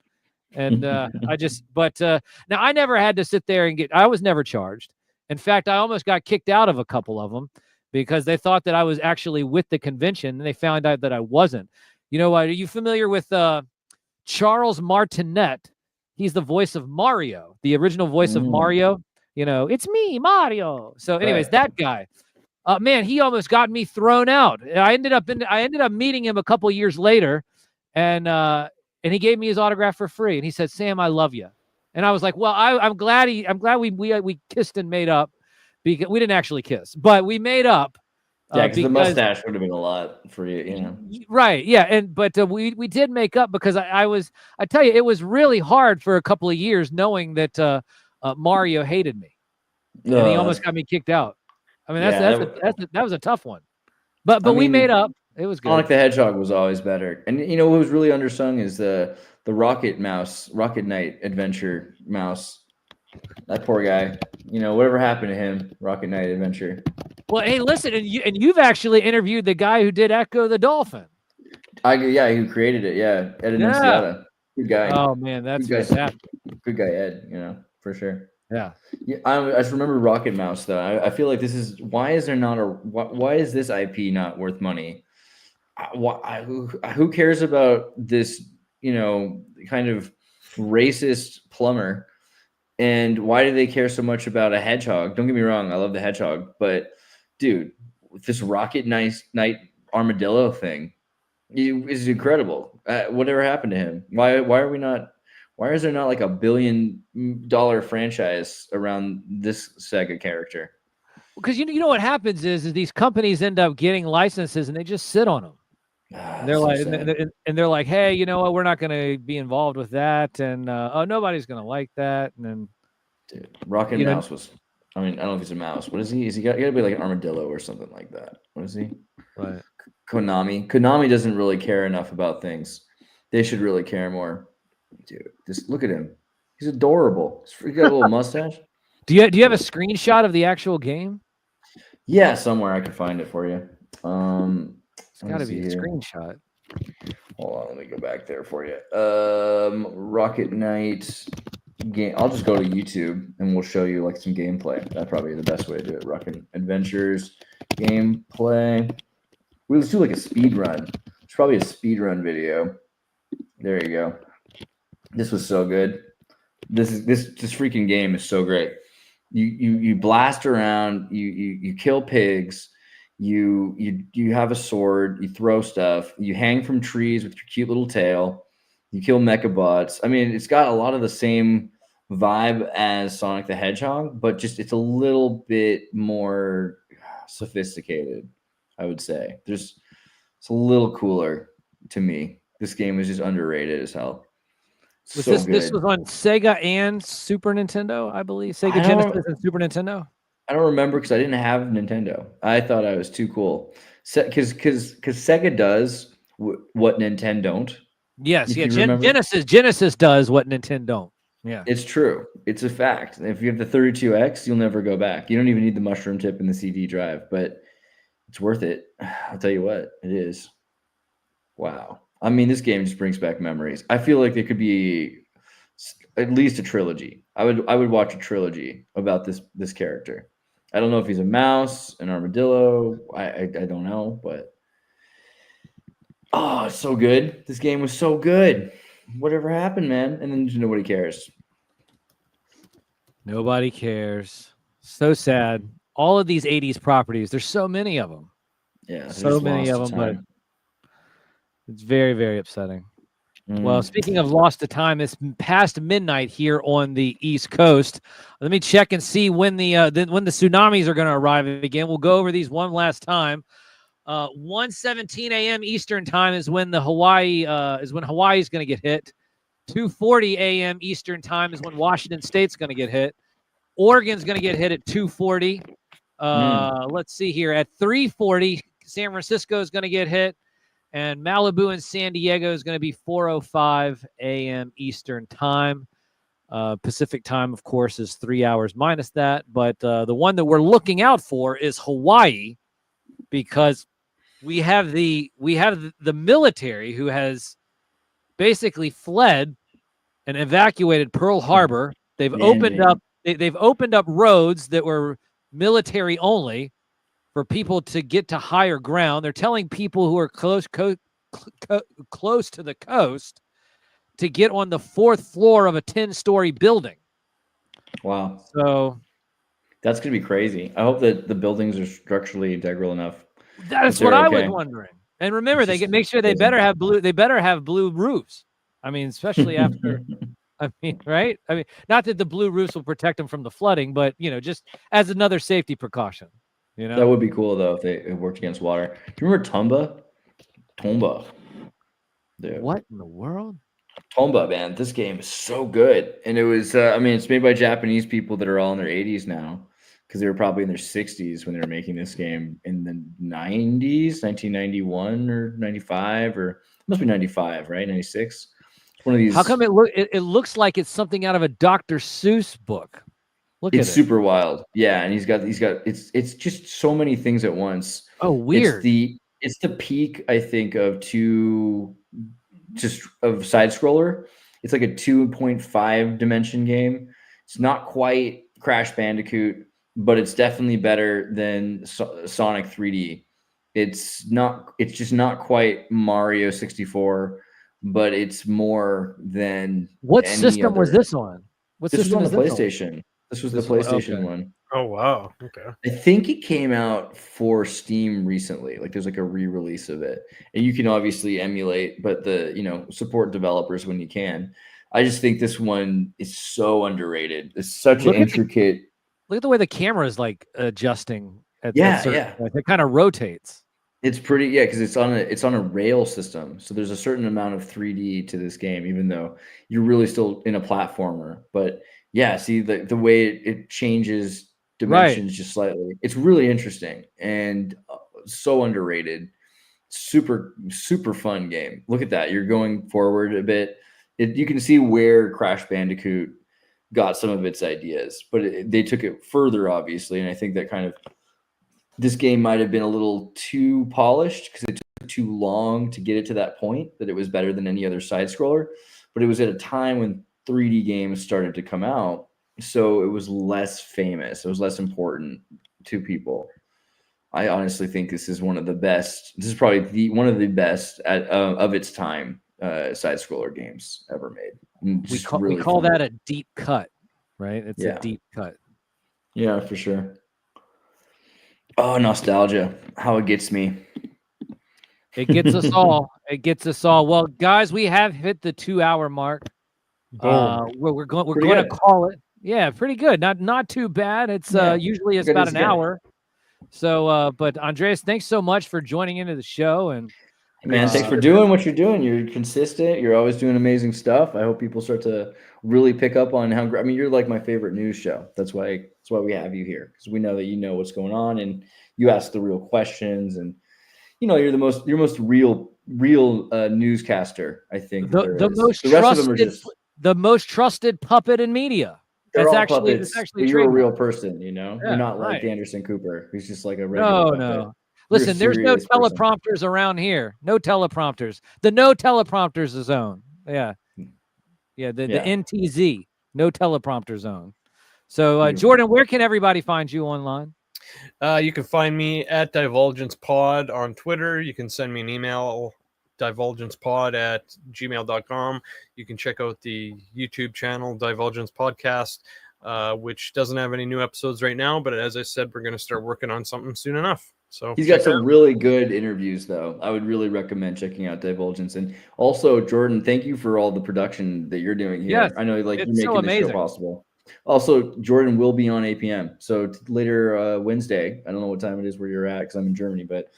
And now I never had to sit there and I was never charged. In fact, I almost got kicked out of a couple of them because they thought that I was actually with the convention, and they found out that I wasn't. Are you familiar with Charles Martinet? He's the voice of Mario, the original voice of Mario. It's me, Mario. So anyways, that guy, man, he almost got me thrown out. I ended up meeting him a couple years later, and he gave me his autograph for free. And he said, Sam, I love you. And I was like, well, I'm glad we kissed and made up, because we didn't actually kiss, but we made up. Yeah, because the mustache would have been a lot for you, Right? Yeah, but we did make up, because I tell you, it was really hard for a couple of years knowing that Mario hated me, and he almost got me kicked out. I mean, that was a tough one, but we made up. It was good. Sonic the Hedgehog was always better, and what was really undersung is the Rocket Knight Adventure mouse. That poor guy. Whatever happened to him? Rocket Knight Adventure. Well, hey, listen, and you've actually interviewed the guy who did Echo the Dolphin. Who created it? Yeah, Ed Annunziata. Good guy. Oh man, that's fantastic. Good guy, Ed. For sure. Yeah. I just remember Rocket Mouse though. I feel like why is this IP not worth money? Who cares about this? Kind of racist plumber. And why do they care so much about a hedgehog? Don't get me wrong, I love the hedgehog, but dude, this Rocket Knight armadillo thing is incredible. Whatever happened to him? Why is there not like $1 billion franchise around this Sega character? Because you know what happens is these companies end up getting licenses and they just sit on them. And they're like, they're like, hey, you know what? We're not going to be involved with that, and nobody's going to like that. And then, dude, Rocket Mouse was. I mean, I don't know if he's a mouse. What is he? Is he got to be like an armadillo or something like that? What is he? Right. Konami doesn't really care enough about things. They should really care more. Dude, just look at him. He's adorable. He's got a little mustache. Do you have a screenshot of the actual game? Yeah, somewhere I can find it for you. It's Let got me to see be a here. screenshot. Hold on, let me go back there for you. Rocket Knight game. I'll just go to YouTube and we'll show you like some gameplay. That's probably the best way to do it. Rocket Adventures gameplay. Let's do like a speed run. It's probably a speed run video. There you go. This was so good. This freaking game is so great. You blast around. You kill pigs. You have a sword. You throw stuff. You hang from trees with your cute little tail. You kill mechabots. I mean, it's got a lot of the same vibe as Sonic the Hedgehog, but just it's a little bit more sophisticated. I would say it's a little cooler to me. This game is just underrated as hell. Was So this good. this was on Sega and Super Nintendo, I believe. Sega I don't- Genesis and Super Nintendo. I don't remember because I didn't have Nintendo. I thought I was too cool. Because Sega does what Nintendo don't. Yes, If yeah. you remember, Genesis does what Nintendo don't. Yeah. it's true. It's a fact. If you have the 32X, you'll never go back. You don't even need the mushroom tip in the CD drive, but it's worth it. I'll tell you what, it is. Wow. I mean, this game just brings back memories. I feel like there could be at least a trilogy. I would watch a trilogy about this character. I don't know if he's a mouse, an armadillo. I don't know, but oh, it's so good. This game was so good. Whatever happened, man? And then nobody cares. Nobody cares. So sad. All of these 80s properties, there's so many of them. Yeah, So many of them, but it's very, very upsetting. Well, speaking of lost to time, it's past midnight here on the East Coast. Let me check and see when the tsunamis are going to arrive again. We'll go over these one last time. 1:17 a.m. Eastern time is when Hawaii is going to get hit. 2:40 a.m. Eastern time is when Washington State's going to get hit. Oregon's going to get hit at 2:40. Let's see here at 3:40. San Francisco is going to get hit. And Malibu and San Diego is going to be 4:05 a.m. Eastern time. Pacific time, of course, is 3 hours minus that. But the one that we're looking out for is Hawaii, because we have the military who has basically fled and evacuated Pearl Harbor. They've opened up roads that were military only for people to get to higher ground. They're telling people who are close to the coast to get on the 4th floor of a 10-story building. Wow. So that's going to be crazy. I hope that the buildings are structurally integral enough. That's what I was wondering. And remember, make sure they better have blue roofs. I mean, especially after right? I mean, not that the blue roofs will protect them from the flooding, but just as another safety precaution. That would be cool though if it worked against water. Do you remember Tomba? Dude. What in the world? Tomba, man, this game is so good. And it was it's made by Japanese people that are all in their 80s now, because they were probably in their 60s when they were making this game in the 90s, 1991 or 95, or it must be 95, right? 96. It's one of these. How come it looks like it's something out of a Dr. Seuss book? It's super wild. Yeah, and he's got it's just so many things at once. Oh, weird. It's the peak, I think, of side scroller. It's like a 2.5 dimension game. It's not quite Crash Bandicoot, but it's definitely better than Sonic 3D. It's just not quite Mario 64, but it's more than what system was this on? This was on the PlayStation. This was the PlayStation one. Oh, wow. Okay. I think it came out for Steam recently. Like there's like a re-release of it. And you can obviously emulate, but support developers when you can. I just think this one is so underrated. It's such an intricate. Look at the way the camera is like adjusting. It kind of rotates. It's pretty, because it's on a rail system. So there's a certain amount of 3D to this game, even though you're really still in a platformer. But yeah, see the way it changes dimensions just slightly. It's really interesting and so underrated. Super, super fun game. Look at that. You're going forward a bit. You can see where Crash Bandicoot got some of its ideas, but they took it further, obviously. And I think that kind of this game might have been a little too polished because it took too long to get it to that point that it was better than any other side scroller. But it was at a time when 3D games started to come out, so it was less famous. It was less important to people. I honestly think this is one of the best. This is probably one of the best of its time side scroller games ever made. We call that a deep cut, right? It's a deep cut. Yeah, for sure. Oh, nostalgia. How it gets me. It gets us all. It gets us all. Well, guys, we have hit the 2-hour mark. We're going to call it. Yeah, pretty good. Not too bad. It's usually it's about an hour. So, but Andreas, thanks so much for joining into the show. And man, thanks for doing what you're doing. You're consistent. You're always doing amazing stuff. I hope people start to really pick up on how. I mean, you're like my favorite news show. That's why we have you here, because we know that you know what's going on and you ask the real questions, and you know you're the most real newscaster. I think the most trusted puppet in media. That's actually you're a real person, you know. Yeah, you're not like Anderson Cooper, who's just like a regular puppet. No. Listen, there's no teleprompters around here. No teleprompters. The no teleprompters zone. Yeah. The NTZ. No teleprompter zone. So, Jordan, where can everybody find you online? You can find me at DivulgencePod on Twitter. You can send me an email, divulgencepod@gmail.com. You can check out the YouTube channel, Divulgence Podcast, which doesn't have any new episodes right now. But as I said, we're going to start working on something soon enough. So he's got some really good interviews, though. I would really recommend checking out Divulgence. And also, Jordan, thank you for all the production that you're doing here. Yes, I know you're making this show possible. Also, Jordan will be on APM. So later Wednesday, I don't know what time it is where you're at because I'm in Germany, but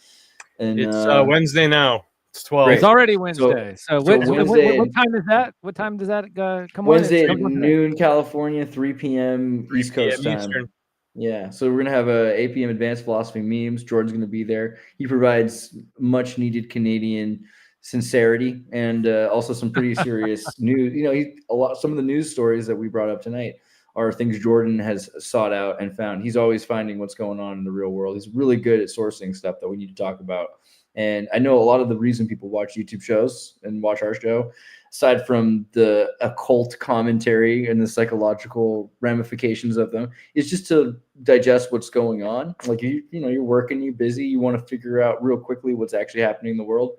it's Wednesday now. It's 12. It's already Wednesday. So Wednesday, what time is that? What time does that come Wednesday on? Wednesday at noon, California, 3 p.m. East Coast time. Eastern. Yeah, so we're going to have a APM Advanced Philosophy Memes. Jordan's going to be there. He provides much needed Canadian sincerity and also some pretty serious news. You know, some of the news stories that we brought up tonight are things Jordan has sought out and found. He's always finding what's going on in the real world. He's really good at sourcing stuff that we need to talk about. And I know a lot of the reason people watch YouTube shows and watch our show, aside from the occult commentary and the psychological ramifications of them, is just to digest what's going on. Like, you know, you're working, you're busy, you want to figure out real quickly what's actually happening in the world.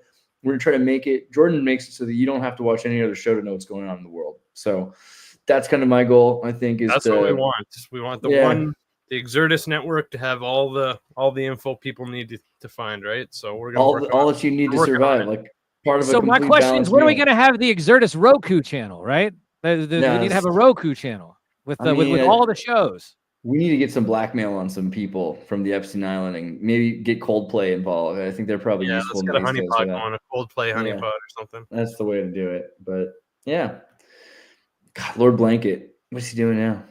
We're going to try to make it, Jordan makes it so that you don't have to watch any other show to know what's going on in the world. So that's kind of my goal, I think, is that's what we want. We want the Exertus network to have all the info people need to find, right? So we're going to all that you need to survive, like part of. So my question is, when are we going to have the Exertus Roku channel? Right, we need to have a Roku channel with all the shows. We need to get some blackmail on some people from the Epstein Island and maybe get Coldplay involved. I think they're probably useful. Let's get a honeypot going, a Coldplay honeypot or something. That's the way to do it. But yeah, God, Lord Blanket, what's he doing now?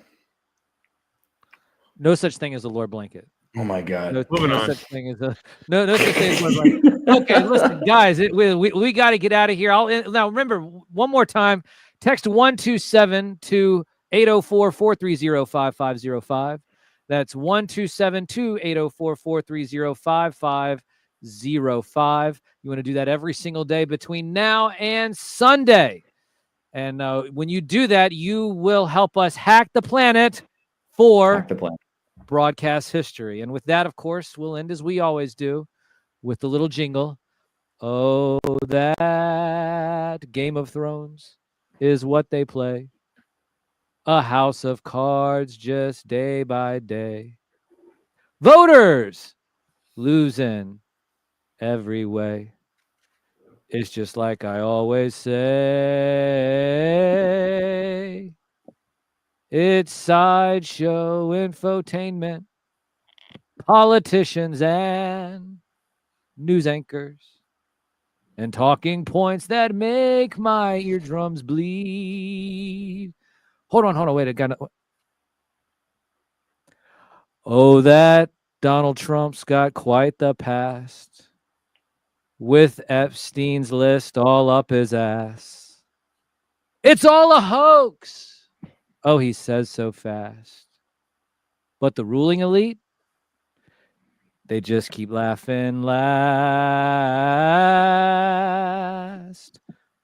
No such thing as a Lord Blanket. Oh my God! No such thing as no such thing as Lord Blanket. Okay, listen, guys, we got to get out of here. Now remember, one more time, text 127-2804-430-5505. That's 127-2804-430-5505. You want to do that every single day between now and Sunday. And when you do that, you will help us hack the planet for broadcast history. And with that, of course, we'll end as we always do with the little jingle. Oh, that Game of Thrones is what they play. A house of cards just day by day. Voters losing every way. It's just like I always say. It's sideshow infotainment, politicians and news anchors, and talking points that make my eardrums bleed. Hold on, wait, I got. Oh, that Donald Trump's got quite the past, with Epstein's list all up his ass. It's all a hoax. Oh, he says so fast. But the ruling elite, They just keep laughing last.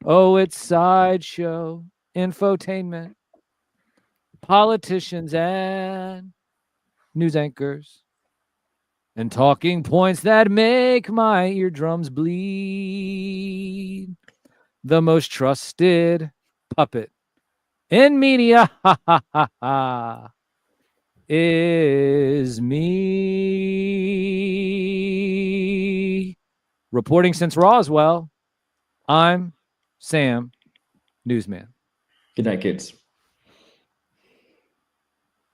Oh, it's sideshow infotainment. Politicians and news anchors. And talking points that make my eardrums bleed. The most trusted puppet in media is me. Reporting since Roswell, I'm Sam, Newsman. Good night, kids.